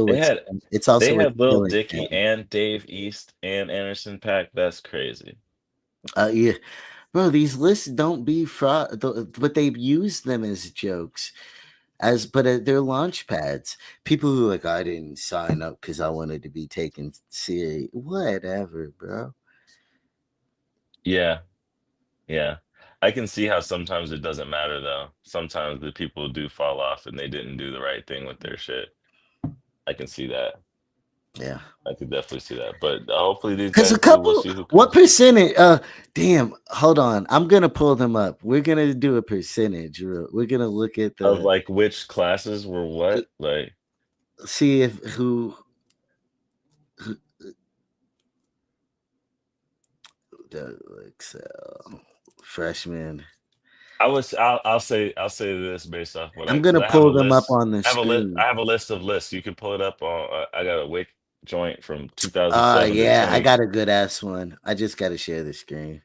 Speaker 7: they had
Speaker 1: it's also
Speaker 7: they
Speaker 1: what's
Speaker 7: had Lil
Speaker 1: killing
Speaker 7: Dicky
Speaker 1: him.
Speaker 7: and Dave East and Anderson Paak. That's crazy.
Speaker 1: Yeah, bro, these lists don't be fraud, but they use them as jokes, but they're launch pads. People who are like, I didn't sign up because I wanted to be taken serious. Whatever, bro.
Speaker 7: Yeah. Yeah. I can see how sometimes it doesn't matter though. Sometimes the people do fall off and they didn't do the right thing with their shit. I can see that.
Speaker 1: Yeah,
Speaker 7: I could definitely see that. But hopefully these
Speaker 1: because
Speaker 7: guys
Speaker 1: a
Speaker 7: do. We'll
Speaker 1: couple.
Speaker 7: see who
Speaker 1: What
Speaker 7: comes
Speaker 1: percentage? Damn. Hold on. I'm gonna pull them up. We're gonna do a percentage. We're gonna look at
Speaker 7: of
Speaker 1: the
Speaker 7: like which classes were what. Like,
Speaker 1: see if who the Excel freshman.
Speaker 7: I'll say this based off what
Speaker 1: I'm
Speaker 7: because
Speaker 1: gonna
Speaker 7: I have a
Speaker 1: pull them up
Speaker 7: list.
Speaker 1: on the
Speaker 7: I have a list. I
Speaker 1: screen.
Speaker 7: have a list of lists. You can pull it up on. I got a Wick joint from 2007 to
Speaker 1: Yeah, I
Speaker 7: 20.
Speaker 1: got a good ass one. I just got to share the screen.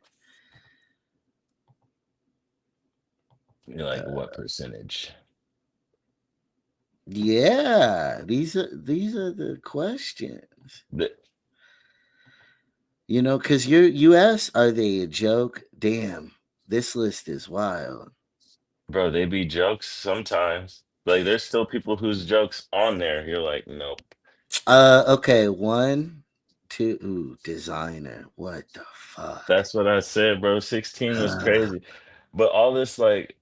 Speaker 7: You're like, what percentage?
Speaker 1: Yeah, these are the questions.
Speaker 7: The,
Speaker 1: Because you're U.S. Are they a joke? Damn, this list is wild.
Speaker 7: Bro, they be jokes sometimes. Like there's still people whose jokes on there. You're like, nope.
Speaker 1: Okay, one, Two, ooh, designer. What the fuck?
Speaker 7: That's what I said, bro. 16 was crazy. But all this like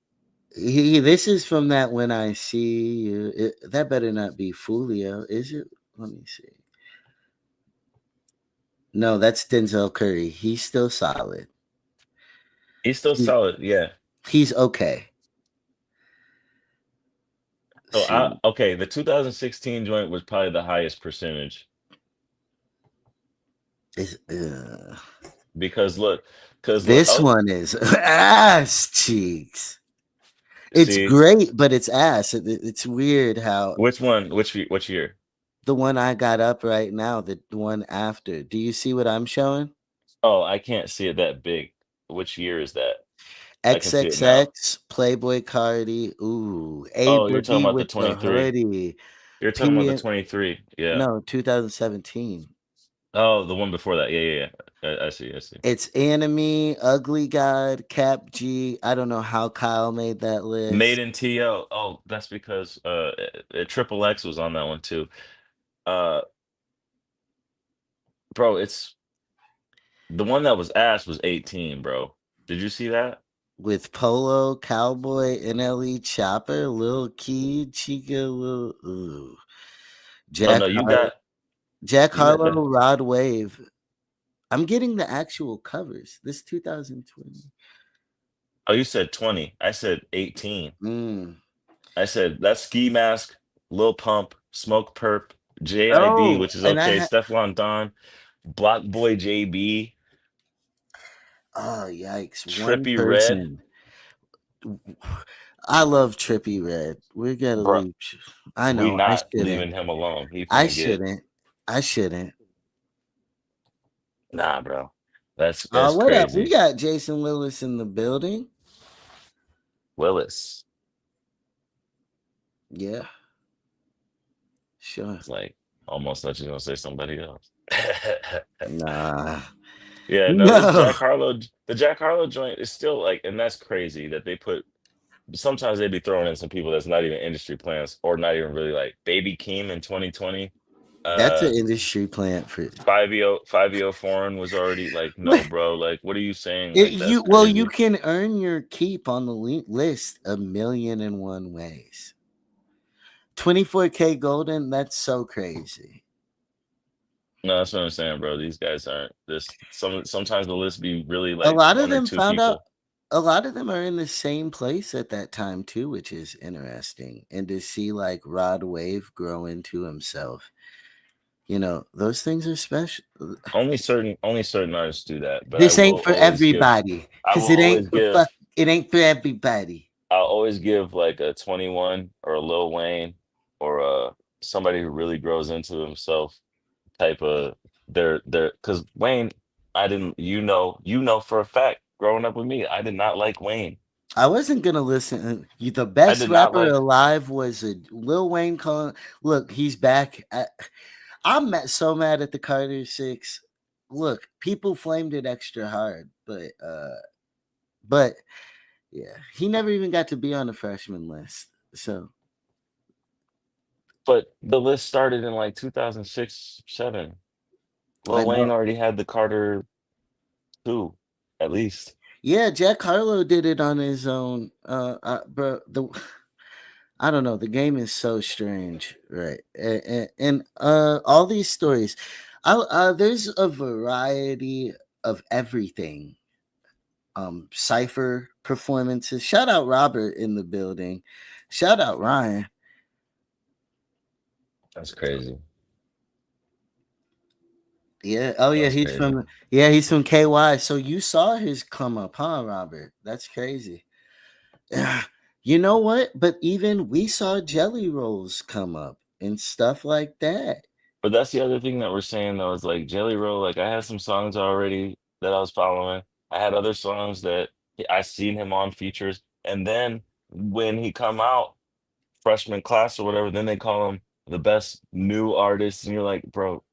Speaker 1: This is from that When I See You. That better not be Fulio, is it? Let me see. No, that's Denzel Curry. He's still solid.
Speaker 7: he's still
Speaker 1: He-
Speaker 7: solid. Yeah.
Speaker 1: He's okay.
Speaker 7: So I
Speaker 1: See,
Speaker 7: okay, the 2016 joint was probably the highest percentage
Speaker 1: it's,
Speaker 7: because look,
Speaker 1: this
Speaker 7: oh,
Speaker 1: one is ass cheeks. It's
Speaker 7: see
Speaker 1: great, but it's ass. It's weird how
Speaker 7: which one, which year?
Speaker 1: the one I got up right now, the one after. Do you see what I'm showing?
Speaker 7: Oh, I can't see it that big. Which year is that? I can see it now.
Speaker 1: XXX, Playboy Cardi, ooh, A
Speaker 7: Oh, you're talking
Speaker 1: Boogie
Speaker 7: about the
Speaker 1: with the
Speaker 7: 23.
Speaker 1: hoodie,
Speaker 7: You're talking about the
Speaker 1: P.
Speaker 7: 23. Yeah.
Speaker 1: No, 2017.
Speaker 7: Oh, the one before that. Yeah, yeah, yeah. I see. I see.
Speaker 1: It's Enemy, Ugly God, Cap G. I don't know how Kyle made that
Speaker 7: Made
Speaker 1: list
Speaker 7: in TO. Oh, that's because Triple X was on that one too. Uh, bro, it's the one that was ass was 18, bro. Did you see that?
Speaker 1: with Polo, Cowboy, NLE Chopper, Lil Key, Chica, Lil, ooh,
Speaker 7: Oh
Speaker 1: Jack
Speaker 7: no,
Speaker 1: Har- Jack
Speaker 7: you got the
Speaker 1: Harlow, Rod Wave. I'm getting the actual covers. This 2020.
Speaker 7: oh, you said 20. I said 18.
Speaker 1: Mm.
Speaker 7: I said that's Ski Mask, Lil Pump, Smoke Perp, JID,
Speaker 1: Oh,
Speaker 7: which is
Speaker 1: and I
Speaker 7: okay,
Speaker 1: had.
Speaker 7: Stefflon Don, Block Boy JB,
Speaker 1: Oh yikes! One
Speaker 7: Trippy Red,
Speaker 1: person. I love Trippy Red. We're gonna
Speaker 7: bro.
Speaker 1: leave. I
Speaker 7: We
Speaker 1: know. I
Speaker 7: not
Speaker 1: shouldn't.
Speaker 7: leaving him alone. He
Speaker 1: I
Speaker 7: finna get
Speaker 1: shouldn't. I shouldn't.
Speaker 7: nah, bro. That's
Speaker 1: What up? We
Speaker 7: crazy.
Speaker 1: got Jason Willis in the building.
Speaker 7: Willis.
Speaker 1: Yeah, sure.
Speaker 7: It's like almost thought you were gonna say somebody else.
Speaker 1: Nah.
Speaker 7: Yeah, no, this
Speaker 1: No.
Speaker 7: The Jack Harlow joint is still like, and that's crazy that they put. Sometimes they be throwing in some people that's not even industry plants or not even really like Baby Keem in 2020.
Speaker 1: That's
Speaker 7: Uh,
Speaker 1: an industry plant for
Speaker 7: 5EO foreign was already like, no, bro. Like, what are you saying? Like, that's
Speaker 1: you
Speaker 7: crazy.
Speaker 1: can earn your keep on the list 1,000,001 ways. 24K golden. That's so crazy.
Speaker 7: No, that's what I'm saying, bro. These guys aren't this. Sometimes the list be really
Speaker 1: A
Speaker 7: like
Speaker 1: lot of
Speaker 7: one or
Speaker 1: them
Speaker 7: two
Speaker 1: found out.
Speaker 7: people.
Speaker 1: A lot of them are in the same place at that time too, which is interesting. And to see like Rod Wave grow into himself, those things are special.
Speaker 7: Only certain artists do that. But
Speaker 1: This ain't for everybody,
Speaker 7: I will
Speaker 1: cause it ain't
Speaker 7: always
Speaker 1: for
Speaker 7: give
Speaker 1: fuck. It ain't for everybody.
Speaker 7: I'll always give like a 21 or a Lil Wayne or somebody who really grows into himself type of their because Wayne, I didn't you know for a fact growing up with me, I did not like Wayne.
Speaker 1: I wasn't gonna listen. The
Speaker 7: I
Speaker 1: best
Speaker 7: did not
Speaker 1: rapper
Speaker 7: like
Speaker 1: alive was Lil Wayne. Calling, look, he's back. So mad at the Carter Six. Look, people flamed it extra hard, but yeah, he never even got to be on the freshman list. So
Speaker 7: but the list started in like 2006, 7.
Speaker 1: I
Speaker 7: Lil Wayne
Speaker 1: know.
Speaker 7: already had the Carter 2 at least.
Speaker 1: Yeah, Jack Harlow did it on his own. Bro, I don't know. The game is so strange, right? And all these stories, there's a variety of everything. Cipher performances. Shout out Robert in the building. Shout out Ryan.
Speaker 7: That's crazy.
Speaker 1: Yeah. Oh yeah,
Speaker 7: That's crazy.
Speaker 1: he's from KY. So you saw his come up, huh, Robert? That's crazy. You know what? But even we saw Jelly Rolls come up and stuff like that.
Speaker 7: But that's the other thing that we're saying though is like Jelly Roll. Like I had some songs already that I was following. I had other songs that I seen him on features, and then when he come out freshman class or whatever, then they call him the best new artist, and you're like, bro,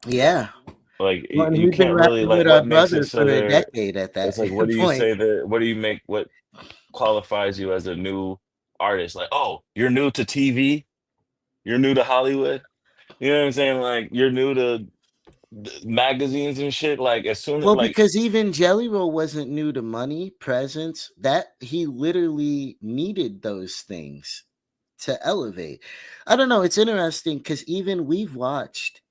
Speaker 1: Yeah.
Speaker 7: like
Speaker 1: Well, and
Speaker 7: you
Speaker 1: he'd been
Speaker 7: can't really
Speaker 1: rapping
Speaker 7: like
Speaker 1: with our
Speaker 7: what makes it
Speaker 1: brother
Speaker 7: so
Speaker 1: for a
Speaker 7: there.
Speaker 1: decade at that
Speaker 7: It's like what do you
Speaker 1: point.
Speaker 7: say that? What do you make? What qualifies you as a new artist? Like, oh, you're new to TV, you're new to Hollywood. You know what I'm saying? Like you're new to magazines and shit. Like as soon as
Speaker 1: Well,
Speaker 7: like
Speaker 1: because even Jelly Roll wasn't new to money, presence, that he literally needed those things to elevate. I don't know. It's interesting because even we've watched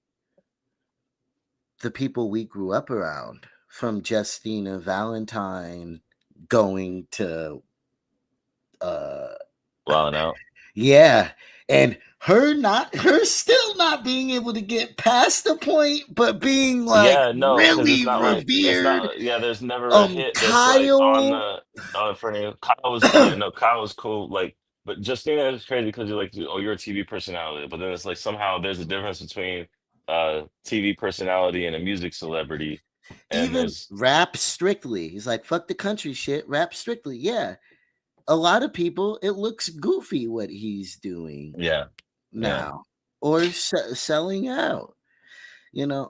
Speaker 1: the people we grew up around, from Justina Valentine going to uh
Speaker 7: wilding out.
Speaker 1: yeah, and her still not being able to get past the point, but being like
Speaker 7: Yeah, no, because
Speaker 1: really
Speaker 7: it's
Speaker 1: revered.
Speaker 7: not yeah, there's never a hit that's like on
Speaker 1: Kyle.
Speaker 7: the for any Kyle was yeah, no, Kyle was cool, like but Justina is crazy because you're like, oh, you're a TV personality, but then it's like somehow there's a difference between TV personality and a music celebrity, and
Speaker 1: Even
Speaker 7: there's
Speaker 1: rap strictly. He's like, fuck the country shit, rap strictly. Yeah. A lot of people, it looks goofy what he's doing
Speaker 7: yeah, yeah.
Speaker 1: now or selling out.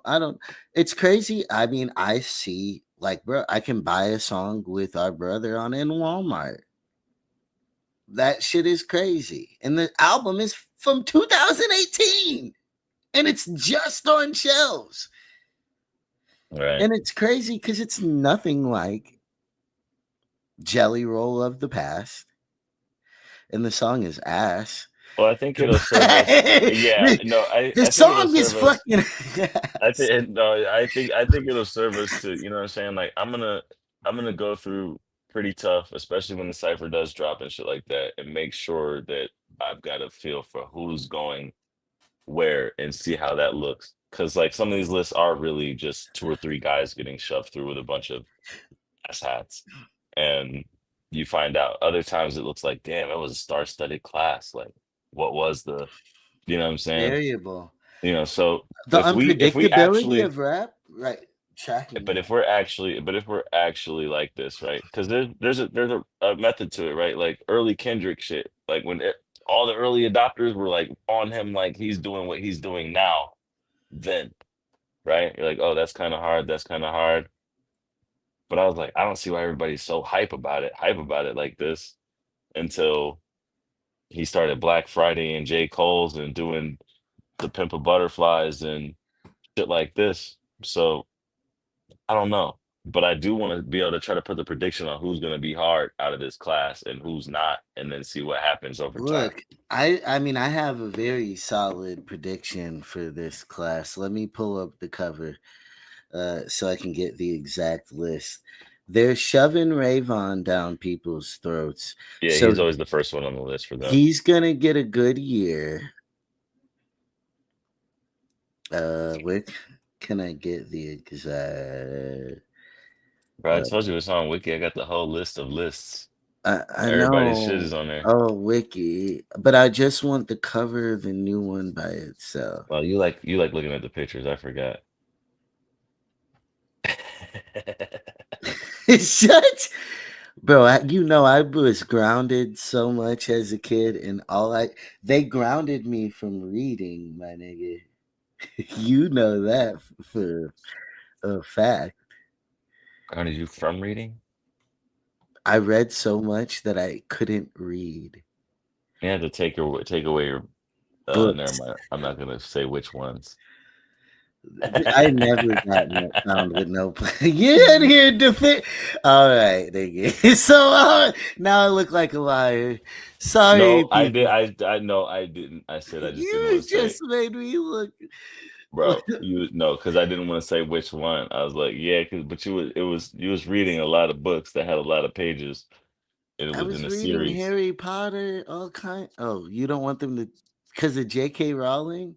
Speaker 1: I don't, it's crazy. I mean, I see, like, bro, I can buy a song with our brother on in Walmart. That shit is crazy. And the album is from 2018 and it's just on shelves.
Speaker 7: Right.
Speaker 1: And it's crazy because it's nothing like Jelly Roll of the past. And the song is ass.
Speaker 7: Well, I think it'll serve us. Yeah,
Speaker 1: the,
Speaker 7: no,
Speaker 1: the
Speaker 7: I think it'll
Speaker 1: song is
Speaker 7: serve us.
Speaker 1: fucking
Speaker 7: I
Speaker 1: ass.
Speaker 7: think no, I think it'll serve us to, you know what I'm saying? Like I'm gonna go through pretty tough, especially when the cipher does drop and shit like that, and make sure that I've got a feel for who's going where and see how that looks. Cause like some of these lists are really just two or three guys getting shoved through with a bunch of ass hats. And you find out other times it looks like, damn, it was a star-studded class. Like, what was the, you know what I'm saying?
Speaker 1: Variable.
Speaker 7: So
Speaker 1: The
Speaker 7: if we
Speaker 1: unpredictability
Speaker 7: actually
Speaker 1: of rap, right? Tracking
Speaker 7: but
Speaker 1: that.
Speaker 7: if we're actually like this, right? Because there's a method to it, right? Like early Kendrick shit, like when all the early adopters were like on him, like he's doing what he's doing now, then right? You're like, oh, that's kind of hard. That's kind of hard. But I was like, I don't see why everybody's so hype about it like this until he started Black Friday and J. Cole's and doing the Pimp of Butterflies and shit like this. So I don't know, but I do want to be able to try to put the prediction on who's going to be hard out of this class and who's not, and then see what happens over time.
Speaker 1: Look, I mean, I have a very solid prediction for this class. Let me pull up the cover so I can get the exact list. They're shoving Rayvon down people's throats.
Speaker 7: Yeah,
Speaker 1: So
Speaker 7: he's always the first one on the list for them.
Speaker 1: he's gonna get a good year. Where can I get the exact?
Speaker 7: Bro, I told you it's on Wiki. I got the whole list of lists.
Speaker 1: I
Speaker 7: Everybody's shit
Speaker 1: know.
Speaker 7: is on there.
Speaker 1: Oh, Wiki, but I just want the cover of the new one by itself.
Speaker 7: Well, you like looking at the pictures. I forgot.
Speaker 1: Shut, bro. I was grounded so much as a kid, and they grounded me from reading, my nigga. You know that for a fact.
Speaker 7: Grounded you from reading?
Speaker 1: I read so much that I couldn't read
Speaker 7: You had to take away your. Never
Speaker 1: books.
Speaker 7: mind. I'm not gonna say which ones.
Speaker 1: I never got found with no plan. You're in here defend. All right, nigga. So now I look like a liar. Sorry,
Speaker 7: No, I
Speaker 1: people.
Speaker 7: did. I no, I didn't. I said I just didn't
Speaker 1: You
Speaker 7: want to say,
Speaker 1: just made me look.
Speaker 7: bro. You no, because I didn't want to say which one. I was like, yeah, but you was reading a lot of books that had a lot of pages, and it
Speaker 1: I
Speaker 7: was in
Speaker 1: was
Speaker 7: a
Speaker 1: reading
Speaker 7: series.
Speaker 1: Harry Potter, all kind. Oh, you don't want them to, because of J.K. Rowling?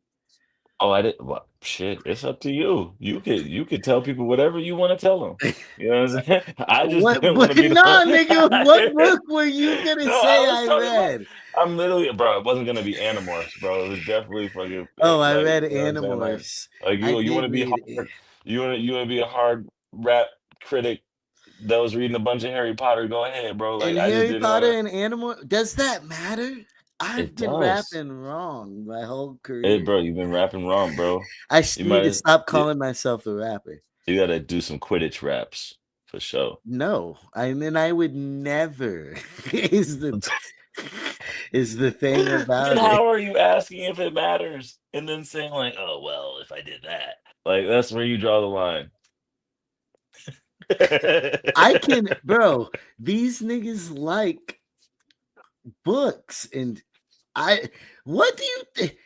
Speaker 7: Oh, I didn't. Well, shit, it's up to you. You could tell people whatever you want to tell them. You know what I'm saying? I just
Speaker 1: What
Speaker 7: didn't want
Speaker 1: book?
Speaker 7: to be the
Speaker 1: Nah,
Speaker 7: one.
Speaker 1: nigga. What book were you gonna
Speaker 7: No, I
Speaker 1: say
Speaker 7: was
Speaker 1: I
Speaker 7: talking about.
Speaker 1: read?
Speaker 7: I'm literally, bro. It wasn't gonna be Animorphs, bro. It was definitely fucking
Speaker 1: Oh, I
Speaker 7: like
Speaker 1: read
Speaker 7: you know what I'm saying,
Speaker 1: Animorphs.
Speaker 7: like
Speaker 1: I
Speaker 7: you want
Speaker 1: did
Speaker 7: to be
Speaker 1: read.
Speaker 7: hard. You want to be a hard rap critic that was reading a bunch of Harry Potter. Go ahead, bro. Like
Speaker 1: And
Speaker 7: I just
Speaker 1: Harry
Speaker 7: didn't want
Speaker 1: Potter
Speaker 7: to.
Speaker 1: and Animal. Does that matter? I've
Speaker 7: It
Speaker 1: been
Speaker 7: does.
Speaker 1: rapping wrong my whole
Speaker 7: Hey,
Speaker 1: career.
Speaker 7: bro, you've been rapping wrong, bro.
Speaker 1: I
Speaker 7: You
Speaker 1: need to
Speaker 7: might.
Speaker 1: stop
Speaker 7: You,
Speaker 1: calling myself a rapper.
Speaker 7: you gotta do some Quidditch raps for sure.
Speaker 1: No, I mean I would never. is the is the thing
Speaker 7: Then
Speaker 1: about it.
Speaker 7: how are you asking if it matters and then saying like, oh well, if I did that? Like that's where you draw the line.
Speaker 1: I can, bro. These niggas like books, and I. What do you think?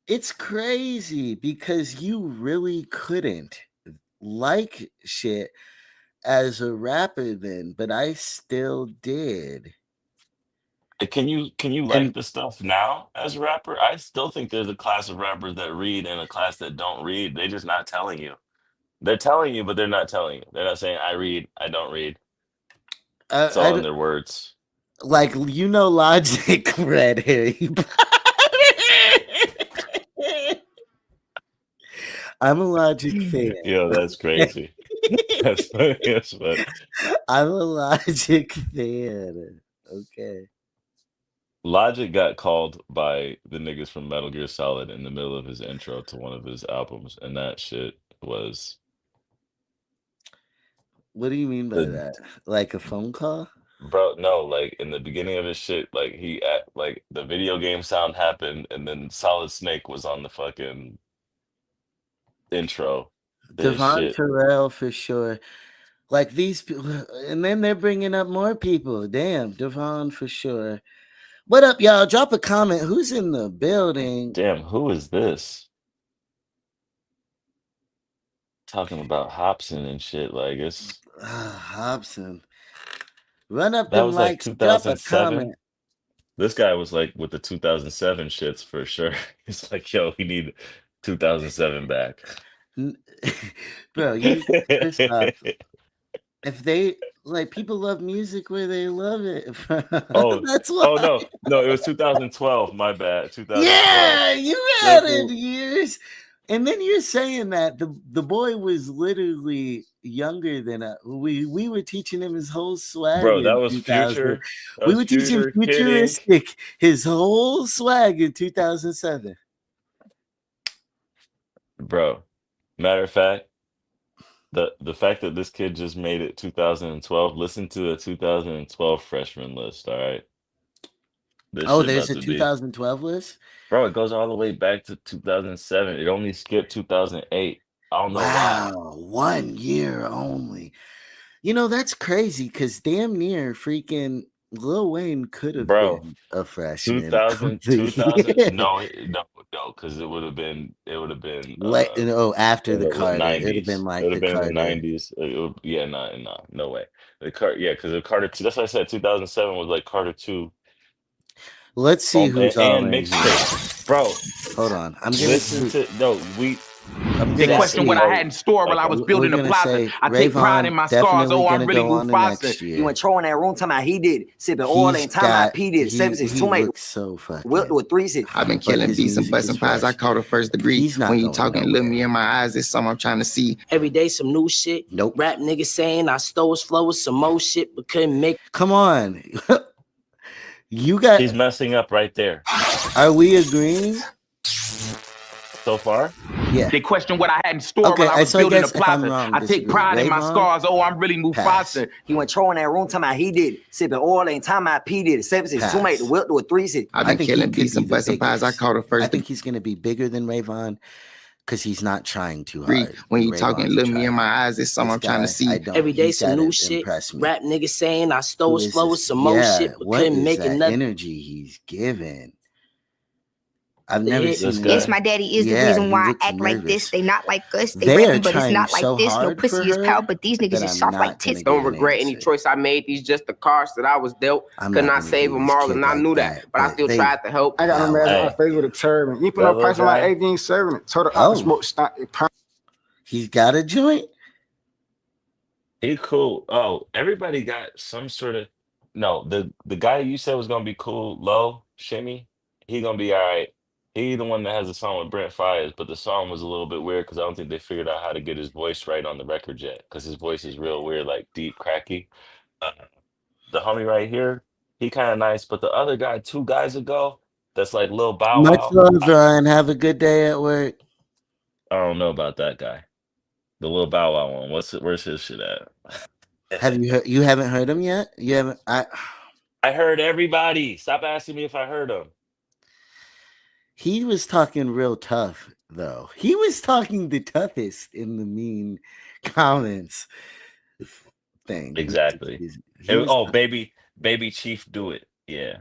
Speaker 1: It's crazy because you really couldn't like shit as a rapper then, but I still did.
Speaker 7: Can you like
Speaker 1: And
Speaker 7: the stuff now as a rapper? I still think there's a class of rappers that read and a class that don't read. They're just not telling you. They're telling you, but they're not telling you. They're not saying I read, I don't read. It's all in
Speaker 1: I
Speaker 7: their words.
Speaker 1: like Logic read Harry Potter. I'm a Logic fan.
Speaker 7: Yo, that's crazy. That's funny as fuck.
Speaker 1: I'm a Logic fan. Okay.
Speaker 7: Logic got called by the niggas from Metal Gear Solid in the middle of his intro to one of his albums, and that shit was
Speaker 1: What do you mean by
Speaker 7: the
Speaker 1: that? Like a phone call?
Speaker 7: bro. No, like in the beginning of his shit, like like the video game sound happened, and then Solid Snake was on the fucking intro to his
Speaker 1: Devon
Speaker 7: shit.
Speaker 1: Terrell for sure. Like these people, and then they're bringing up more people. Damn, Devon for sure. What up, y'all? Drop a comment. Who's in the building?
Speaker 7: Damn, who is this? Talking about Hobson and shit. Like it's
Speaker 1: Hobson. Run up
Speaker 7: that
Speaker 1: them
Speaker 7: was like
Speaker 1: likes. Drop a
Speaker 7: 2007.
Speaker 1: comment.
Speaker 7: This guy was like with the 2007 shits for sure. He's like, yo, we need 2007 back.
Speaker 1: Bro, you first off, if they like people love music where they love it.
Speaker 7: Oh,
Speaker 1: That's why.
Speaker 7: oh no, it was 2012. My bad, 2012.
Speaker 1: Yeah, you added years. And then you're saying that the boy was literally younger than us. We were teaching him his whole swag
Speaker 7: Bro, that
Speaker 1: in
Speaker 7: was
Speaker 1: 2000.
Speaker 7: Future. That
Speaker 1: We
Speaker 7: was
Speaker 1: were teaching
Speaker 7: Future, Kid Ink.
Speaker 1: futuristic his whole swag in 2007.
Speaker 7: Bro, matter of fact, the fact that this kid just made it 2012. Listen to the 2012 freshman list. All right, this
Speaker 1: Oh,
Speaker 7: shit
Speaker 1: there's
Speaker 7: about
Speaker 1: a
Speaker 7: to be.
Speaker 1: 2012 list.
Speaker 7: Bro, it goes all the way back to 2007. It only skipped 2008. I don't know why.
Speaker 1: Wow, 1 year only. You know, that's crazy because damn near freaking Lil Wayne could have
Speaker 7: Bro,
Speaker 1: been a freshman of
Speaker 7: 2000,
Speaker 1: the
Speaker 7: 2000.
Speaker 1: year.
Speaker 7: No, because it would have been,
Speaker 1: Like, after
Speaker 7: in
Speaker 1: the
Speaker 7: the
Speaker 1: Carter, it would have been
Speaker 7: 90s. It
Speaker 1: like
Speaker 7: would
Speaker 1: the
Speaker 7: have been in the
Speaker 1: Carter.
Speaker 7: 90s. Yeah, no way. Yeah, because the Carter 2, that's why I said 2007 was like Carter 2
Speaker 1: Let's see who's all
Speaker 7: and
Speaker 1: in here.
Speaker 7: mixtape. Bro,
Speaker 1: Hold on. I'm gonna
Speaker 7: listen
Speaker 1: see.
Speaker 7: to, no,
Speaker 1: I'm
Speaker 8: They
Speaker 1: gonna
Speaker 8: question
Speaker 1: see.
Speaker 8: what I had in store while I was
Speaker 7: Okay.
Speaker 8: building
Speaker 1: We're
Speaker 8: the
Speaker 1: gonna
Speaker 8: plaza.
Speaker 1: say
Speaker 8: I take pride
Speaker 1: Rayvon
Speaker 8: in my scars.
Speaker 1: definitely
Speaker 8: Oh, I'm
Speaker 1: gonna
Speaker 8: really
Speaker 1: go on the
Speaker 8: Mufasa.
Speaker 1: next
Speaker 9: You
Speaker 1: year.
Speaker 9: went trolling that room, talking about he did. Sipping oil
Speaker 1: He's
Speaker 9: ain't talking
Speaker 1: got.
Speaker 9: about P did.
Speaker 1: He
Speaker 9: 7 6 2 mate.
Speaker 1: looks so fucking.
Speaker 9: Wilt with 3 6.
Speaker 10: I've been
Speaker 1: But
Speaker 10: killing
Speaker 1: his
Speaker 10: beats and
Speaker 1: music is
Speaker 10: busting pies. I
Speaker 1: fresh.
Speaker 10: caught a first degree.
Speaker 1: He's not
Speaker 10: When you
Speaker 1: going
Speaker 10: talking,
Speaker 1: nowhere.
Speaker 10: look me in my eyes. It's something I'm trying to see.
Speaker 11: Every day some new shit.
Speaker 1: Nope.
Speaker 11: Rap niggas saying I stole his flow with some more shit, but couldn't make.
Speaker 1: Come on. You got.
Speaker 7: He's messing up right there.
Speaker 1: Are we agreeing?
Speaker 7: So far?
Speaker 1: Yeah.
Speaker 8: They question what I had in store
Speaker 1: Okay,
Speaker 8: while I was
Speaker 1: so I
Speaker 8: building
Speaker 1: guess
Speaker 8: the
Speaker 1: if I'm
Speaker 8: plaza.
Speaker 1: wrong,
Speaker 8: I take
Speaker 1: disagree.
Speaker 8: pride in my
Speaker 1: Rayvon?
Speaker 8: scars. Oh, I'm really
Speaker 1: Pass.
Speaker 8: Mufasa.
Speaker 9: He went trolling that room, talking about he did. Sipping oil ain't talking about P did. 7 6 2 mate.
Speaker 1: Pass.
Speaker 9: Wilt with 3 6.
Speaker 10: I've
Speaker 1: I
Speaker 10: been
Speaker 1: think he
Speaker 10: killing
Speaker 1: could
Speaker 10: beats
Speaker 1: be
Speaker 10: and
Speaker 1: the
Speaker 10: busting pies. I
Speaker 1: biggest.
Speaker 10: caught a
Speaker 1: I
Speaker 10: first
Speaker 1: think he's going to be bigger than Rayvon because he's not trying too
Speaker 10: degree.
Speaker 1: hard.
Speaker 10: When you
Speaker 1: Rayvon's
Speaker 10: talking, look me
Speaker 1: trying.
Speaker 10: in my eyes. It's something I'm
Speaker 1: This
Speaker 10: trying to
Speaker 1: guy,
Speaker 10: see.
Speaker 1: I don't.
Speaker 11: Every day
Speaker 1: He's
Speaker 11: some
Speaker 1: gotta
Speaker 11: new shit.
Speaker 1: impress me.
Speaker 11: Rap niggas saying I stole
Speaker 1: Who
Speaker 11: his
Speaker 1: is
Speaker 11: flow with
Speaker 1: this?
Speaker 11: some more
Speaker 1: Yeah,
Speaker 11: shit, but
Speaker 1: what
Speaker 11: couldn't
Speaker 1: is
Speaker 11: make
Speaker 1: that
Speaker 11: another
Speaker 1: energy he's giving? I've
Speaker 11: the
Speaker 1: never
Speaker 11: hit.
Speaker 1: seen
Speaker 7: This
Speaker 1: him.
Speaker 7: guy.
Speaker 12: Yes, my daddy is the
Speaker 1: Yeah,
Speaker 12: reason
Speaker 1: he
Speaker 12: why I
Speaker 1: looks
Speaker 12: act like this.
Speaker 1: nervous.
Speaker 12: They not like us. They
Speaker 1: They are
Speaker 12: rapping, but it's
Speaker 1: trying
Speaker 12: not like
Speaker 1: so
Speaker 12: this. No
Speaker 1: hard for
Speaker 12: pussy is
Speaker 1: her
Speaker 12: power, but these niggas
Speaker 1: that
Speaker 12: is
Speaker 1: I'm
Speaker 12: soft
Speaker 1: not
Speaker 12: like
Speaker 1: gonna
Speaker 12: tits.
Speaker 1: give
Speaker 8: Don't
Speaker 1: an
Speaker 8: regret any
Speaker 1: answer.
Speaker 8: choice I made. These just the cards that I was dealt.
Speaker 1: I'm
Speaker 8: Could
Speaker 1: not
Speaker 8: not
Speaker 1: gonna
Speaker 8: save
Speaker 1: do
Speaker 8: them
Speaker 1: this
Speaker 8: all,
Speaker 1: kid
Speaker 8: and I
Speaker 1: like
Speaker 8: knew
Speaker 1: that.
Speaker 8: that. But I
Speaker 1: But
Speaker 8: still
Speaker 1: they.
Speaker 8: tried to help.
Speaker 13: I got no man on
Speaker 7: Hey,
Speaker 13: face with a turban. You put
Speaker 7: that
Speaker 13: no
Speaker 7: little
Speaker 13: price on my
Speaker 7: guy.
Speaker 13: AV ain't serving it. Told her I
Speaker 1: Oh,
Speaker 13: smoke stock.
Speaker 1: he's got a joint.
Speaker 7: He cool. Oh, everybody got some sort of. No, the guy you said was gonna be cool, low shimmy. He gonna be all right. He the one that has a song with Brent Fires, but the song was a little bit weird because I don't think they figured out how to get his voice right on the record yet. Because his voice is real weird, like deep, cracky. Uh, the homie right here, he kind of nice, but the other guy, 2 guys ago, that's like Lil Bow
Speaker 1: Much
Speaker 7: Wow.
Speaker 1: love, Ryan. Have a good day at work.
Speaker 7: I don't know about that guy. The Lil Bow Wow one. Where's his shit at?
Speaker 1: Have you heard? You haven't heard him yet? You haven't.
Speaker 7: I heard everybody. Stop asking me if I heard him.
Speaker 1: He was talking real tough though. He was talking the toughest in the mean comments thing.
Speaker 7: Exactly.
Speaker 1: He was,
Speaker 7: baby Chief, do it. Yeah,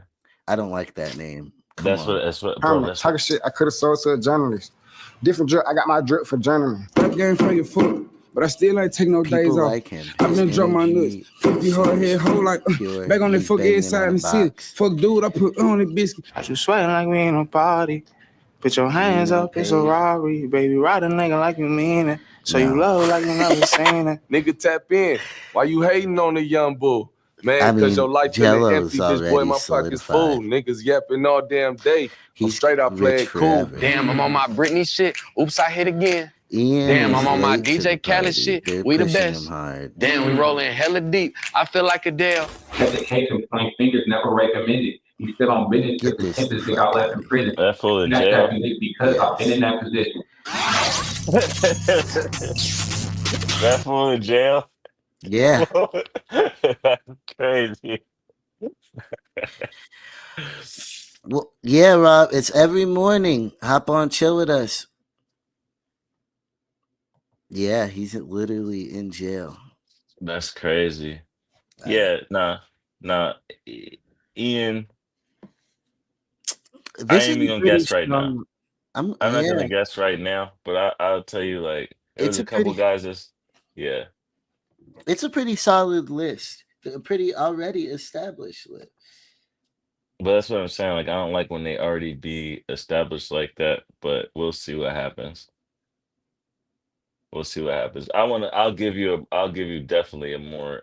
Speaker 1: I don't like that name. Come on.
Speaker 7: that's what, bro.
Speaker 13: Herman,
Speaker 7: That's
Speaker 13: talking
Speaker 7: what.
Speaker 13: shit I could have sold to a journalist. Different drip. I got my drip for journalism. That game for your foot, but I still ain't take no
Speaker 1: People
Speaker 13: days off.
Speaker 1: like him.
Speaker 13: I been
Speaker 1: His
Speaker 13: drop my nuts.
Speaker 1: energy
Speaker 13: Fuck you hard head hoe like
Speaker 1: pure.
Speaker 13: back on the
Speaker 1: He's
Speaker 13: fuck
Speaker 1: banging
Speaker 13: inside
Speaker 1: on
Speaker 13: in
Speaker 1: a
Speaker 13: the city.
Speaker 1: box.
Speaker 13: Fuck dude, I put on the biscuit. I just sweating like we in a party. Put your hands up, it's a robbery, baby. Ride a nigga like you mean it. So you love like you never seen it.
Speaker 12: Nigga, tap in. Why you hating on the young bull? Man,
Speaker 1: I
Speaker 12: because
Speaker 1: mean,
Speaker 12: your life
Speaker 1: Jello's
Speaker 12: feeling empty, bitch, boy,
Speaker 1: already
Speaker 12: my pocket's full.
Speaker 1: solidified.
Speaker 12: Niggas yapping all damn day. I'm
Speaker 1: He's
Speaker 12: straight out playing
Speaker 1: rich
Speaker 12: cool.
Speaker 1: forever.
Speaker 14: Damn, I'm on my Britney shit. Oops, I hit again.
Speaker 1: Ian
Speaker 14: Damn,
Speaker 1: is
Speaker 14: I'm on my
Speaker 1: late to the
Speaker 14: DJ Khaled
Speaker 1: party.
Speaker 14: shit.
Speaker 1: They're
Speaker 14: We the
Speaker 1: pushing
Speaker 14: best.
Speaker 1: him hard.
Speaker 14: Damn, we rolling hella deep. I feel like Adele.
Speaker 15: Education point fingers never recommended. He's still on business
Speaker 1: Get
Speaker 15: because
Speaker 1: this
Speaker 15: the
Speaker 1: the
Speaker 15: tempest
Speaker 1: fuck
Speaker 15: got left
Speaker 1: out
Speaker 15: in
Speaker 1: of
Speaker 15: prison.
Speaker 7: That fool in
Speaker 15: Not
Speaker 7: jail.
Speaker 15: tapping it because I've been in that position.
Speaker 7: That fool in jail.
Speaker 1: Yeah.
Speaker 7: That's crazy.
Speaker 1: Well, yeah, Rob. It's every morning. Hop on, chill with us. Yeah, he's literally in jail.
Speaker 7: That's crazy. Yeah, nah. Ian, I
Speaker 1: This
Speaker 7: ain't
Speaker 1: is
Speaker 7: even gonna
Speaker 1: pretty
Speaker 7: guess right now.
Speaker 1: strong. I'm
Speaker 7: not
Speaker 1: yeah.
Speaker 7: gonna guess right now, but I'll tell you, like,
Speaker 1: It's
Speaker 7: there's a
Speaker 1: a
Speaker 7: couple
Speaker 1: pretty-
Speaker 7: guys that's
Speaker 1: It's a pretty solid list. A pretty already established list.
Speaker 7: but that's what I'm saying. Like, I don't like when they already be established like that, but we'll see what happens. We'll see what happens. I'll give you definitely a more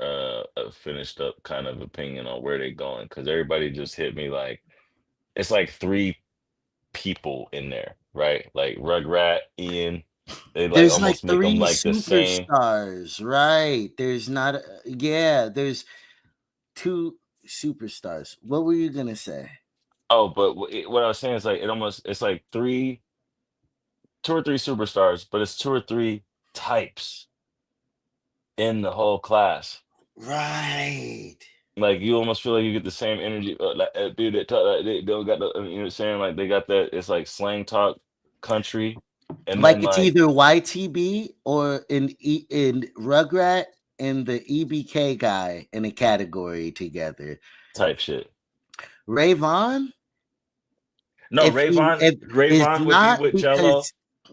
Speaker 7: a finished up kind of opinion on where they're going, because everybody just hit me like it's like three people in there, right? Like Rugrat, Ian, they like
Speaker 1: There's like
Speaker 7: almost make them
Speaker 1: three
Speaker 7: like the same.
Speaker 1: superstars, right? There's not. There's two superstars. What were you gonna say?
Speaker 7: Oh, but what I was saying is like it's like two or three superstars, but it's two or three types in the whole class.
Speaker 1: Right.
Speaker 7: Like you almost feel like you get the same energy. Like dude that talk, like, they don't got the, you know what I'm saying? Like they got that. It's like slang talk, country, and
Speaker 1: Like
Speaker 7: then
Speaker 1: it's
Speaker 7: like
Speaker 1: either YTB or in Rugrat and the EBK guy in a category together.
Speaker 7: type shit.
Speaker 1: Rayvon?
Speaker 7: No,
Speaker 1: If
Speaker 7: Rayvon would
Speaker 1: not
Speaker 7: be with
Speaker 1: because-
Speaker 7: Jello.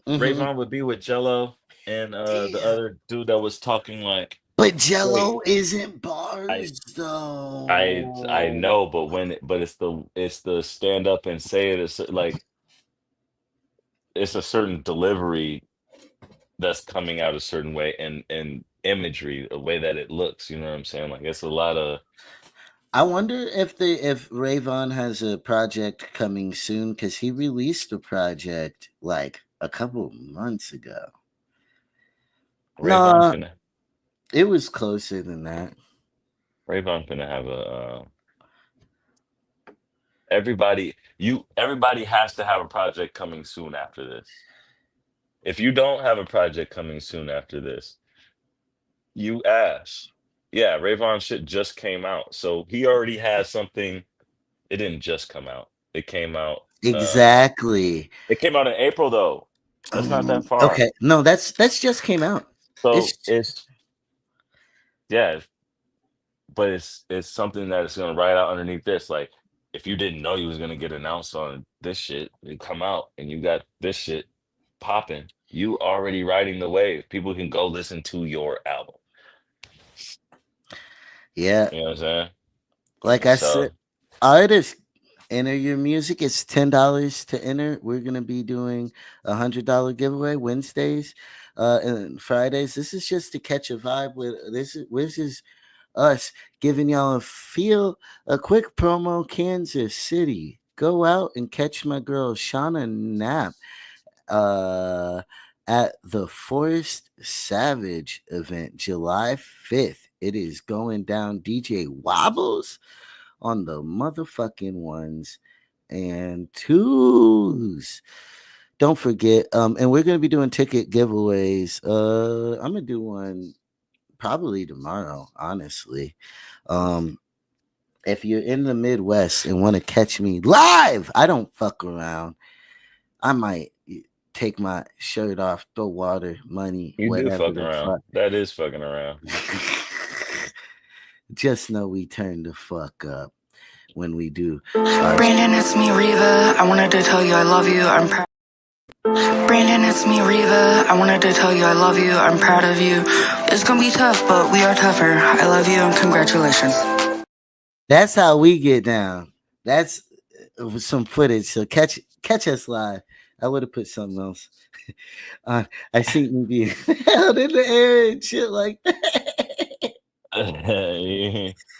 Speaker 1: Mhm.
Speaker 7: Rayvon would be with Jello and the other dude that was talking like.
Speaker 1: But Jello isn't bars though.
Speaker 7: I know, but it's the stand up and say it. It's like it's a certain delivery that's coming out a certain way and imagery, the way that it looks. You know what I'm saying? Like it's a lot of.
Speaker 1: I wonder if Rayvon has a project coming soon, because he released a project like a couple months ago.
Speaker 7: Rayvon finna,
Speaker 1: it was closer than that.
Speaker 7: Rayvon finna have a. Everybody has to have a project coming soon after this. If you don't have a project coming soon after this, you ass. Yeah, Rayvon shit just came out. So he already has something. It didn't just come out. It came out.
Speaker 1: Exactly.
Speaker 7: It came out in April though. That's not that far.
Speaker 1: Okay. No, that's just came out.
Speaker 7: So it's yeah, but it's something that is gonna ride out underneath this. Like if you didn't know you was gonna get announced on this shit, it come out and you got this shit popping. You already riding the wave. People can go listen to your album.
Speaker 1: Yeah.
Speaker 7: You know what I'm saying?
Speaker 1: Like I said, artists enter your music. It's $10 to enter. We're gonna be doing $100 giveaway Wednesdays and Fridays. This is just to catch a vibe with this is us giving y'all a quick promo. Kansas City, go out and catch my girl Shauna Knapp at the Forest Savage event July 5th. It is going down. DJ Wobbles on the motherfucking ones and twos. Don't forget, and we're gonna be doing ticket giveaways. I'm gonna do one probably tomorrow, honestly. If you're in the Midwest and want to catch me live, I don't fuck around. I might take my shirt off, throw water, money,
Speaker 7: You do
Speaker 1: whatever
Speaker 7: fuck
Speaker 1: the
Speaker 7: around.
Speaker 1: fuck.
Speaker 7: That is fucking around.
Speaker 1: Just know we turn the fuck up when we do.
Speaker 16: Brandon, it's me, Reva. I wanted to tell you I love you. I'm proud. Brandon, it's me, Reva. I wanted to tell you I love you. I'm proud of you. It's gonna be tough, but we are tougher. I love you and congratulations.
Speaker 1: That's how we get down. That's some footage. So catch us live. I would have put something else. I see me being held in the air and shit like that.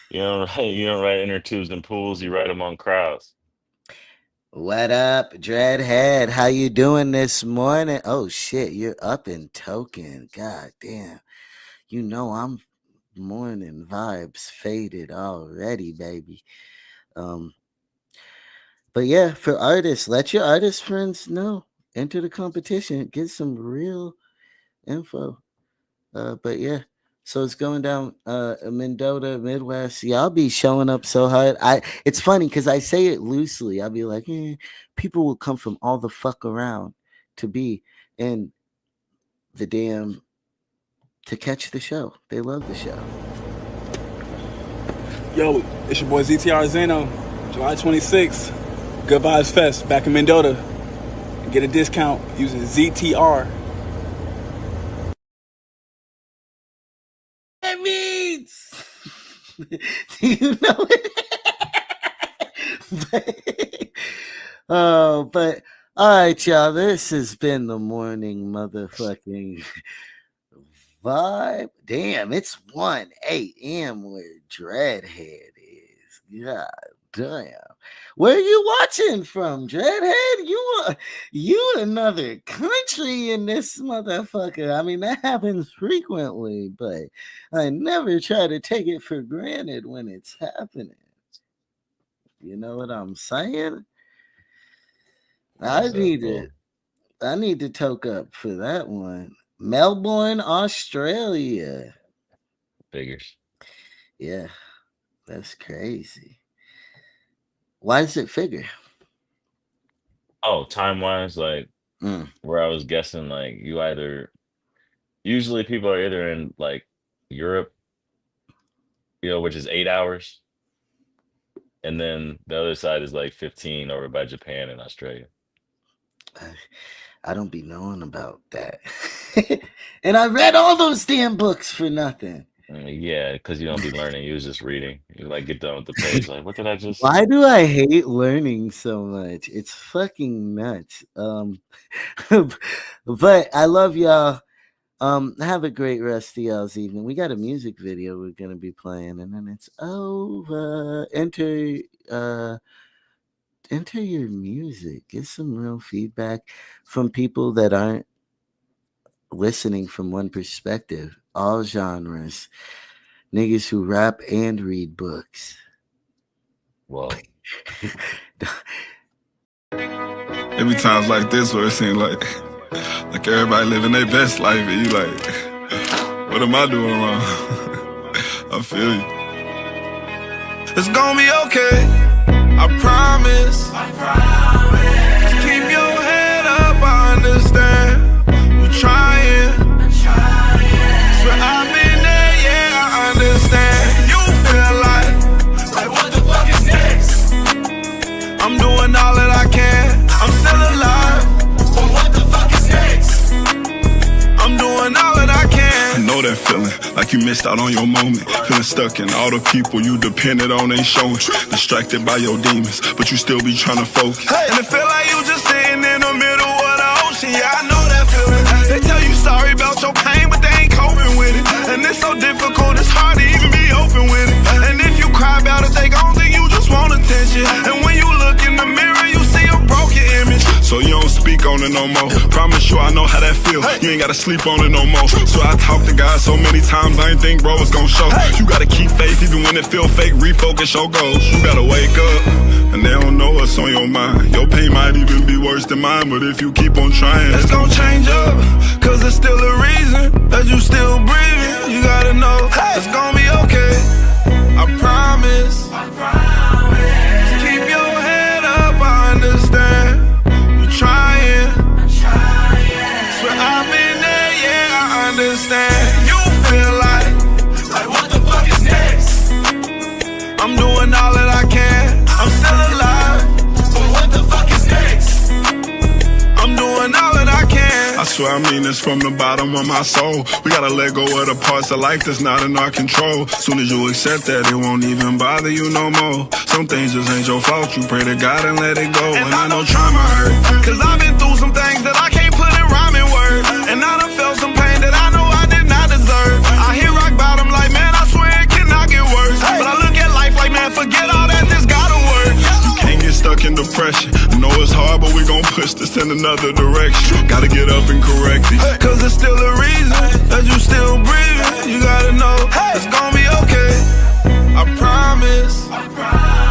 Speaker 7: You don't write inner tubes and pools. You write them on crowds.
Speaker 1: What up, Dreadhead? How you doing this morning? Oh shit, you're up in token. God damn. You know I'm morning vibes faded already, baby. But yeah, for artists, let your artist friends know. Enter the competition. Get some real info. But yeah. So it's going down Mendota, Midwest. Y'all be showing up so hard. It's funny because I say it loosely. I'll be like, people will come from all the fuck around to be in the damn to catch the show. They love the show.
Speaker 5: Yo, it's your boy ZTR Zeno. July 26th, Good Vibes Fest back in Mendota. Get a discount using ZTR.
Speaker 1: That means do you know it? But all right, y'all. This has been the morning motherfucking vibe. Damn, it's 1 a.m. where Dreadhead is. God damn. Where are you watching from, Dreadhead? You another country in this motherfucker. I mean, that happens frequently, but I never try to take it for granted when it's happening. You know what I'm saying? I need to toke up for that one. Melbourne, Australia.
Speaker 7: Figures.
Speaker 1: Yeah, that's crazy. Why does it figure?
Speaker 7: Oh, time-wise, like where I was guessing, like usually people are either in like Europe, which is 8 hours, and then the other side is like 15 over by Japan and Australia.
Speaker 1: I don't be knowing about that. And I read all those damn books for nothing.
Speaker 7: Yeah, because you don't be learning. You was just reading. You like get done with the page. Like, what did I just?
Speaker 1: Why do I hate learning so much? It's fucking nuts. But I love y'all. Have a great rest of y'all's evening. We got a music video we're gonna be playing, and then it's over. Enter your music. Get some real feedback from people that aren't listening from one perspective. All genres. Niggas who rap and read books.
Speaker 7: Well.
Speaker 17: Every times like this where it seems like everybody living their best life and you like, what am I doing wrong? I feel you. It's gonna be okay, I promise. Just keep your head up, I understand. We're trying. So I've been there, yeah, I understand. You feel like what the fuck is next? I'm doing all that I can. I'm still alive. But what the fuck is next? I'm doing all that I can. I know that feeling, like you missed out on your moment. Feeling stuck in all the people you depended on ain't showing. Distracted by your demons, but you still be trying to focus. And it feel like you just sitting in the middle of the ocean. Yeah, I know that feeling. They tell you sorry about your pain, but they ain't coping with it. And it's so difficult, it's hard to even be open with it. And if you cry about it, they gon' think you just want attention. And when you look in the mirror, you see a broken image. So you don't speak on it no more. Promise you I know how that feel. You ain't gotta sleep on it no more. So I talk to God so many times I ain't think bro it's gon' show. You gotta keep faith even when it feel fake. Refocus your goals. You gotta wake up. And they don't know what's on your mind. Your pain might even be worse than mine, but if you keep on trying, it's gon' change up. Cause there's still a reason that you still breathing. You gotta know it's gon' be okay. I promise. Just keep your head up, I understand. You're trying. I mean this from the bottom of my soul. We gotta let go of the parts of life that's not in our control. Soon as you accept that, it won't even bother you no more. Some things just ain't your fault. You pray to God and let it go. And I know trauma hurt,
Speaker 18: cause I've been through some things that I can't put in rhyming words. And I done felt some pain that I know I did not deserve. I hit rock bottom like, man, I swear it cannot get worse. But I look at life like, man, forget all that, this gotta work.
Speaker 17: Can't get stuck in depression. I know it's hard, but we gon' push this in another direction. Gotta get up and correct it,
Speaker 18: cause it's still a reason that you still breathing. You gotta know it's gonna be okay. I promise.